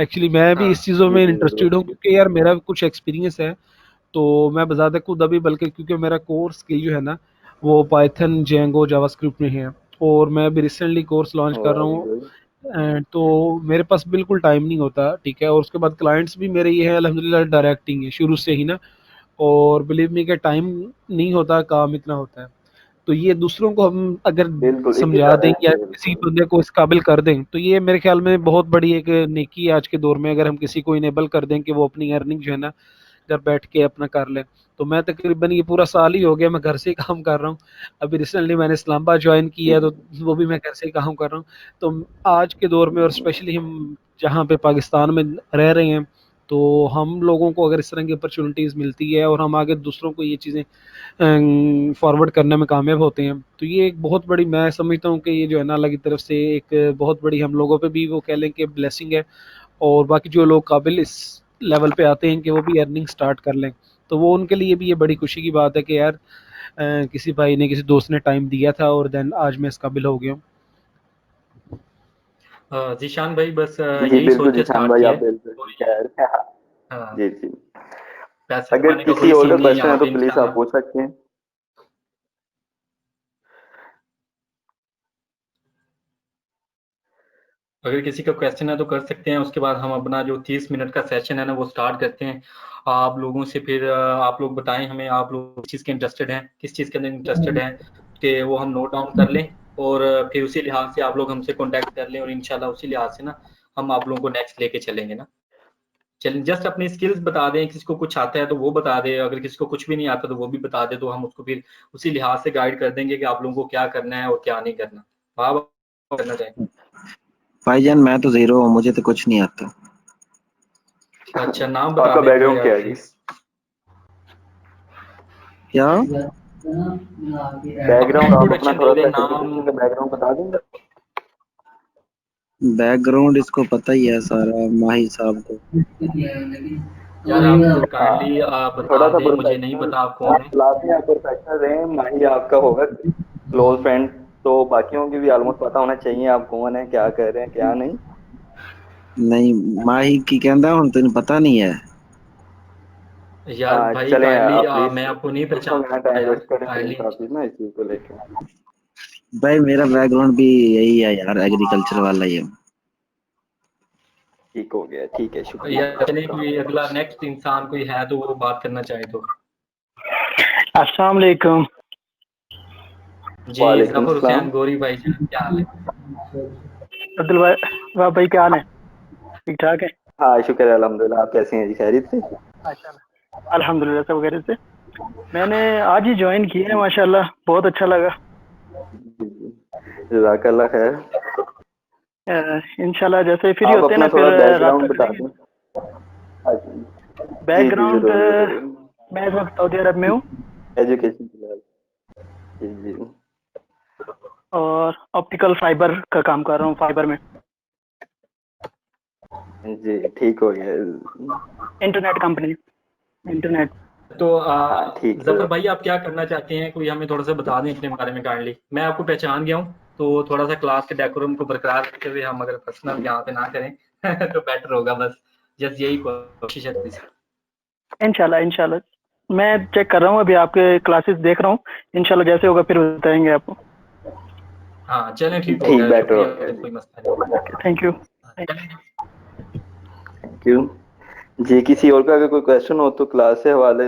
एक्चुअली मैं भी इस चीज़ों जी में जी इंटरेस्टेड हूँ, क्योंकि यार मेरा कुछ एक्सपीरियंस है। तो मैं बजाते खुद अभी, बल्कि क्योंकि मेरा कोर स्किल जो है ना वो पाइथन जेंगो जावास्क्रिप्ट में है, और मैं अभी रिसेंटली कोर्स लॉन्च कर रहा वेरी हूँ। गुड। तो मेरे पास बिल्कुल टाइम नहीं होता, ठीक है। और उसके बाद क्लाइंट्स भी मेरे ये है अल्हम्दुलिल्लाह डायरेक्टिंग है शुरू से ही ना, और बिलीव मी के टाइम नहीं होता, काम इतना होता है। तो ये दूसरों को हम अगर बिल्कुल इसी समझा दें तरह या से, किसी बिल्कुल। बंदे को इस काबिल कर दें, तो ये मेरे ख्याल में बहुत बड़ी एक नेकी है आज के दौर में, अगर हम किसी को इनेबल कर दें कि वो अपनी अर्निंग जो है ना घर बैठ के अपना कर ले। तो मैं तकरीबन ये पूरा साल ही हो गया मैं घर से ही काम कर रहा हूँ। अभी रिसेंटली मैंने इस्लामाबाद ज्वाइन जी किया, जी तो वो भी मैं घर से ही काम कर रहा हूँ। तो आज के दौर में, और स्पेशली हम जहाँ पे पाकिस्तान में रह रहे हैं, तो हम लोगों को अगर इस तरह की अपॉर्चुनिटीज़ मिलती है और हम आगे दूसरों को ये चीज़ें फॉरवर्ड करने में कामयाब होते हैं, तो ये एक बहुत बड़ी, मैं समझता हूँ कि ये जो है ना अल्लाह की तरफ से एक बहुत बड़ी हम लोगों पे भी वो कह लें कि ब्लेसिंग है। और बाकी जो लोग काबिल इस लेवल पे आते हैं कि वो भी अर्निंग स्टार्ट कर लें, तो वो उनके लिए भी ये बड़ी खुशी की बात है कि यार किसी भाई ने, किसी दोस्त ने टाइम दिया था और देन आज मैं इस काबिल हो गया हूँ। जीशान भाई बस जी यही सोच बिल्कुल के जिशान स्टार्ट भाई, किया आप है, बिल्कुल तो ठीक ये कह रहे हैं। हाँ, जी जी। पैसे अगर कमाने का किसी कोई और का सीन नहीं है क्वेश्चन यहाँ है तो पे प्लीज आप इंशाल्लाह। पूछ सकते हैं। अगर किसी का क्वेश्चन है तो कर सकते हैं, उसके बाद हम अपना जो 30 मिनट का सेशन है ना वो स्टार्ट करते हैं। आप लोगों से फिर आप लोग बताएं हमें, आप लोग किस चीज़ के इंटरेस्टेड हैं, किस चीज़ के अंदर इंटरेस्टेड हैं, कि वो हम नोट डाउन कर लें, और फिर उसी लिहाज से आप लोग हमसे कांटेक्ट कर लें, और इंशाल्लाह उसी लिहाज से ना हम आप लोगों को नेक्स्ट लेके चलेंगे ना। चलें, जस्ट अपनी स्किल्स बता दें, किसी को कुछ आता है तो वो बता दे, अगर किसी को कुछ भी नहीं आता तो वो भी बता दे, तो हम उसको फिर उसी लिहाज से गाइड कर देंगे कि आप लोगों को क्या करना है और क्या नहीं करना। आप करना चाहें। भाईजान मैं तो जीरो हूँ, मुझे तो कुछ नहीं आता। अच्छा, नाम बता आपका दें अपना बैकग्राउंड यार क्या है जी? प्लीज। क्या? अपना बैकग्राउंड आप अपना इंट्रोडक्शन दे थोड़ा दें, सा नाम। एजुकेशन का बैकग्राउंड बता देंगे? बैकग्राउंड इसको पता ही है सारा, माही साहब को। यार आप हाँ, काइंडली थोड़ा बता सा दें, मुझे नहीं प्रोफेशनल, पता आप कौन है। क्लास में आप प्रोफेशनल रहे, माही आपका होगा क्लोज फ्रेंड, तो बाकियों की भी ऑलमोस्ट पता होना चाहिए आप कौन है, क्या कर रहे हैं, क्या नहीं। नहीं, माही की कहता हूँ तेन पता नहीं है। यार भाई चलें काइंडली, आप प्लीज, मैं आपको नहीं दूसरों का पहचानता टाइम यार, वेस्ट करें प्लीज काइंडली। आप ना इस चीज को लेकर। भाई मेरा बैकग्राउंड भी यही है यार, एग्रीकल्चर वाला ही है। ठीक हो गया, ठीक है, शुक्रिया यार चले, आपका। कोई अगला नेक्स्ट इंसान कोई है तो वो बात करना चाहे तो। अस्सलाम वालेकुम। जी, वालेकुम जफर सलाम। हुसैन गोरी भाई जी, क्या हाल है? अब्दुल भाई, वाह भाई क्या हाल है? ठीक ठाक है? हाँ शुक्र है, अल्हम्दुलिल्लाह। आप कैसे हैं जी, खैरियत से? माशाल्लाह अल्हम्दुलिल्लाह सब खैरियत से। मैंने आज ही ज्वाइन किया है, माशाल्लाह बहुत अच्छा लगा। जी जी, जज़ाकल्लाह खैर। इंशाल्लाह जैसे फ्री आप होते हैं अपना ना थोड़ा फिर बैकग्राउंड रब्ता बता करेंगे। दें। अच्छा, जी जी, बैकग्राउंड, जरूर जरूर। मैं इस वक्त सऊदी अरब में हूँ एजुकेशन के लिए। जी जी और ऑप्टिकल फाइबर का काम कर रहा हूँ, फाइबर में, जी, ठीक हो गया। Internet company, internet. तो हाँ ठीक है। जफर भाई आप क्या करना चाहते हैं, कोई हमें थोड़ा सा बता दें अपने बारे में काइंडली। मैं आपको पहचान गया हूँ, तो थोड़ा सा क्लास के डेकोरम को बरकरार रखते हुए हम अगर पर्सनल यहाँ पे ना करें तो बेटर होगा, बस जस्ट यही कोशिश है थोड़ी सी। इंशाल्लाह इंशाल्लाह मैं चेक कर रहा हूँ, अभी आपके क्लासेस देख रहा हूँ, इंशाल्लाह जैसे होगा फिर बताएंगे आपको। हाँ चलें, ठीक हो ठीक, गया, बेटर हो शुक्रिया, गया फिर जी। कोई मसला नहीं। Thank you. थैंक यू जी। किसी और का अगर कोई क्वेश्चन हो तो क्लास से हवाले,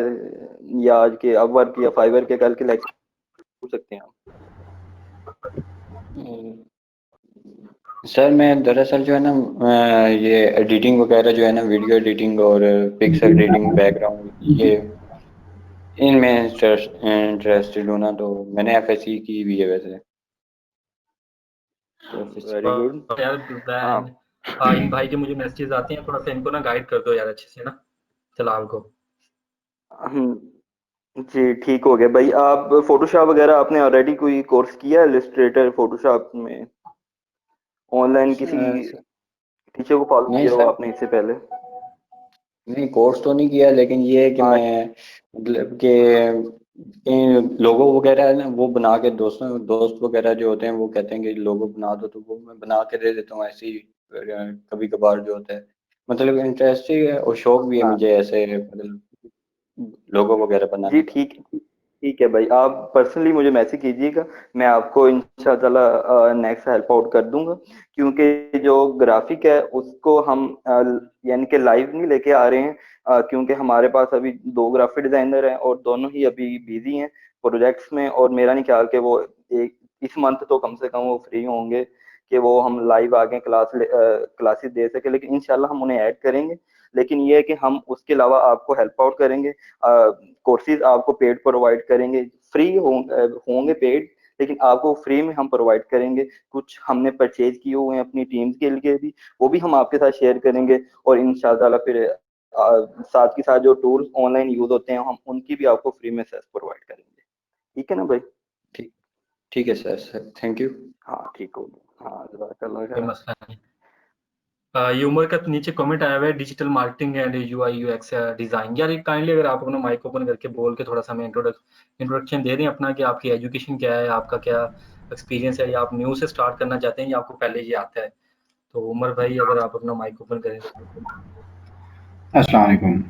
या आज के अपवर्क या फाइबर के कल के लेक्चर पूछ सकते हैं आप। सर मैं दरअसल जो है ना ये एडिटिंग वगैरह जो है ना, वीडियो एडिटिंग और पिक्सल एडिटिंग, बैकग्राउंड, ये इनमें इंटरेस्टेड हूँ ना, तो मैंने एफएससी की भी है वैसे। तो वेरी गुड। यार हाँ इन भाई के मुझे मैसेजेस आते हैं, थोड़ा सा इनको ना गाइड कर दो यार अच्छे से ना, जलाल को। जी, ठीक हो गया भाई। आप फोटोशॉप वगैरह आपने ऑलरेडी कोई कोर्स किया है, इलस्ट्रेटर फोटोशॉप में, ऑनलाइन किसी सर, टीचर को फॉलो नहीं किया हो सर, आपने इससे पहले? नहीं कोर्स तो नहीं किया, लेकिन ये है कि हाँ मैं मतलब कि लोगो वगैरह है ना वो बना के, दोस्त वगैरह जो होते हैं वो कहते हैं कि लोगो बना दो, तो वो मैं बना के दे देता हूँ ऐसे ही कभी कभार जो होता है। मतलब इंटरेस्ट ही है और शौक भी है हाँ मुझे ऐसे, मतलब लोगो वगैरह जी, बनाने का। ठीक ठीक है भाई। आप पर्सनली मुझे मैसेज कीजिएगा, मैं आपको इंशाल्लाह नेक्स्ट हेल्प आउट कर दूंगा, क्योंकि जो ग्राफिक है उसको हम यानी कि लाइव नहीं लेके आ रहे हैं, क्योंकि हमारे पास अभी दो ग्राफिक डिजाइनर हैं और दोनों ही अभी बिजी हैं प्रोजेक्ट्स में, और मेरा नहीं ख्याल कि वो एक इस मंथ तो कम से कम वो फ्री होंगे कि वो हम लाइव आगे क्लासेस दे सके, लेकिन इंशाल्लाह हम उन्हें ऐड करेंगे। लेकिन ये है कि हम उसके अलावा आपको हेल्प आउट करेंगे, कोर्सेज आपको पेड प्रोवाइड करेंगे, फ्री होंगे पेड, लेकिन आपको फ्री में हम प्रोवाइड करेंगे। कुछ हमने परचेज किए हुए हैं अपनी टीम्स के लिए भी, वो भी हम आपके साथ शेयर करेंगे, और इंशाल्लाह फिर साथ के साथ जो टूल्स ऑनलाइन यूज होते हैं हम उनकी भी आपको फ्री में सेस प्रोवाइड करेंगे। ठीक है ना भाई? ठीक ठीक है सर, थैंक यू। हाँ ठीक हो गया। हाँ, जज़ाकल्लाह कोई खैर। मसला नहीं। ये उमर का नीचे कमेंट आया हुआ है, digital marketing and UI UX design. यार एक काइंडली अगर आप अपना माइक ओपन करके बोल के थोड़ा सा हमें इंट्रोडक्शन दे दें अपना, कि आपकी एजुकेशन क्या है, आपका क्या एक्सपीरियंस है, या आप न्यू से स्टार्ट करना चाहते हैं या आपको पहले ये आता है। तो उमर भाई अगर आप अपना माइक ओपन करें तो। अस्सलाम वालेकुम।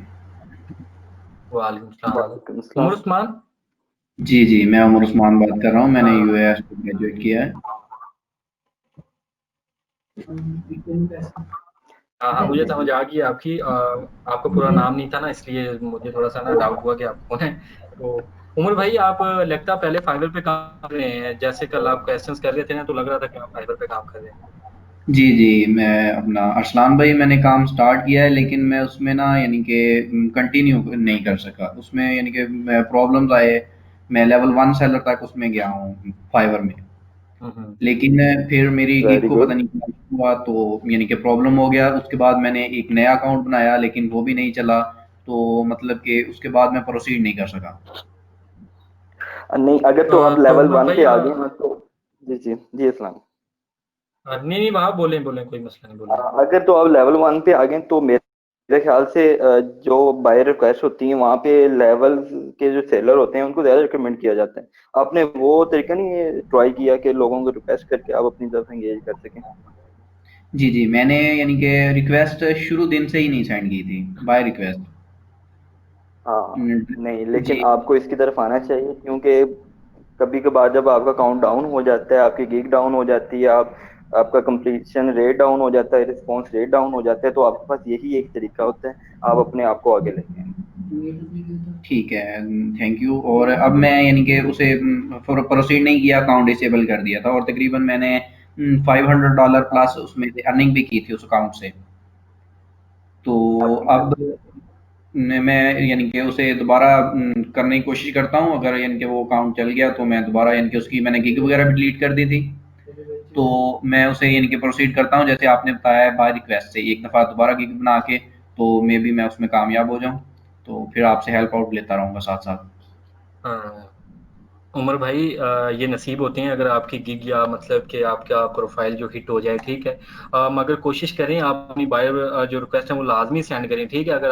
वालेकुम सलाम। वालेकुम उमर सलाम। उस्मान। जी जी, मैं उमर उस्मान बात कर रहा हूँ, मैंने हाँ यूएस में ग्रेजुएट किया है। हाँ हाँ, मुझे समझ आ गई आपकी। आपका पूरा नाम नहीं था ना, इसलिए मुझे थोड़ा सा ना डाउट हुआ कि आप कौन है। तो उमर भाई, आप लगता पहले फाइवर पे काम कर रहे हैं, जैसे कल आप क्वेश्चंस कर रहे थे ना, तो लग रहा था कि आप फाइवर पे काम कर रहे हैं। जी जी, मैं अपना अरसलान भाई मैंने काम स्टार्ट किया है, लेकिन मैं उसमें ना यानी कि कंटिन्यू नहीं कर सका उसमें, यानी कि प्रॉब्लम्स आए। मैं लेवल 1 सेलर तक उसमें गया हूँ फाइवर में, हम्म। लेकिन फिर मेरी गिग वेरी को पता गुड। नहीं क्या हुआ, तो यानी कि प्रॉब्लम हो गया। उसके बाद मैंने एक नया अकाउंट बनाया, लेकिन वो भी नहीं चला। तो मतलब कि उसके बाद मैं प्रोसीड नहीं कर सका। नहीं, अगर तो आप तो लेवल उमर 1 भाई पे आ गए हैं तो जी जी जी इस्लाम। नहीं नहीं, आप बोलें बोलें, कोई मसला नहीं, बोलें। अगर तो आप लेवल 1 पे आ गए तो मेरे ख्याल से जो बाय रिक्वेस्ट होती है वहाँ पे लेवल के जो सेलर होते हैं उनको ज्यादा रिकमेंड किया जाता है। आपने वो तरीका नहीं ट्राई किया कि लोगों को रिक्वेस्ट करके आप अपनी तरफ एंगेज कर सकें? जी जी, मैंने यानी कि रिक्वेस्ट शुरू दिन से ही नहीं सेंड की थी, बाय रिक्वेस्ट। हाँ, नहीं, लेकिन जी आपको इसकी तरफ आना चाहिए, क्योंकि कभी कभार जब आपका काउंट डाउन हो जाता है, आपकी गिग डाउन हो जाती है, आपका कंप्लीशन रेट डाउन हो जाता है, रिस्पॉन्स रेट डाउन हो जाता है, तो आपके पास यही एक तरीका होता है, आप अपने आप को आगे लेके आए। ठीक है, थैंक यू। और अब मैं यानी कि उसे प्रोसीड नहीं किया, अकाउंट डिसेबल कर दिया था, और तकरीबन मैंने $500 प्लस उसमें से अर्निंग भी की थी उस अकाउंट से। तो अच्छा अब मैं यानी कि उसे दोबारा करने की कोशिश करता हूँ। अगर यानी कि वो अकाउंट चल गया तो मैं दोबारा यानी कि उसकी मैंने गिग वगैरह भी डिलीट कर दी थी। तो मैं उसे यानी कि प्रोसीड करता हूँ जैसे आपने बताया है, बाय रिक्वेस्ट से एक दफ़ा दोबारा गिग बना के, तो मे बी मैं उसमें कामयाब हो जाऊँ। तो फिर आपसे हेल्प आउट लेता रहूँगा साथ साथ। हाँ उमर भाई, ये नसीब होते हैं अगर आपकी गिग या मतलब कि आपका प्रोफाइल जो हिट हो जाए, ठीक है। मगर कोशिश करें आप अपनी बायो जो रिक्वेस्ट है वो लाजमी सेंड करें, ठीक है। अगर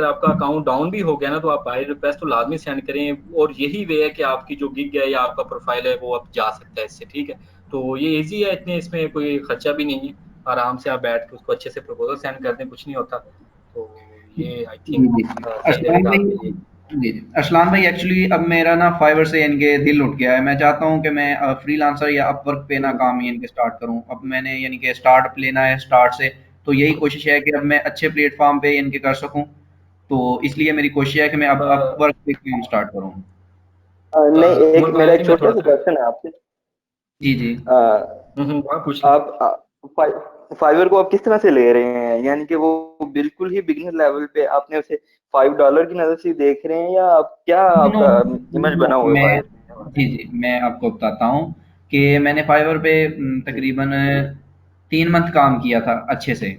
आपका अकाउंट डाउन भी हो गया ना, तो आप बायो रिक्वेस्ट तो लाजमी सेंड करें, और यही वे है कि आपकी जो गिग है या आपका प्रोफाइल है वो अब जा सकता है इससे, ठीक है। तो ये ईजी है, इतने इसमें कोई खर्चा भी नहीं है। आराम से आप बैठ के उसको अच्छे से प्रपोजल सेंड कर दें, कुछ नहीं होता। तो ये आई जी थिंक जी, सही अरसलान रहेगा भाई। आपके लिए। जी जी, अरसलान भाई, एक्चुअली अब मेरा ना फाइवर से यानी कि दिल उठ गया है। मैं चाहता हूँ कि मैं फ्रीलांसर या अपवर्क पे ना काम यानी कि स्टार्ट करूँ। अब मैंने यानी कि स्टार्ट लेना है स्टार्ट से, तो यही कोशिश है कि अब मैं अच्छे प्लेटफॉर्म पे यानी कि कर सकूँ। तो इसलिए मेरी कोशिश है कि मैं अब अपवर्क पे काम स्टार्ट करूँ। नहीं, उमर एक मेरा भाई, एक मैं छोटा थोड़ा सा सा क्वेश्चन है आपसे। जी जी। अ, आप पूछ लें। आप फाइवर को आप किस तरह से ले रहे हैं, यानी कि वो बिल्कुल ही बिगिनर लेवल पे आपने उसे $5 की नजर से देख रहे हैं, या आप क्या नो आपका इमेज नो, बना हुआ है मैं फाइवर पे? जी जी, मैं आपको बताता हूँ कि मैंने फाइवर पे जी तकरीबन 3 मंथ काम किया था अच्छे से।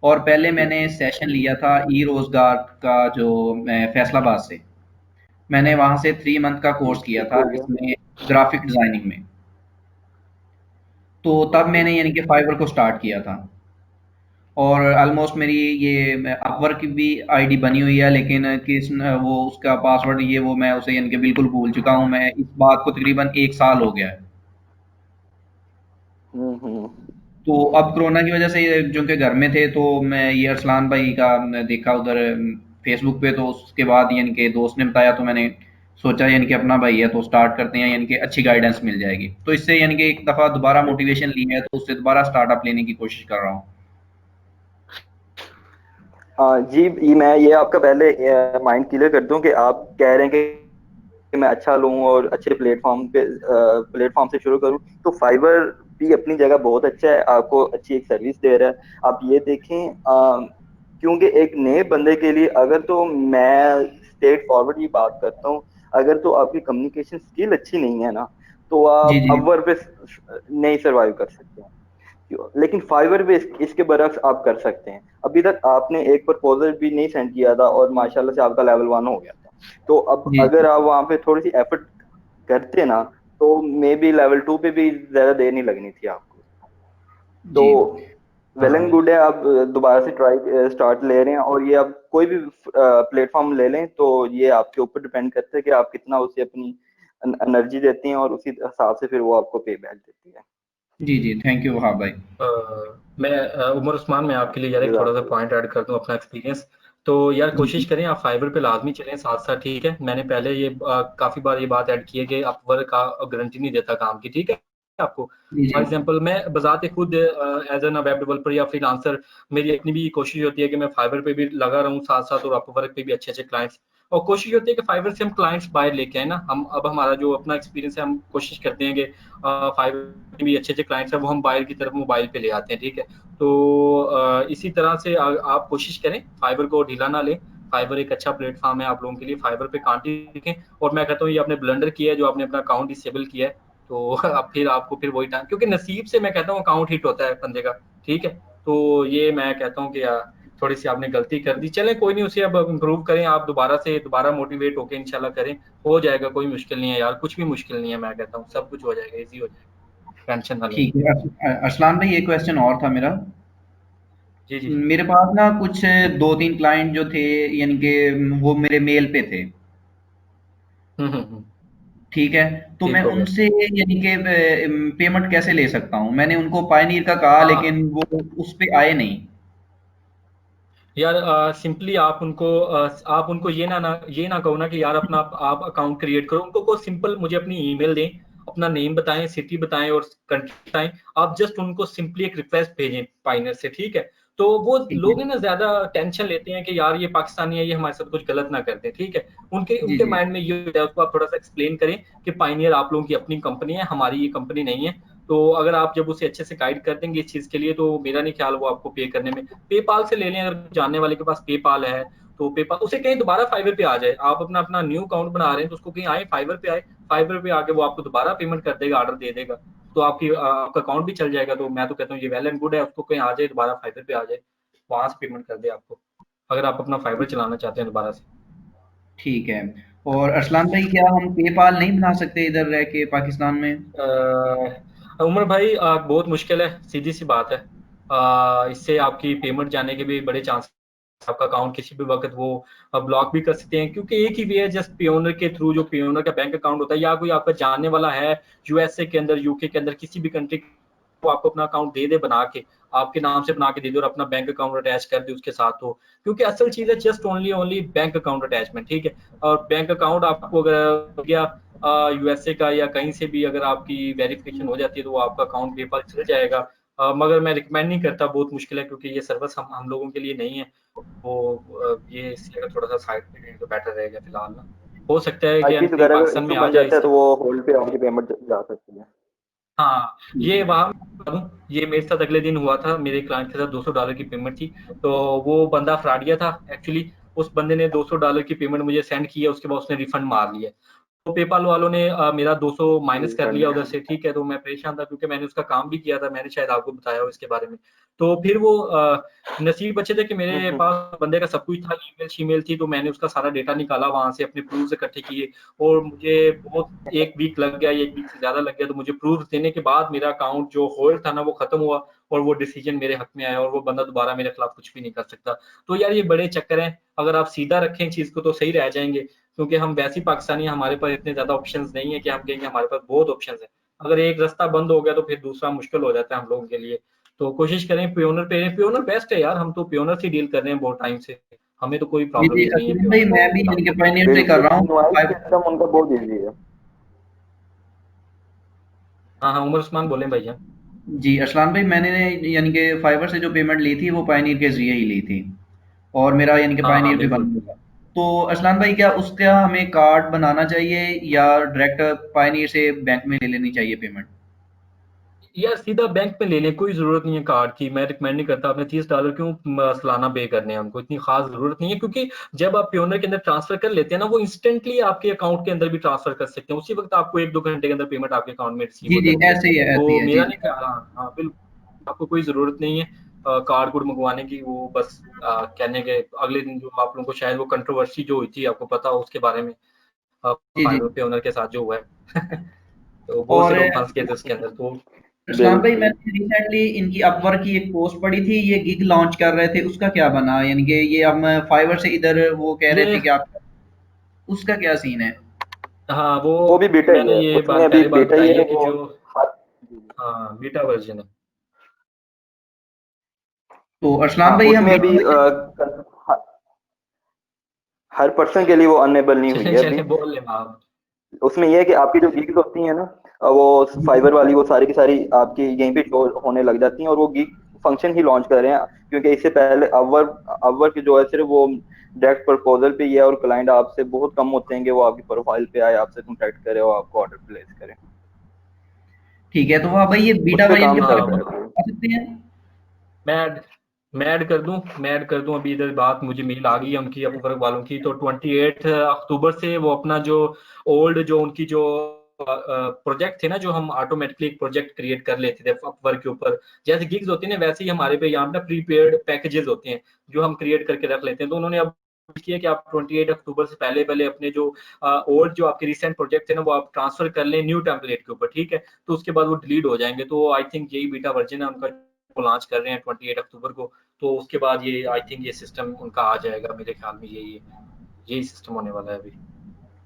और पहले जी मैंने सेशन लिया था ई रोजगार का, जो फैसलाबाद से। मैंने वहां से 3 मंथ का जी, कोर्स किया ठीक था हो गया। इसमें, ग्राफिक डिजाइनिंग में। तो तब ओके। मैंने यानी कि फाइवर को स्टार्ट किया था। और ऑलमोस्ट मेरी ये अपवर्क की भी आईडी बनी हुई है, लेकिन वो उसका पासवर्ड ये वो मैं उसे यानी कि बिल्कुल भूल चुका हूँ। मैं इस बात को तकरीबन 1 साल हो गया है। हम्म। तो अब कोरोना की वजह से जो कि घर में थे, तो मैं ये अरसलान भाई का देखा उधर फेसबुक पे, तो उसके बाद यानी कि दोस्त ने बताया, तो मैंने सोचा यानी कि अपना भाई है तो स्टार्ट करते हैं, यानी कि अच्छी गाइडेंस मिल जाएगी। तो इससे यानी कि एक दफ़ा दोबारा मोटिवेशन ली है, तो उससे दोबारा स्टार्टअप लेने की कोशिश कर रहा हूँ। जी, मैं ये आपका पहले माइंड क्लियर कर दूं कि आप कह रहे हैं कि मैं अच्छा लूं और अच्छे प्लेटफॉर्म से शुरू करूं, तो फाइवर भी अपनी जगह बहुत अच्छा है, आपको अच्छी एक सर्विस दे रहा है। आप ये देखें, क्योंकि एक नए बंदे के लिए, अगर तो मैं स्ट्रेट फॉरवर्ड ये बात करता हूँ, अगर तो आपकी कम्युनिकेशन स्किल अच्छी नहीं है ना, तो जी आप जी अपवर्क पे नहीं सरवाइव कर सकते हैं। लेकिन फाइवर पे इसके बरक्स आप कर सकते हैं। अभी तक आपने एक प्रपोजल भी नहीं सेंड किया था और माशाल्लाह से आपका लेवल 1 हो गया था। तो अब जी अगर आप वहां पे थोड़ी सी एफर्ट करते ना, तो मे बी लेवल 2 पे भी ज्यादा देर नहीं लगनी थी आपको। तो जी। वेल एंड गुड है, आप दोबारा से ट्राई स्टार्ट ले रहे हैं, और ये आप कोई भी प्लेटफॉर्म ले लें, तो ये आपके ऊपर डिपेंड करता है कि आप कितना उसे अपनी एनर्जी देते हैं, और उसी हिसाब से फिर वो आपको पे बैक देती है। जी जी, थैंक यू वहाब भाई। उमर उस्मान, मैं आपके लिए यार एक थोड़ा सा जज़ाकल्लाह। पॉइंट ऐड कर दूं अपना एक्सपीरियंस। तो यार जी कोशिश जी करें आप फाइबर पे लाजमी चलें साथ साथ, ठीक है। मैंने पहले ये काफी बार ये बात ऐड की है कि अपवर्क का गारंटी नहीं देता काम की, ठीक है। आपको। जी फॉर जी एग्जांपल मैं बजाते खुद एज एन वेब डेवलपर या फ्रीलांसर मेरी अपनी भी कोशिश होती है कि मैं फाइवर पे भी लगा रहूं साथ साथ, और अपवर्क पे भी अच्छे अच्छे क्लाइंट्स, और कोशिश होती है कि फाइवर से हम क्लाइंट्स बाहर लेके आए ना। हम अब हमारा जो अपना एक्सपीरियंस है, हम कोशिश करते हैं कि फाइवर में भी अच्छे अच्छे क्लाइंट्स हैं वो हम बाहर की तरफ मोबाइल पे ले आते हैं, ठीक है। तो इसी तरह से आप कोशिश करें, फाइवर को ढीला ना लें। फाइवर एक अच्छा प्लेटफॉर्म है आप लोगों के लिए, फाइवर पे कांटेक्ट रखें। और मैं कहता हूँ ये आपने ब्लंडर किया है जो आपने अपना अकाउंट डिसेबल किया है, तो अब फिर आपको फिर वही टाइम, क्योंकि नसीब से मैं कहता हूँ अकाउंट हिट होता है बंदे का, ठीक है। तो ये मैं कहता हूँ कि थोड़ी सी आपने गलती कर दी, चलें कोई नहीं, उसे अब इम्प्रूव करें, आप दोबारा मोटिवेट होकर इंशाल्लाह करें, हो जाएगा, कोई मुश्किल नहीं है यार, कुछ भी मुश्किल नहीं है, मैं कहता हूँ सब कुछ हो जाएगा, इजी हो जाएगा, टेंशन ना लें। ठीक है। अरसलान भाई, एक क्वेश्चन और था मेरा। जी जी जी। मेरे पास ना कुछ 2-3 क्लाइंट जो थे, यानी कि वो मेरे मेल पे थे, हम्म। ठीक है। तो मैं ठीक हो गया। उनसे यानी कि पेमेंट कैसे ले सकता हूँ? मैंने उनको पायनीर का कहा, हाँ लेकिन वो उस पे आए नहीं। यार, सिंपली आप उनको ये ना कहो ना कि यार अपना आप अकाउंट क्रिएट करो, उनको को सिंपल मुझे अपनी ईमेल दें, अपना नेम बताएं, सिटी बताएं और कंट्री बताएं। आप जस्ट उनको सिंपली एक रिक्वेस्ट भेजें पाइनर से, ठीक है। तो वो ठीक है। लोग है ना ज्यादा टेंशन लेते हैं कि यार ये पाकिस्तानी है, ये हमारे साथ कुछ गलत ना कर दे, ठीक है। उनके जी उनके जी माइंड में ये होता है, उसको आप थोड़ा सा एक्सप्लेन करें कि पाइनियर आप लोगों की अपनी कंपनी है, हमारी ये कंपनी नहीं है। तो अगर आप जब उसे अच्छे से गाइड कर देंगे इस चीज के लिए, तो मेरा नहीं ख्याल वो आपको पे करने में, पेपाल से ले लें, अगर जानने वाले के पास पेपाल है तो पेपाल, उसे कहीं दोबारा फाइवर पे आ जाए, आप अपना अपना न्यू अकाउंट बना रहे हैं तो उसको कहीं आए फाइवर पे आए, फाइवर पे आके वो आपको दोबारा पेमेंट कर देगा, ऑर्डर दे देगा, तो आपका अकाउंट भी चल जाएगा। तो मैं तो कहता हूँ ये वेल एंड गुड है, उसको कहीं आ जाए दोबारा फाइवर पे आ जाए, वहां से पेमेंट कर दे आपको, अगर आप अपना फाइबर चलाना चाहते हैं दोबारा से। ठीक है। और अरसलान भाई, क्या हम पेपाल नहीं बना सकते इधर रह के पाकिस्तान में? उमर भाई, बहुत मुश्किल है, सीधी सी बात है। इससे आपकी पेमेंट जाने के भी बड़े चांस, आपका अकाउंट किसी भी वक्त वो ब्लॉक भी कर सकते हैं, क्योंकि एक ही वे है, जस्ट पियोनर के थ्रू, जो पियोनर का बैंक अकाउंट होता है, या कोई आपका जानने वाला है यूएसए के अंदर, यूके के अंदर, किसी भी कंट्री, वो आपको अपना अकाउंट दे दे बना के, आपके नाम से बना के दे दे और अपना बैंक अकाउंट अटैच कर दे उसके साथ, हो, क्योंकि असल चीज है just only only bank account attachment, ठीक है। और बैंक अकाउंट आपको अगर हो गया यूएसए का या कहीं से भी, अगर आपकी वेरिफिकेशन हो जाती है तो वो आपका अकाउंट पेपाल चल जाएगा। मगर मैं रिकमेंड नहीं करता, बहुत मुश्किल है, क्योंकि ये सर्विस हम लोगों के लिए नहीं है। वो ये इससे अगर थोड़ा सा साइड पे रहें तो बेटर रहेगा फिलहाल ना। हो सकता है कि आईपीएस एंट्री वगैरह अगर पाकिस्तान इशू में आ बन जाए जाता है इससे। तो वो होल्ड पे आपकी पेमेंट जा सकती है। हाँ, ये वहां बता दूं, ये मेरे साथ अगले दिन हुआ था, मेरे क्लाइंट के साथ $200 की पेमेंट थी। तो वो बंदा फ्रॉडिया था एक्चुअली, उस बंदे ने $200 की पेमेंट मुझे सेंड की है, उसके बाद उसने रिफंड मार लिया। तो पेपाल वालों ने मेरा 200 माइनस कर लिया उधर से, ठीक है। तो मैं परेशान था, क्योंकि मैंने उसका काम भी किया था, मैंने शायद आपको बताया हो इसके बारे में। तो फिर वो नसीब अच्छे थे कि मेरे पास बंदे का सब कुछ था, ईमेल शीमेल थी, तो मैंने उसका सारा डेटा निकाला वहां से, अपने प्रूफ इकट्ठे किए, और मुझे बहुत 1 वीक लग गया, 1 वीक से ज्यादा लग गया। तो मुझे प्रूफ देने के बाद मेरा अकाउंट जो होल्ड था ना वो खत्म हुआ, और वो डिसीजन मेरे हक में आया, और वो बंदा दोबारा मेरे खिलाफ कुछ भी नहीं कर सकता। तो यार ये बड़े चक्कर हैं, अगर आप सीधा रखें चीज को तो सही रह जाएंगे, क्योंकि हम वैसे ही पाकिस्तानी हैं, हमारे पास इतने ज्यादा ऑप्शंस नहीं है कि हम कहेंगे, हमारे पास बहुत ऑप्शंस है। अगर एक रास्ता बंद हो गया तो फिर दूसरा मुश्किल हो जाता है हम लोगों के लिए। तो कोशिश करें पियोनर पे, पियोनर बेस्ट है यार, हम तो पियोनर से डील कर रहे हैं बहुत टाइम से, हमें तो कोई जी प्रॉब्लम जी, नहीं है अरसलान भाई, पियोनर मैं में भी फिलहाल। यानी कि पायनीयर से कर बिल्कुल, रहा हूँ। इनवॉइस सिस्टम उनका बहुत इजी है। हाँ हाँ, उमर उस्मान बोले भैया। जी अरसलान भाई, मैंने यानी कि फाइवर से जो पेमेंट ली थी वो पायनीर के जरिए ही ली थी, और मेरा यानी कि हाँ हाँ पायनीर भी बन बिल्कुल। गया। तो अरसलान भाई, क्या उसका हमें कार्ड बनाना चाहिए या डायरेक्ट पायनीर से बैंक में ले लेनी चाहिए पेमेंट? यार सीधा बैंक में ले लें, कोई जरूरत नहीं है कार्ड की, मैं रिकमेंड नहीं करता। आपने $30 क्यों सालाना पे करने हैं उनको, इतनी खास जरूरत नहीं है, क्योंकि जब आप प्योनर के अंदर ट्रांसफर कर लेते हैं ना, वो इंस्टेंटली आपके अकाउंट के अंदर भी ट्रांसफर कर सकते हैं, उसी वक्त आपको 1-2 घंटे के अंदर पेमेंट आपके अकाउंट में रिसीव जी हो जी, जाती है। ऐसे ही है, ऐसे ही तो है। जी मेरा जी। नहीं ख्याल, हाँ हाँ बिल्कुल, आपको कोई जरूरत नहीं है कार्ड कोड मंगवाने की। वो बस कहने के अगले दिन जो आप लोगों को शायद वो कंट्रोवर्सी जो हुई थी, आपको पता हो उसके बारे में, जी जी। फाइवर पे ओनर के साथ जो हुआ है। तो बहुत से और लोग फंस गए थे उसके अंदर। तो इस्लाम भाई, बिल्कुल। मैंने रिसेंटली इनकी अपवर्क की एक पोस्ट पढ़ी थी, ये गिग लॉन्च कर रहे थे, उसका क्या बना? यानी कि ये हम फाइवर से इधर वो कह रहे ये थे कि आप, उसका क्या सीन है? हाँ, वो वो भी बेटा ही मैंने है, ये उसमें बात अभी पहले बात बेटा ही बताई है है कि वो। जो, हर हाँ बीटा वर्जन है। तो हाँ, अरसलान भाई, हम उसमें गिग अभी हर पर्सन के लिए वो अनेबल नहीं हुई चले है अभी। चले बोल ले आप। उसमें यह है कि आपकी जो गिग्स होती हैं ना, वो फाइबर वाली वो सारी की सारी आपकी यहीं पे शो होने लग जाती हैं, और वो गीग फंक्शन ही लॉन्च कर रहे हैं, क्योंकि इससे पहले अवर की जो है सिर्फ वो डायरेक्ट प्रपोजल पे ही है, और क्लाइंट आपसे बहुत कम होते हैं कि वो आपकी प्रोफाइल पे आए, आपसे कांटेक्ट करे और आपको ऑर्डर प्लेस करे। ठीक है, तो आप भाई ये बीटा उस पे वर्जन काम के चल बारे में रहा है। बता सकते हैं? मैं ऐड कर दूं अभी इधर बात, मुझे मेल आ गई है उनकी अपवर्क वालों की। तो 28 अक्टूबर से वो अपना जो ओल्ड जो उनकी जो प्रोजेक्ट थे ना, जो हम ऑटोमेटिकली एक प्रोजेक्ट क्रिएट कर लेते थे अपवर्क के ऊपर, जैसे गिग्स होती है ना, वैसे ही हमारे पे यहाँ पे प्रीपेड पैकेजेस होते हैं जो हम क्रिएट करके रख लेते हैं। तो उन्होंने अब किया कि आप 28 अक्टूबर से पहले पहले अपने जो ओल्ड जो आपके रिसेंट प्रोजेक्ट थे ना, वो आप ट्रांसफर कर लें न्यू टेम्पलेट के ऊपर, ठीक है। तो उसके बाद वो डिलीट हो जाएंगे। तो आई थिंक यही बीटा वर्जन है उनका, को लॉन्च कर रहे हैं 28 अक्टूबर को। तो उसके बाद ये आई थिंक ये सिस्टम उनका आ जाएगा, मेरे ख्याल में यही सिस्टम होने वाला है अभी।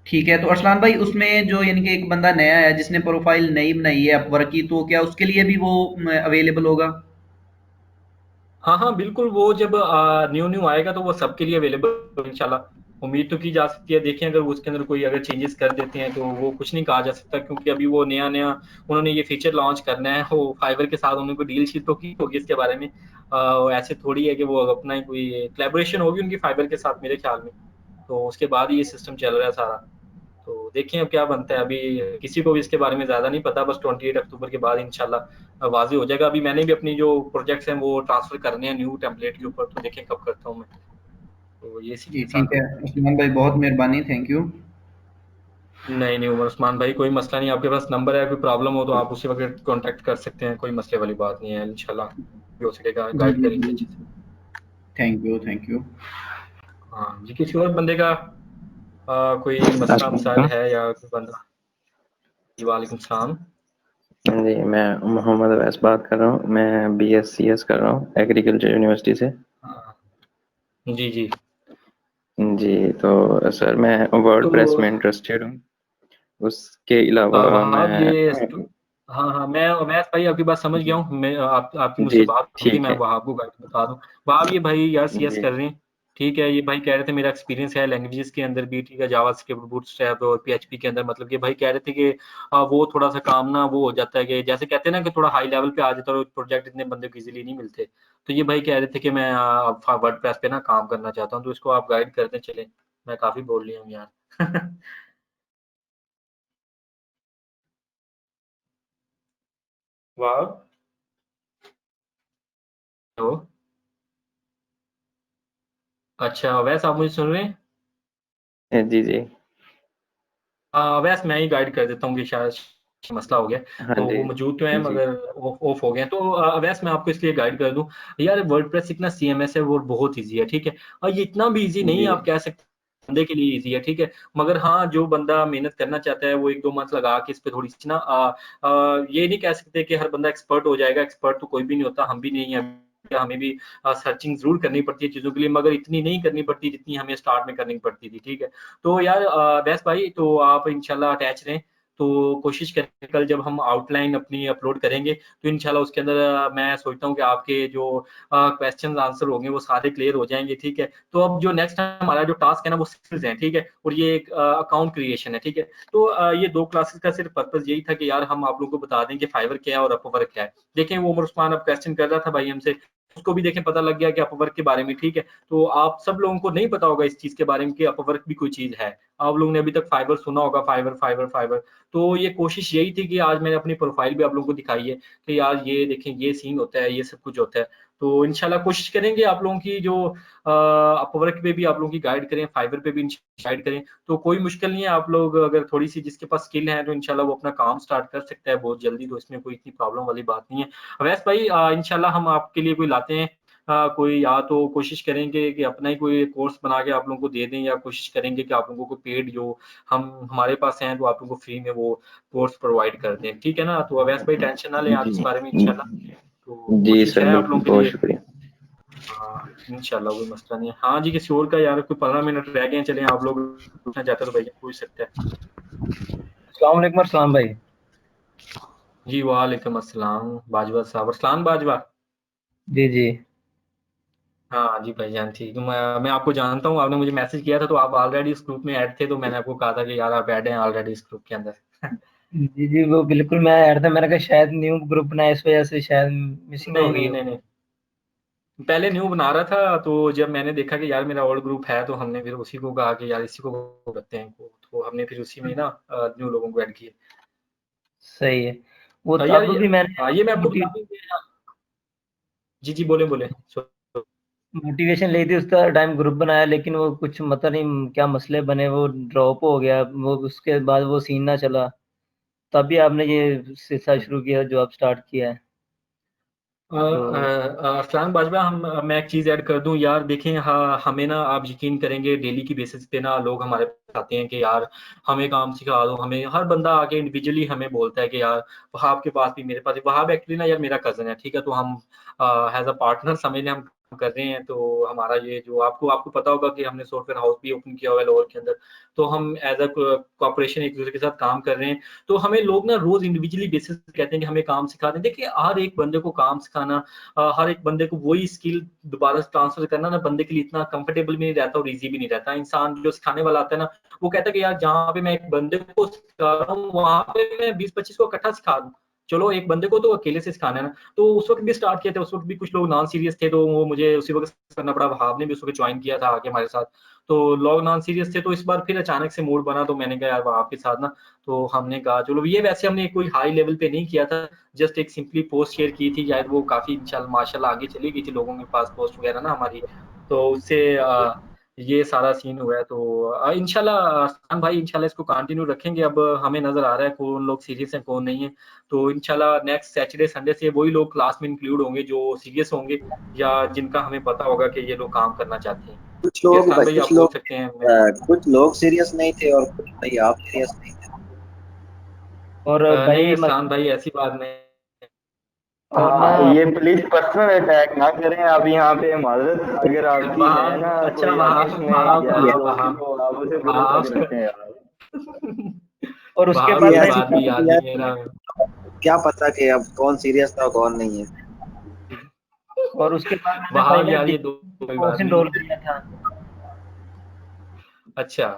ठीक है, तो अरसलान भाई उसमें जो यानी कि एक बंदा नया है जिसने प्रोफाइल नई बनाई है अपवर्क की, तो क्या उसके लिए भी वो अवेलेबल होगा? हाँ हाँ बिल्कुल, वो जब न्यू न्यू आएगा तो वो सबके लिए अवेलेबल इंशाल्लाह। उम्मीद तो की जा सकती है, देखें अगर उसके अंदर कोई अगर चेंजेस कर देते हैं तो वो कुछ नहीं कहा जा सकता, क्योंकि अभी वो नया नया उन्होंने ये फीचर लॉन्च करना है। वो फाइवर के साथ उन्होंने कोई डील शीट तो की होगी इसके बारे में। ऐसे थोड़ी है कि वो अपना ही कोई कोलैबोरेशन होगी उनकी फाइबर के साथ मेरे ख्याल में। तो उसके बाद ही ये सिस्टम चल रहा है सारा। तो देखें अब क्या बनता है, अभी किसी को भी इसके बारे में ज्यादा नहीं पता, बस 28 अक्टूबर के बाद इंशाल्लाह वाज़ेह हो जाएगा। अभी मैंने भी अपनी जो प्रोजेक्ट्स हैं वो ट्रांसफर करने हैं न्यू टेम्पलेट के ऊपर, तो देखें कब करता हूँ मैं। तो ये सीन जी है ठीक सारा। है उस्मान भाई, बहुत मेहरबानी, थैंक यू। नहीं नहीं उमर उस्मान भाई, कोई मसला नहीं, आपके पास नंबर है, कोई प्रॉब्लम हो तो आप उसी वक्त कांटेक्ट कर सकते हैं, कोई मसले वाली बात नहीं है। इंशाल्लाह जो हो सकेगा जी गाइड जी करेंगे जी, अच्छे से। Thank you thank you. हाँ जी, किसी और बंदे का कोई मसला मसाइल है या कोई बंदा? जी वालेकुम सलाम। जी, मैं मोहम्मद अवैस बात कर रहा हूँ। मैं BScs कर रहा हूँ एग्रीकल्चर यूनिवर्सिटी से। हाँ जी जी। जी, तो सर मैं वर्डप्रेस तो में इंटरेस्टेड हूँ। उसके अलावा वहाब मैं ये हाँ हाँ, मैं उमैस भाई आपकी बात समझ गया हूँ। मैं आपकी मुझसे जी, बात हुई थी, ठीक मैं है। वहाब को गाइड बता दूँ। वहाब ये भाई यार CS जी, कर रहे हैं, ठीक है। ये भाई कह रहे थे मेरा एक्सपीरियंस है लैंग्वेजेस के अंदर भी, ठीक है, जावास्क्रिप्ट, बूटस्ट्रैप और PHP के अंदर। मतलब कि भाई कह रहे थे कि वो थोड़ा सा काम ना वो हो जाता है कि जैसे कहते हैं ना कि थोड़ा हाई लेवल पे आ जाता है और प्रोजेक्ट इतने बंदे को इजीली नहीं मिलते। तो ये भाई कह रहे थे कि मैं वर्डप्रेस पे ना काम करना चाहता हूँ, तो इसको आप गाइड करते चले। मैं काफी बोल रही हूँ यार। वाह। तो अच्छा वैसे आप मुझे सुन रहे हैं? जी, जी। वैसे मैं ही गाइड कर देता हूँ कि शायद मसला हो गया। हाँ तो जी। वो मौजूद तो है जी, मगर ऑफ हो गए हैं। तो वैसे मैं आपको इसलिए गाइड कर दूं, यार वर्डप्रेस इतना CMS है वो बहुत इजी है, ठीक है। और ये इतना भी इजी नहीं जी, है आप कह सकते बंदे के लिए इजी है, ठीक है। मगर हाँ, जो बंदा मेहनत करना चाहता है वो 1-2 मंथ लगा के इस पे थोड़ी सी ना ये नहीं कह सकते कि हर बंदा एक्सपर्ट हो जाएगा। एक्सपर्ट तो कोई भी नहीं होता, हम भी नहीं है। हमें भी सर्चिंग जरूर करनी पड़ती है चीजों के लिए, मगर इतनी नहीं करनी पड़ती जितनी हमें स्टार्ट में करनी पड़ती थी, ठीक है। तो यार वैस भाई, तो आप इंशाल्लाह अटैच रहें। तो कोशिश करें कल जब हम आउटलाइन अपनी अपलोड करेंगे तो इंशाल्लाह उसके अंदर मैं सोचता हूँ कि आपके जो क्वेश्चंस आंसर होंगे वो सारे क्लियर हो जाएंगे, ठीक है। तो अब जो नेक्स्ट हमारा जो टास्क है ना वो स्किल्स है, ठीक है, और ये एक अकाउंट क्रिएशन है, ठीक है। तो ये 2 क्लासेस का सिर्फ पर्पस यही था कि यार हम आप लोगों को बता दें कि फाइवर क्या है और अपवर्क क्या है। देखें वो उमर उस्मान अब क्वेश्चन कर रहा था भाई हमसे, उसको भी देखें पता लग गया कि अपवर्क के बारे में, ठीक है। तो आप सब लोगों को नहीं पता होगा इस चीज के बारे में कि अपवर्क भी कोई चीज है। आप लोगों ने अभी तक फाइबर सुना होगा, फाइबर फाइबर फाइबर। तो ये कोशिश यही थी कि आज मैंने अपनी प्रोफाइल भी आप लोगों को दिखाई है कि यार ये देखें ये सीन होता है, ये सब कुछ होता है। तो इंशाल्लाह कोशिश करेंगे आप लोगों की जो अपवर्क पे भी आप लोगों की गाइड करें, फाइबर पे भी गाइड करें। तो कोई मुश्किल नहीं है, आप लोग अगर थोड़ी सी जिसके पास स्किल है तो इंशाल्लाह वो अपना काम स्टार्ट कर सकता है बहुत जल्दी। तो इसमें कोई इतनी प्रॉब्लम वाली बात नहीं है। वैसे भाई इंशाल्लाह हम आपके लिए कोई लाते हैं, कोई या तो कोशिश करेंगे कि अपना ही कोई कोर्स बना के आप लोगों को दे दें, या कोशिश करेंगे कि आप लोगों को पेड जो हम हमारे पास हैं तो आप लोगों को फ्री में वो कोर्स प्रोवाइड कर दें, ठीक है ना। तो अवैस भाई टेंशन ना लें आप जी। इस बारे में इंशाल्लाह। तो जी कोशिश सर, है आप बिल्कुल, लोगों के बहुत लिए। शुक्रिया। हाँ इंशाल्लाह कोई मसला नहीं है। हाँ जी, किसी और का यार कोई 15 मिनट रह गए हैं, चलें आप लोग पूछना चाहते हो तो भाई पूछ सकते हैं। अस्सलाम वालेकुम अरसलान भाई। जी वालेकुम अस्सलाम बाजवा साहब, अरसलान बाजवा। जी जी। हाँ जी भाईजान, ठीक है। मैं आपको जानता हूँ, आपने मुझे मैसेज किया था तो आप ऑलरेडी इस ग्रुप में ऐड थे, तो मैंने आपको कहा था कि यार आप ऐड हैं ऑलरेडी इस ग्रुप के अंदर। जी जी, वो बिल्कुल मैं ऐड था, मैंने कहा शायद न्यू ग्रुप बनाया इस वजह से शायद मिसिंग हो नहीं गई नहीं हो। नहीं नहीं, पहले न्यू बना रहा था, तो जब मैंने देखा कि यार मेरा ओल्ड ग्रुप है, तो हमने फिर उसी को कहा कि यार इसी को करते हैं, तो हमने फिर उसी में ना न्यू लोगों को ऐड किया। सही है। वो यार अब भी मैंने ये मैं आपको मोटि, बता दूं कि जी जी, बोले बोले। मोटिवेशन ली थी उस टाइम ग्रुप बनाया, लेकिन वो कुछ पता नहीं क्या मसले बने, वो ड्रॉप हो गया, वो उसके बाद वो सीन ना चला, तभी आपने ये सिलसिला शुरू किया जो आप स्टार्ट किया है। तो अरसलान बाजवा, मैं एक चीज़ ऐड कर दूं यार, देखें, हाँ, हमें ना, आप यकीन करेंगे, डेली की बेसिस पे ना लोग हमारे पास आते हैं कि यार हमें काम सिखा दो, हमें हर बंदा आके इंडिविजुअली हमें बोलता है कि यार वहाब के पास भी, मेरे पास भी, वहाब एक्चुअली ना यार मेरा कज़न है, ठीक है, तो हम एज अ पार्टनर समझ लें, हम काम कर रहे हैं, तो हमारा ये जो आपको आपको पता होगा कि हमने सॉफ्टवेयर हाउस भी ओपन किया हुआ है लाहौर के अंदर, तो हम एज अ कॉपरेशन एक दूसरे के साथ काम कर रहे हैं। तो हमें लोग ना रोज इंडिविजुअली बेसिस पे कहते हैं कि हमें काम सिखा दें। देखिए, हर एक बंदे को काम सिखाना, हर एक बंदे को वही स्किल दोबारा ट्रांसफर करना ना बंदे के लिए इतना कंफर्टेबल भी नहीं रहता और ईजी भी नहीं रहता। इंसान जो सिखाने वाला आता है ना, वो कहता है कि यार जहाँ पे मैं एक बंदे को सिखा रहा हूँ, वहां पे मैं 20-25 को इकट्ठा सिखा दूं। चलो, एक बंदे को तो अकेले से सिखाना है ना। तो उस वक्त भी स्टार्ट किया था, उस वक्त भी कुछ लोग नॉन सीरियस थे, तो वो मुझे उसी वक्त करना पड़ा। वहाब ने भी उस वक्त ज्वाइन किया था आगे हमारे साथ, तो लोग नॉन सीरियस थे, तो इस बार फिर अचानक से मूड बना, तो मैंने कहा यार वहाब के साथ ना, तो हमने कहा चलो, ये वैसे हमने कोई हाई लेवल पे नहीं किया था, जस्ट एक सिंपली पोस्ट शेयर की थी, शायद वो काफ़ी इंशाल्लाह माशाल्लाह आगे चली गई थी लोगों के पास पोस्ट वगैरह ना हमारी, तो उससे ये सारा सीन हुआ है। तो इंशाल्लाह अरसलान भाई, इंशाल्लाह इसको कंटिन्यू रखेंगे। अब हमें नज़र आ रहा है कौन लोग सीरियस हैं, कौन नहीं है, तो इंशाल्लाह नेक्स्ट सैटरडे संडे से वही लोग क्लास में इंक्लूड होंगे जो सीरियस होंगे, या जिनका हमें पता होगा कि ये लोग काम करना चाहते हैं। कुछ जी, लोग अरसलान भाई, भाई कुछ आप बोल लोग सकते हैं। मैं कुछ लोग सीरियस नहीं थे और कुछ भाई आप सीरियस नहीं थे। और नहीं भाई अरसलान भाई, ऐसी बात नहीं। और ना हाँ, ये प्लीज पर्सनल अटैक ना करें आप यहाँ पे, माजरत अगर आपकी है वहाँ ना अच्छा, कोई वहाँ अगेंस्ट में वहाँ या वहाँ दोस्त, वहाँ तो आप उसे खुद वहाँ तक रखें यार। और उसके वहाँ बाद की ये भाई ऐसी बात भी बात है याद यार, नहीं है ना। क्या पता कि अब कौन सीरियस था और कौन नहीं है। और उसके बाद मैंने भाई वहाँ ना यार ये दो कोई कोर्स बात नहीं इनरोल है। किया था, अच्छा।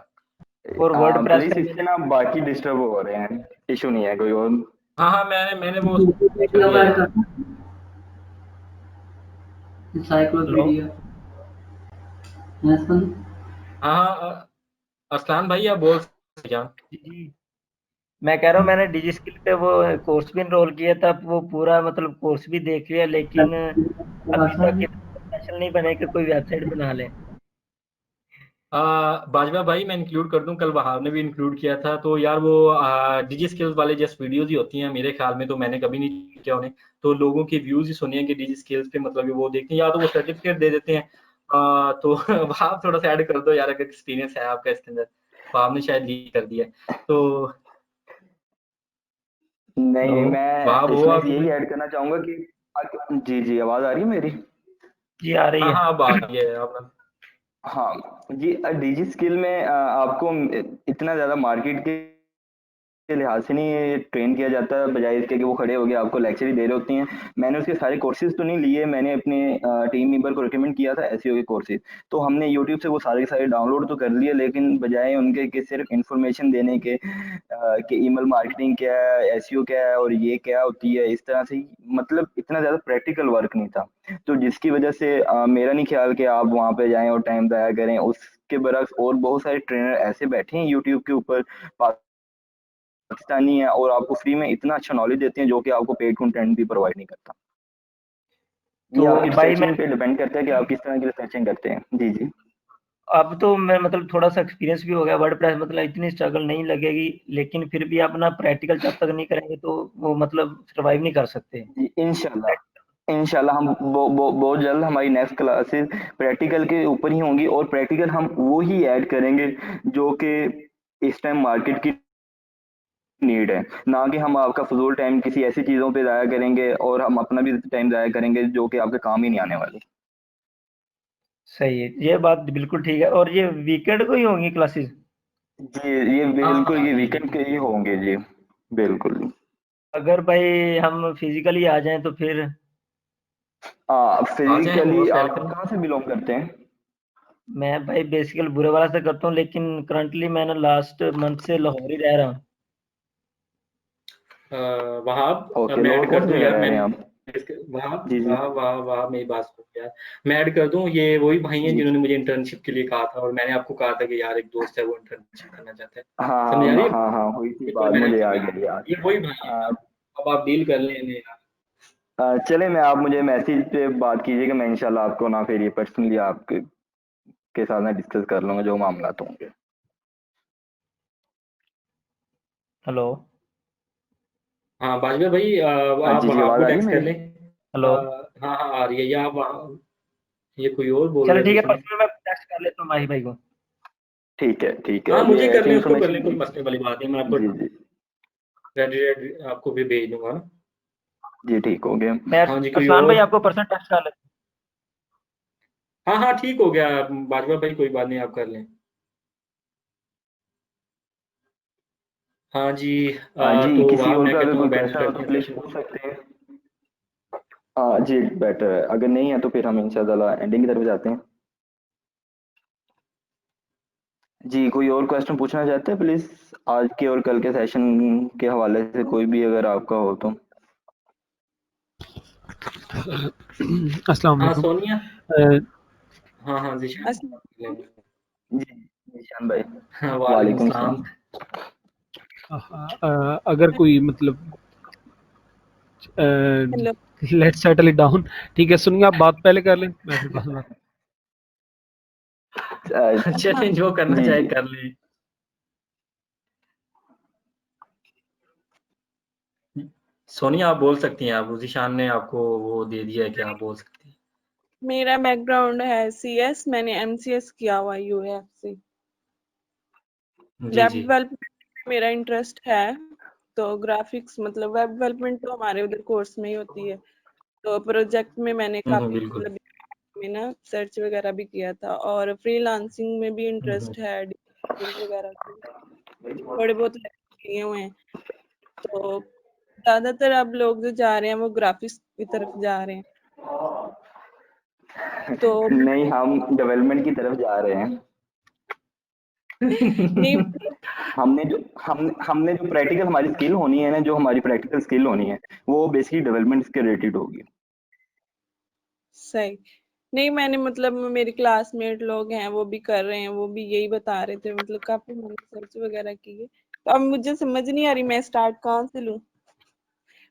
और वर्ड प्रेस प्लीज का इससे ना बाकी डिस्टर्ब हो रहे हैं, इशू नहीं है कोई और। हाँ हाँ, मैंने मैंने वो कर लिया यार। हेलो। हाँ हाँ, अरसलान भाई आप बोल सकते हैं क्या? जी, मैं कह रहा हूँ मैंने डिजी स्किल पे वो कोर्स भी इनरोल किया था, वो पूरा मतलब कोर्स भी देख लिया, लेकिन अभी तक इतना प्रोफेशनल नहीं बने कि कोई वेबसाइट बना ले। बाजवा भाई, मैं इंक्लूड कर दूं, कल वहाब ने भी इंक्लूड किया था, तो यार वो डिजी स्किल्स वाले जस्ट वीडियोज ही होती हैं मेरे ख्याल में, तो मैंने कभी नहीं किया उन्हें, तो लोगों के व्यूज ही सुनिए कि डिजी स्किल्स पे मतलब कि वो देखते हैं, या तो वो सर्टिफिकेट दे देते हैं। तो वहाब थोड़ा सा ऐड कर दो यार, अगर एक्सपीरियंस है आपका इसके अंदर। वहाब ने शायद लीक कर दिया है। तो नहीं हेलो। नहीं, मैं वहाब हो इसमें आप? यही ऐड करना चाहूंगा कि जी जी, आवाज आ रही है मेरी? जी आ रही हाँ है। हाँ, अब आ रही है आप। हाँ जी, डिजी स्किल में आपको इतना ज्यादा मार्केट के लिहाज से नहीं ट्रेन किया जाता, बजाय इसके कि वो खड़े हो गए आपको लेक्चर ही दे रहे होती हैं। मैंने उसके सारे कोर्सेज तो नहीं लिए, मैंने अपने टीम मेंबर को रिकमेंड किया था एसईओ के कोर्सेज, तो हमने यूट्यूब से वो सारे के सारे डाउनलोड तो कर लिए, लेकिन बजाय उनके कि सिर्फ इंफॉर्मेशन देने के कि ईमेल मार्केटिंग क्या है, एसईओ क्या है और ये क्या होती है, इस तरह से मतलब इतना ज़्यादा प्रैक्टिकल वर्क नहीं था, तो जिसकी वजह से मेरा नहीं ख्याल कि आप वहाँ पे जाएं और टाइम ज़ाया करें। उसके बरक्स और बहुत सारे ट्रेनर ऐसे बैठे हैं यूट्यूब के ऊपर, पाकिस्तानी है, और आपको फ्री में इतना अच्छा नॉलेज देते हैं जो कि आपको पेड कंटेंट भी प्रोवाइड नहीं करता। ये तो आपकी भाई मैं रिसर्चिंग पे डिपेंड करता है कि आप किस तरह की रिसर्चिंग करते हैं। जी जी। अब तो मैं मतलब थोड़ा सा एक्सपीरियंस भी हो गया वर्ड प्रेस, मतलब इतनी स्ट्रगल नहीं लगेगी, लेकिन फिर भी अपना प्रैक्टिकल जब तक नहीं करेंगे तो वो मतलब सरवाइव नहीं कर सकते। जी इंशाल्लाह, इंशाल्लाह हम बहुत जल्द हमारी नेक्स्ट क्लासेस प्रैक्टिकल के ऊपर ही होंगी, और प्रैक्टिकल हम वो ही ऐड करेंगे जो कि इस टाइम मार्केट की नीड है, ना कि हम आपका फजूल टाइम किसी ऐसी चीज़ों पे ज़ाया करेंगे और हम अपना भी टाइम ज़ाया करेंगे जो कि आपके काम ही नहीं आने वाली। सही है, ये बात बिल्कुल ठीक है। और ये वीकेंड को ही होंगी क्लासेस? जी, ये हाँ बिल्कुल हाँ, ये जी वीकेंड बिल्कुल। के ही होंगे जी, बिल्कुल। अगर भाई हम फिजिकली आ जाएं तो फिर? आ जाए, फिजिकली मोस्ट आप वेलकम। कहाँ से बिलोंग करते हैं? मैं भाई बेसिकल बुरे वाला से करता हूँ, लेकिन करंटली मैं ना लास्ट मंथ से लाहौर ही रह रहा हूँ। वहाब, ओके, मैं लोअर ऐड कर पोस्ट दूं में यार, रह रहे मैंने हैं आप? वहाब जी जी वहाब वहाब वहाब मेरी बात सुनो यार, मैं ऐड कर दूं? ये वही भाई हैं जी। जिन्होंने मुझे इंटर्नशिप के लिए कहा था, और मैंने आपको कहा था कि यार एक दोस्त है वो इंटर्नशिप करना चाहता है। समझ आ रही हाँ है? हाँ हाँ, हुई थी एक बार बात, मैंने मुझे आ आपसे गई याद। ये वही भाई हैं, अब आप डील कर लें इन्हें यार। चले, मैं आप मुझे मैसेज पे बात कीजिएगा, मैं इंशाल्लाह आपको ना फिर ये पर्सनली आपके के साथ मैं डिस्कस कर लूंगा जो मामला होंगे। हेलो हाँ बाजवा भाई, आप जी जी, वहाब आवाज को आ रही है टेक्स्ट कर मेरी? लें। हेलो हाँ हाँ आ रही है, या ये कोई और बोल चलो रहा है ठीक है, बीच में। पर्सनल मैं टेक्स्ट कर लेता हूँ माही भाई को। ठीक है ठीक है, हाँ अभी मुझे कर ऐसी लें, उसको कर इंफॉर्मेशन। लें, कोई मसले वाली बात नहीं, मैं आपको जी जी रेडी आपको भी भेज दूंगा ना। जी, ठीक हो गया। मैं हाँ जी, कोई अरसलान भाई और? आपको पर्सनल टेक्स्ट कर लेता हाँ हाँ ठीक हो गया बाजवा भाई, कोई बात नहीं, आप कर लें। हाँ जी, जी, तो किसी वहाब और मैं का अगर कहता कोई हूँ बैठ क्वेश्चन हो करते तो हैं प्लीज सेशन। पूछ सकते हैं। जी बेटर है, अगर नहीं है तो फिर हम इंशाल्लाह एंडिंग की तरफ जाते हैं। जी, कोई और क्वेश्चन पूछना चाहते हैं प्लीज, आज के और कल के सेशन के हवाले से कोई भी अगर आपका हो तो। अस्सलाम हाँ वालेकुम। सोनिया। अ, हाँ हाँ जीशान। जी निशान भाई, हाँ वालेकुम वालेकुम सलाम। सलाम। अगर कोई मतलब hello. Let's settle it down. ठीक है, सुनिए आप बात पहले कर लें, मैं फिर बाद में बात। चलें, जो करना जी चाहे जी कर लें। सोनिया आप बोल सकती हैं, आप जीशान ने आपको वो दे दिया है कि आप बोल सकती हैं। मेरा बैकग्राउंड है सीएस, मैंने एमसीएस किया हुआ यूएफ से। जी वेब जी। डेवलपमेंट में मेरा इंटरेस्ट है, तो ग्राफिक्स मतलब वेब डेवलपमेंट तो हमारे उधर कोर्स में ही होती है। तो प्रोजेक्ट में मैंने काफी बिल्कुल। मतलब में ना सर्च वगैरह भी किया था, और फ्रीलांसिंग में भी इंटरेस्ट है, डिजाइनिंग वगैरह के थोड़े बहुत किए हुए हैं। तो ज्यादातर अब लोग जो जा रहे हैं वो ग्राफिक्स की तरफ जा रहे हैं। तो नहीं, हम डेवलपमेंट की तरफ जा रहे हैं। नहीं हमने जो प्रैक्टिकल हमारी स्किल होनी है ना, जो हमारी प्रैक्टिकल स्किल होनी है वो बेसिकली डेवलपमेंट के रिलेटेड होगी। सही नहीं, मैंने मतलब मेरे क्लासमेट लोग हैं वो भी कर रहे हैं, वो भी यही बता रहे थे, मतलब काफी मैंने सर्च वगैरह की है। तो अब मुझे समझ नहीं आ रही मैं स्टार्ट कहाँ से लूँ।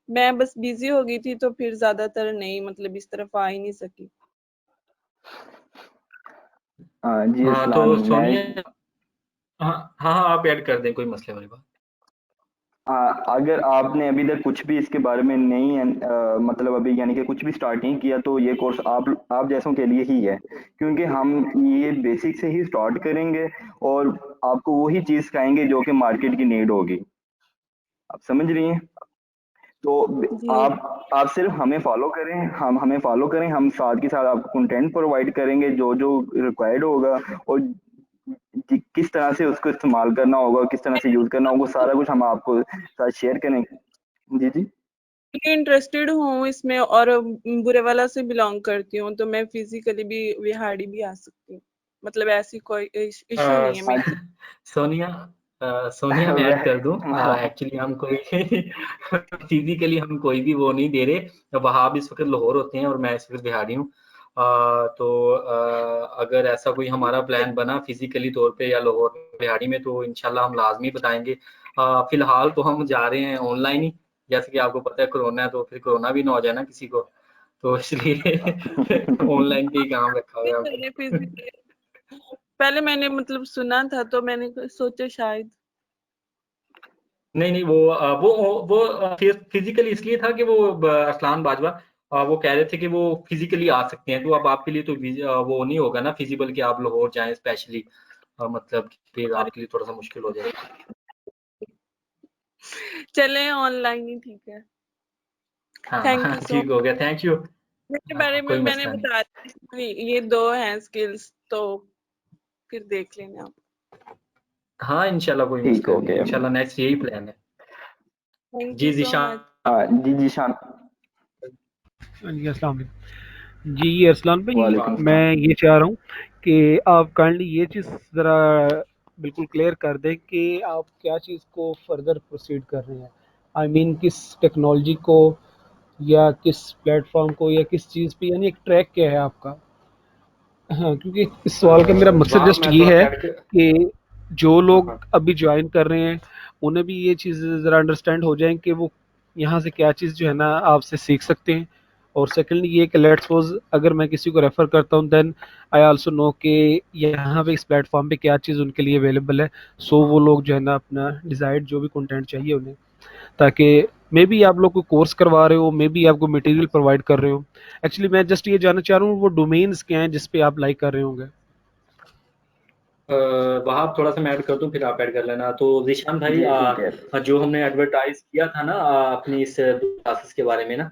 मैं बस बिजी हो गई थी तो फिर ज्यादातर नहीं, मतलब इस तरफ आ ही नहीं सकी। जी हाँ तो असलान, मैं सोनिया, हाँ हाँ हाँ, आप ऐड कर दें, कोई मसले वाली बात। अगर आपने अभी तक कुछ भी इसके बारे में नहीं मतलब अभी यानी कि कुछ भी स्टार्ट नहीं किया तो ये कोर्स आप जैसों के लिए ही है, क्योंकि हम ये बेसिक से ही स्टार्ट करेंगे और आपको वही चीज़ सिखाएंगे जो कि मार्केट की नीड होगी। आप समझ रही हैं? तो जी आप सिर्फ हमें फॉलो करें, हम हमें फॉलो करें, हम साथ के साथ आपको कंटेंट प्रोवाइड करेंगे जो जो रिक्वायर्ड होगा, और किस तरह से उसको इस्तेमाल करना होगा, किस तरह से यूज करना होगा, सारा कुछ हम आपको साथ शेयर करेंगे। जी जी इंटरेस्टेड हूँ इसमें, और बुरे वाला से बिलोंग करती हूँ, तो मैं फिजिकली भी विहाड़ी भी आ सकती हूँ, मतलब ऐसी कोई इशू नहीं है अ, मेरे। सोनिया, सोनिया मैं ऐड कर दूं, हाँ एक्चुअली हम कोई फिजिकली हम कोई भी वो नहीं दे रहे, वहाब इस वक्त लाहौर होते हैं और मैं इस वक्त बिहारी हूँ। तो अगर ऐसा कोई हमारा प्लान बना फिजिकली तौर पे या लाहौर बिहाड़ी में, तो इंशाल्लाह हम लाजमी बताएंगे। फिलहाल तो हम जा रहे हैं ऑनलाइन ही, जैसे कि आपको पता है कोरोना है, तो फिर कोरोना भी ना हो जाए ना किसी को, तो इसलिए ऑनलाइन पे ही काम रखा हुआ है हमने। मैंने फिजिकली पहले मैंने मतलब सुना था तो मैंने सोचा शायद। नहीं नहीं, वो फिजिकली इसलिए था कि वो अरसलान बाजवा वो कह रहे थे कि वो फिजिकली आ सकते हैं, तो अब आपके लिए तो वो नहीं होगा ना फिजिबल कि आप लाहौर जाएं स्पेशली, मतलब फिर और आपके लिए थोड़ा सा मुश्किल हो जाएगा। चले ऑनलाइन ही ठीक है। हाँ थैंक हाँ यू सो ठीक हो गया, थैंक यू। मच। मेरे बारे हाँ में कोई मैंने मसला नहीं। बता दिया, ये दो हैं स्किल्स, तो फिर देख लेना आप। हाँ इंशाल्लाह कोई ठीक मसला हो नहीं, गया। इंशाल्लाह नेक्स्ट यही प्लान है। थैंक जी यू सो जीशान। मच। जी जी शान, जी अस्सलाम वालेकुम। जी अरसलान भाई, वालेकुम मैं सलाम। ये चाह रहा हूँ कि आप काइंडली ये चीज़ ज़रा बिल्कुल क्लियर कर दें कि आप क्या चीज़ को फर्दर प्रोसीड कर रहे हैं। आई मीन किस टेक्नोलॉजी को या किस प्लेटफॉर्म को या किस चीज़ पे, यानी एक ट्रैक क्या है आपका? हाँ, क्योंकि इस सवाल का मेरा मकसद वहाँ जस्ट मैं ये थोड़ा है सा ऐड कर। कि जो हाँ लोग हाँ। अभी ज्वाइन कर रहे हैं उन्हें भी ये चीज़ ज़रा अंडरस्टैंड हो जाए कि वो यहाँ से क्या चीज़ जो है ना आपसे सीख सकते हैं। और सेकेंडली ये कि लेट्स सपोज अगर मैं किसी को रेफ़र करता हूँ देन आई आल्सो नो कि यहाँ पे इस प्लेटफॉर्म पे क्या चीज़ उनके लिए अवेलेबल है, सो वो लोग जो है ना अपना डिज़ायर्ड जो भी कंटेंट चाहिए उन्हें, ताकि मे बी आप लोग को कोर्स करवा रहे हो, मे बी आपको मटेरियल प्रोवाइड कर रहे हो। एक्चुअली मैं जस्ट ये जानना चाह रहा हूँ वो डोमेन्स क्या हैं जिस पे आप लाइक कर रहे होंगे। वहाँ थोड़ा सा मैं ऐड कर दूँ फिर आप ऐड कर लेना। तो ज़ीशान भाई जी ठीक है। जो हमने एडवर्टाइज किया था ना अपनी इस क्लासेस के बारे में ना,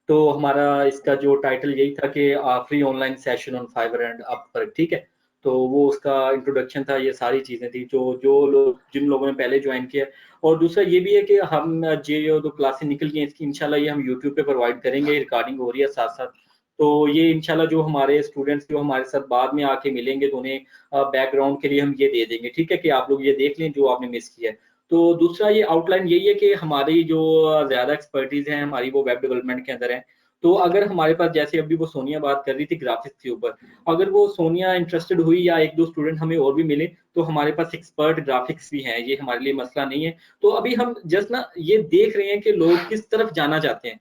तो हमारा इसका जो टाइटल यही था कि free online session on Fiverr and Upwork, ठीक है। तो वो उसका इंट्रोडक्शन था, ये सारी चीज़ें थी जो जो लोग जिन लोगों ने पहले ज्वाइन किया। और दूसरा ये भी है कि हम ये जो क्लासेस निकल गई हैं इसकी इंशाल्लाह ये हम यूट्यूब पे प्रोवाइड करेंगे, रिकॉर्डिंग हो रही है साथ-साथ। तो ये इंशाल्लाह जो हमारे स्टूडेंट्स जो हमारे साथ बाद में आके मिलेंगे तो उन्हें बैकग्राउंड के लिए हम ये दे देंगे, ठीक है, कि आप लोग ये देख लें जो आपने मिस किया है। तो दूसरा ये आउटलाइन यही है कि हमारी जो ज़्यादा एक्सपर्टीज़ है हमारी वो वेब डेवलपमेंट के अंदर है। तो अगर हमारे पास जैसे अभी वो सोनिया बात कर रही थी ग्राफ़िक्स के ऊपर, अगर वो सोनिया इंटरेस्टेड हुई या 1-2 स्टूडेंट हमें और भी मिले, तो हमारे पास एक्सपर्ट ग्राफ़िक्स भी हैं, ये हमारे लिए मसला नहीं है। तो अभी हम जस्ट ना ये देख रहे हैं कि लोग किस तरफ जाना चाहते हैं,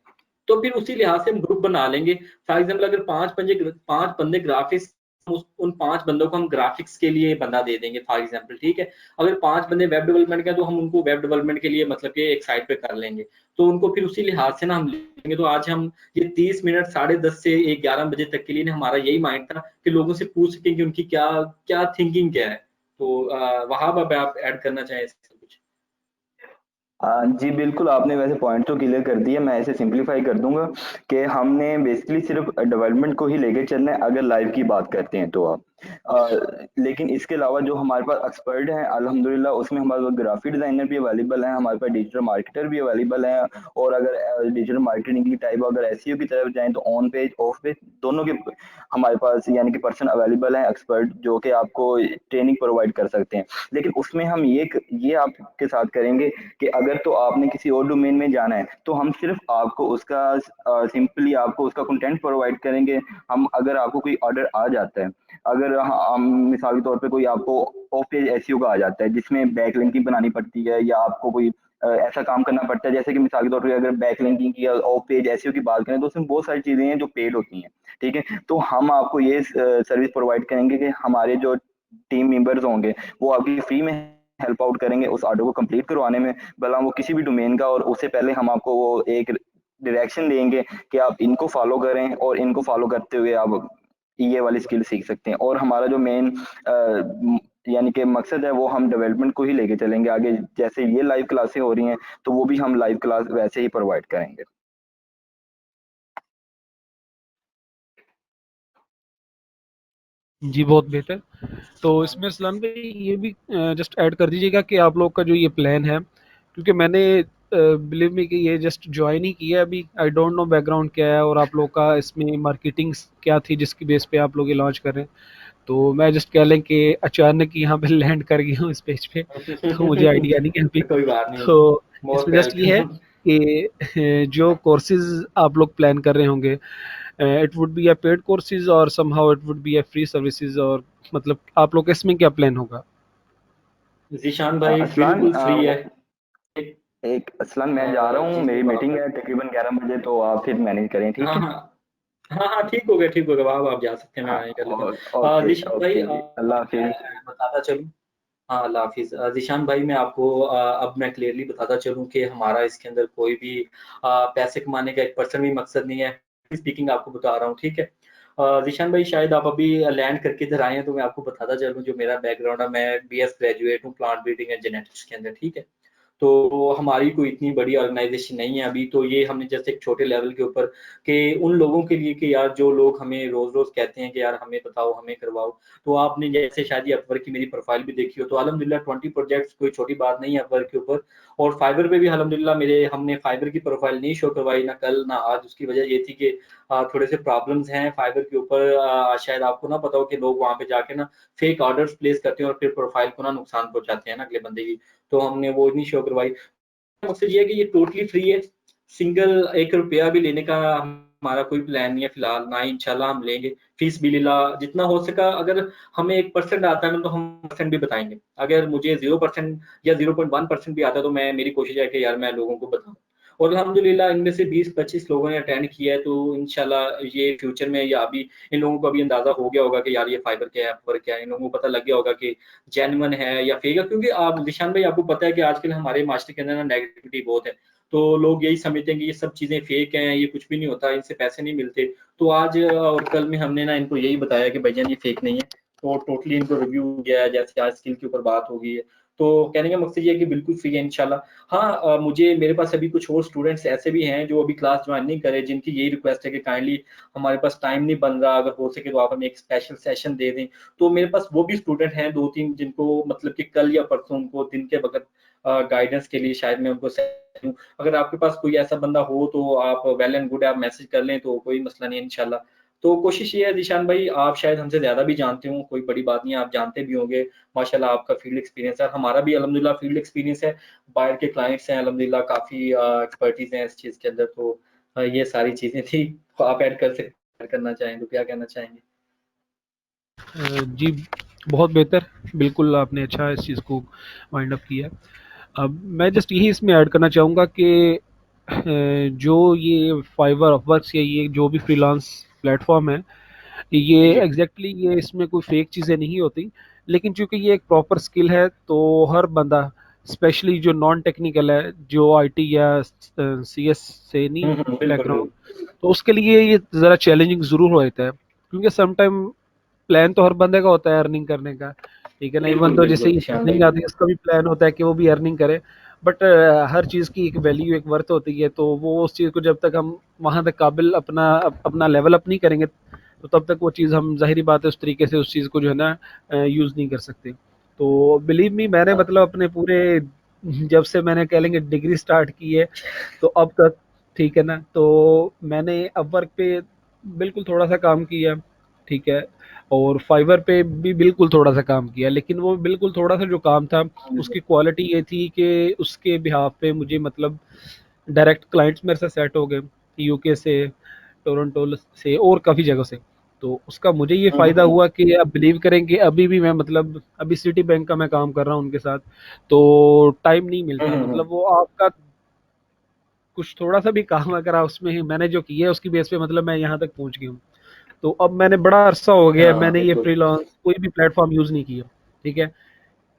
तो फिर उसी लिहाज से हम ग्रुप बना लेंगे। फॉर एग्ज़ाम्पल अगर 5 बंदे ग्राफ़िक्स, उन 5 बंदों को हम ग्राफ़िक्स के लिए बंदा दे देंगे फॉर एग्ज़ाम्पल, ठीक है। अगर 5 बंदे वेब डेवलपमेंट के हैं तो हम उनको वेब डेवलपमेंट के लिए मतलब कि एक साइड पे कर लेंगे। तो उनको फिर उसी लिहाज से ना हम लेंगे। तो आज हम ये 30 मिनट 10:30 से 11 बजे तक के लिए ना हमारा यही माइंड था कि लोगों से पूछ सकें कि उनकी क्या क्या थिंकिंग क्या है। तो वहाब अब आप ऐड करना चाहें इसमें कुछ? जी बिल्कुल, आपने वैसे पॉइंट तो क्लियर कर दिए, मैं इसे सिंप्लीफाई कर दूँगा कि हमने बेसिकली सिर्फ़ डेवलपमेंट को ही लेके चलना है अगर लाइव की बात करते हैं तो आप। लेकिन इसके अलावा जो हमारे पास एक्सपर्ट हैं अल्हम्दुलिल्लाह उसमें हमारे पास ग्राफ़िक डिज़ाइनर भी अवेलेबल हैं, हमारे पास डिजिटल मार्केटर भी अवेलेबल हैं और अगर डिजिटल मार्केटिंग की टाइप अगर एसईओ की तरफ जाएँ तो ऑन पेज, ऑफ पेज दोनों के हमारे पास यानी कि पर्सन अवेलेबल हैं एक्सपर्ट जो कि आपको ट्रेनिंग प्रोवाइड कर सकते हैं। लेकिन उसमें हम ये आपके साथ करेंगे कि अगर तो आपने किसी और डोमेन में जाना है, तो हम सिर्फ़ आपको उसका सिंपली आपको उसका कंटेंट प्रोवाइड करेंगे। हम अगर आपको कोई ऑर्डर आ जाता है, अगर हम मिसाल के तौर पे कोई आपको ऑफ पेज एसईओ का आ जाता है, जिसमें बैकलिंकिंग बनानी पड़ती है या आपको कोई ऐसा काम करना पड़ता है जैसे कि मिसाल के तौर पे अगर बैकलिंकिंग की या ऑफ पेज एसईओ की बात करें तो उसमें बहुत सारी चीज़ें हैं जो पेड होती हैं, ठीक है? तो हम आपको ये सर्विस प्रोवाइड करेंगे कि हमारे जो टीम मेंबर्स होंगे, वो आपकी फ्री में हेल्प आउट करेंगे उस ऑर्डर को कंप्लीट करवाने में, भला वो किसी भी डोमेन का और उससे पहले हम आपको वो एक डायरेक्शन देंगे कि आप इनको फॉलो करें और इनको फॉलो करते हुए आप ये वाली स्किल सीख सकते हैं और हमारा जो मेन यानी कि मकसद है वो हम डेवलपमेंट को ही लेके चलेंगे आगे। जैसे ये लाइव क्लासें हो रही हैं, तो वो भी हम लाइव क्लास वैसे ही प्रोवाइड करेंगे। जी, बहुत बेहतर। तो इसमें सलाम भाई ये भी जस्ट ऐड कर दीजिएगा कि आप लोग का जो ये प्लान है, क्योंकि मैंने बिलीव मी कि ये जस्ट जॉइन ही किया है अभी, आई डोंट नो बैकग्राउंड क्या है और आप लोग का इसमें मार्केटिंग क्या थी जिसकी बेस पे आप लोग ये लॉन्च कर रहे हैं। तो मैं जस्ट कह लें कि अचानक यहाँ पे लैंड कर गया हूँ इस पेज पे, तो मुझे आइडिया नहीं है अभी। कोई बात नहीं, तो मोस्ट इसमें जस्ट ये है वेलकम। कि जो कोर्सेज़ आप लोग प्लान कर रहे होंगे, it would be a paid courses और somehow it would be a free services, और मतलब आप लोग का इसमें क्या प्लान होगा? ज़ीशान भाई असलान बिल्कुल फ्री है। एक असलान मैं जा रहा हूँ, जी मेरी वहाब मीटिंग भाई। है तकरीबन 11 बजे, तो आप फिर मैनेज करें, ठीक हाँ, है? हाँ। हाँ, हाँ, ठीक हो गया वहाब आप जा सकते हैं, मैं हाँ, मैनेज कर लेता हूँ। ओके, ज़ीशान भाई ओके जी, अल्लाह हाफ़िज़। मैं बताता चलूँ। हाँ, अल्लाह हाफ़िज़। ज़ीशान भाई मैं आपको अब मैं क्लियरली बताता चलूँ कि हमारा इसके अंदर कोई भी पैसे कमाने का 1% भी मकसद नहीं है। स्पीकिंग आपको बता रहा हूँ, ठीक है? ज़ीशान भाई शायद आप अभी लैंड करके इधर आए हैं तो मैं आपको बताता चलूँ जो मेरा बैकग्राउंड है, मैं बीएस ग्रेजुएट हूँ प्लांट ब्रीडिंग एंड जेनेटिक्स के अंदर, ठीक है? तो हमारी कोई इतनी बड़ी ऑर्गेनाइज़ेशन नहीं है अभी, तो ये हमने जैसे एक छोटे लेवल के ऊपर कि उन लोगों के लिए कि यार जो लोग हमें रोज़-रोज़ कहते हैं कि यार हमें बताओ, हमें करवाओ। तो आपने जैसे शायद ये अपवर्क की मेरी प्रोफ़ाइल भी देखी हो, तो अल्हम्दुलिल्लाह 20 प्रोजेक्ट्स कोई छोटी बात नहीं है अपवर्क के ऊपर। और फाइवर पे भी अल्हम्दुलिल्लाह मेरे हमने फाइवर की प्रोफ़ाइल नहीं शो करवाई ना कल ना आज, उसकी वजह ये थी कि थोड़े से प्रॉब्लम्स हैं फाइवर के ऊपर। शायद आपको ना पता हो कि लोग वहाँ पे जाके ना फेक ऑर्डर्स प्लेस करते हैं और फिर प्रोफ़ाइल को ना नुकसान पहुँचाते हैं ना अगले बंदे की, तो हमने वो नहीं शो करवाई। मकसद ये है कि ये टोटली फ्री है, सिंगल 1 रुपया भी लेने का हमारा कोई प्लान नहीं है फिलहाल, ना ही इंशाल्लाह हम लेंगे। फीस बिलिल्लाह जितना हो सका, अगर हमें 1% आता है ना तो हम % भी बताएँगे। अगर मुझे 0% या 0.1% भी आता है तो मेरी कोशिश है कि यार मैं लोगों को बताऊँ। और अल्हम्दुलिल्लाह इनमें से 20-25 लोगों ने अटेंड किया है, तो इंशाल्लाह ये फ्यूचर में या अभी इन लोगों को अभी अंदाज़ा हो गया होगा कि यार ये फाइबर क्या है, अपवर्क क्या है। इन लोगों को पता लग गया होगा कि जेन्युइन है या फेक है, क्योंकि आप ज़ीशान भाई आपको पता है कि आजकल हमारे माशरे के अंदर ना नेगेटिविटी बहुत है। तो लोग यही समझते हैं कि ये सब चीज़ें फेक हैं, ये कुछ भी नहीं होता, इनसे पैसे नहीं मिलते। तो आज और कल में हमने ना इनको यही बताया कि भाईजान ये फेक नहीं है, तो टोटली इनको रिव्यू किया है, जैसे आज स्किल के ऊपर बात हो गई है। तो कहने का मकसद ये है कि बिल्कुल फ्री है इंशाल्लाह। हाँ, मुझे मेरे पास अभी कुछ और स्टूडेंट्स ऐसे भी हैं जो अभी क्लास ज्वाइन नहीं करे, जिनकी यही रिक्वेस्ट है कि काइंडली हमारे पास टाइम नहीं बन रहा, अगर हो सके तो आप हमें एक स्पेशल सेशन दे दें। तो मेरे पास वो भी स्टूडेंट हैं 2-3 जिनको मतलब कि कल या परसों उनको दिन के वक़्त गाइडेंस के लिए शायद मैं उनको सेट दूँ। अगर आपके पास कोई ऐसा बंदा हो तो आप वेल एंड गुड, आप मैसेज कर लें तो कोई मसला नहीं है इंशाल्लाह। तो कोशिश ये है ज़ीशान भाई, आप शायद हमसे ज़्यादा भी जानते हो, कोई बड़ी बात नहीं है, आप जानते भी होंगे। माशाल्लाह आपका फील्ड एक्सपीरियंस है, हमारा भी अल्हम्दुलिल्लाह फील्ड एक्सपीरियंस है। बाहर के क्लाइंट्स हैं अल्हम्दुलिल्लाह, काफ़ी एक्सपर्टीज़ है इस चीज़ के अंदर। तो ये सारी चीज़ें थी, तो आप ऐड करना चाहें तो क्या कहना चाहेंगे? जी, बहुत बेहतर। बिल्कुल आपने अच्छा इस चीज़ को वाइंड अप किया। अब मैं जस्ट यही इसमें ऐड करना चाहूँगा कि जो ये फाइवर, अपवर्क्स या ये जो भी फ्रीलांस प्लेटफ़ॉर्म है, ये जी। एग्ज़ैक्टली ये इसमें कोई फ़ेक चीज़ें नहीं होती। लेकिन चूँकि ये एक प्रॉपर स्किल है, तो हर बंदा स्पेशली जो नॉन टेक्निकल है, जो आईटी या सीएस से नहीं बिल्कुल, बैकग्राउंड, बिल्कुल। तो उसके लिए ये ज़रा चैलेंजिंग ज़रूर होता है। क्योंकि सम टाइम प्लान तो हर बंदे का होता है अर्निंग करने का, ठीक है ना? इवन बिल्कुल, तो जैसे बिल्कुल, ही ज़ीशान अर्निंग भाई। आती है उसका भी प्लान होता है कि वो भी अर्निंग करे। बट हर चीज़ की एक वैल्यू, एक वर्थ होती है, तो वो उस चीज़ को जब तक हम वहाँ तक काबिल अपना लेवल अप नहीं करेंगे, तो तब तक वो चीज़ हम ज़ाहिर-सी बात है उस तरीके से उस चीज़ को जो है ना यूज़ नहीं कर सकते। तो बिलीव मी, मैंने हाँ। मतलब अपने पूरे जब से मैंने कह लेंगे डिग्री स्टार्ट की है, तो अब तक, ठीक है ना? तो मैंने अपवर्क पे बिल्कुल थोड़ा-सा काम किया, ठीक है? और फाइवर पे भी बिल्कुल थोड़ा-सा काम किया, लेकिन वो बिल्कुल थोड़ा-सा जो काम था, उसकी क्वालिटी ये थी कि उसके बिहाफ़ पे मुझे मतलब डायरेक्ट क्लाइंट्स मेरे से सेट हो गए, यूके से, टोरंटो से और काफ़ी जगह से। तो उसका मुझे ये हुँ, फ़ायदा हुँ। हुआ कि आप बिलीव करेंगे, अभी भी मैं मतलब अभी सिटी बैंक का मैं काम कर रहा हूँ उनके साथ, तो टाइम नहीं हुँ, मिलता। हुँ, मतलब हुँ। वो आपका कुछ थोड़ा-सा भी काम अगर आप उसमें मैंने जो किया है उसकी बेस पे मतलब मैं यहाँ तक पहुँच गया हूँ। तो अब मैंने बड़ा अरसा हो गया है, हाँ, मैंने ये बिल्कुल। फ्रीलांस कोई भी प्लेटफ़ॉर्म यूज़ नहीं किया, ठीक है?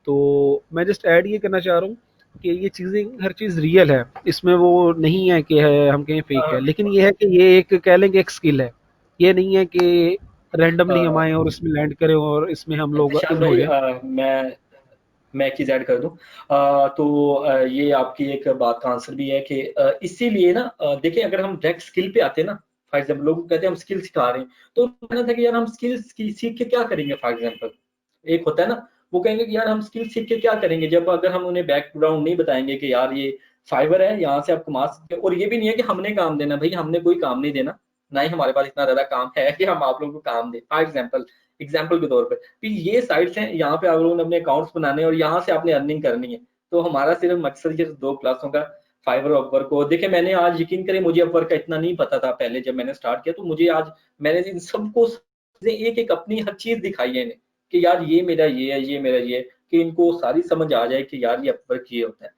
तो मैं जस्ट ऐड ये करना चाह रहा हूँ कि ये चीज़ें, हर चीज़ रियल है, इसमें वो नहीं है कि है हम कहें फेक है, लेकिन ये है कि ये एक कह लें कि एक स्किल है। ये नहीं है कि रैंडमली हम आएँ और इसमें लैंड करें और इसमें हम लोग ज़ीशान इन हो भाई, जाएँ। मैं एक चीज़ ऐड कर दूँ। तो ये आपकी एक बात का आंसर भी है कि इसीलिए ना देखिए, अगर हम डायरेक्ट स्किल पे आते हैं ना, फॉर एग्ज़ाम्पल लोग कहते हैं हम स्किल सिखा रहे हैं, तो कहना था कि यार हम स्किल्स की सीख के क्या करेंगे फॉर एग्ज़ाम्पल? एक होता है ना, वो कहेंगे कि यार हम स्किल सीख के क्या करेंगे? जब अगर हम उन्हें बैकग्राउंड नहीं बताएँगे कि यार ये फाइवर है, यहाँ से आप कमा सकते हो, और ये भी नहीं है कि हमने काम देना, भई हमने कोई काम नहीं देना, ना ही हमारे पास इतना ज़्यादा काम है कि हम आप लोगों को काम दें। फॉर एग्ज़ाम्पल के तौर पे, कि ये साइट्स हैं, यहाँ पे आप लोगों ने अपने अकाउंट्स बनाने हैं और यहाँ से आपने अर्निंग करनी है। तो हमारा सिर्फ़ मकसद ये 2 क्लासों का फाइवर और अपवर्क को देखिए, मैंने आज यकीन करें मुझे अपवर्क का इतना नहीं पता था पहले जब मैंने स्टार्ट किया, तो मुझे आज मैंने इन सबको एक-एक अपनी हर चीज़ दिखाई है इन्हें, कि यार ये मेरा ये है, ये मेरा ये है, कि इनको सारी समझ आ जाए कि यार ये अपवर्क ये होता है।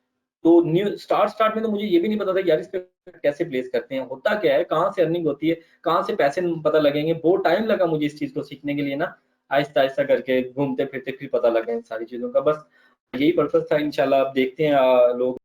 तो न्यू स्टार्ट में तो मुझे ये भी नहीं पता था कि यार इस पे कैसे प्लेस करते हैं, होता क्या है, कहाँ से अर्निंग होती है, कहाँ से पैसे पता लगेंगे। बहुत टाइम लगा मुझे इस चीज़ को सीखने के लिए ना, आहिस्ता-आहिस्ता करके घूमते-फिरते फिर पता लगा इन सारी चीज़ों का। बस यही पर्पज़ था, इंशाल्लाह अब देखते हैं लोग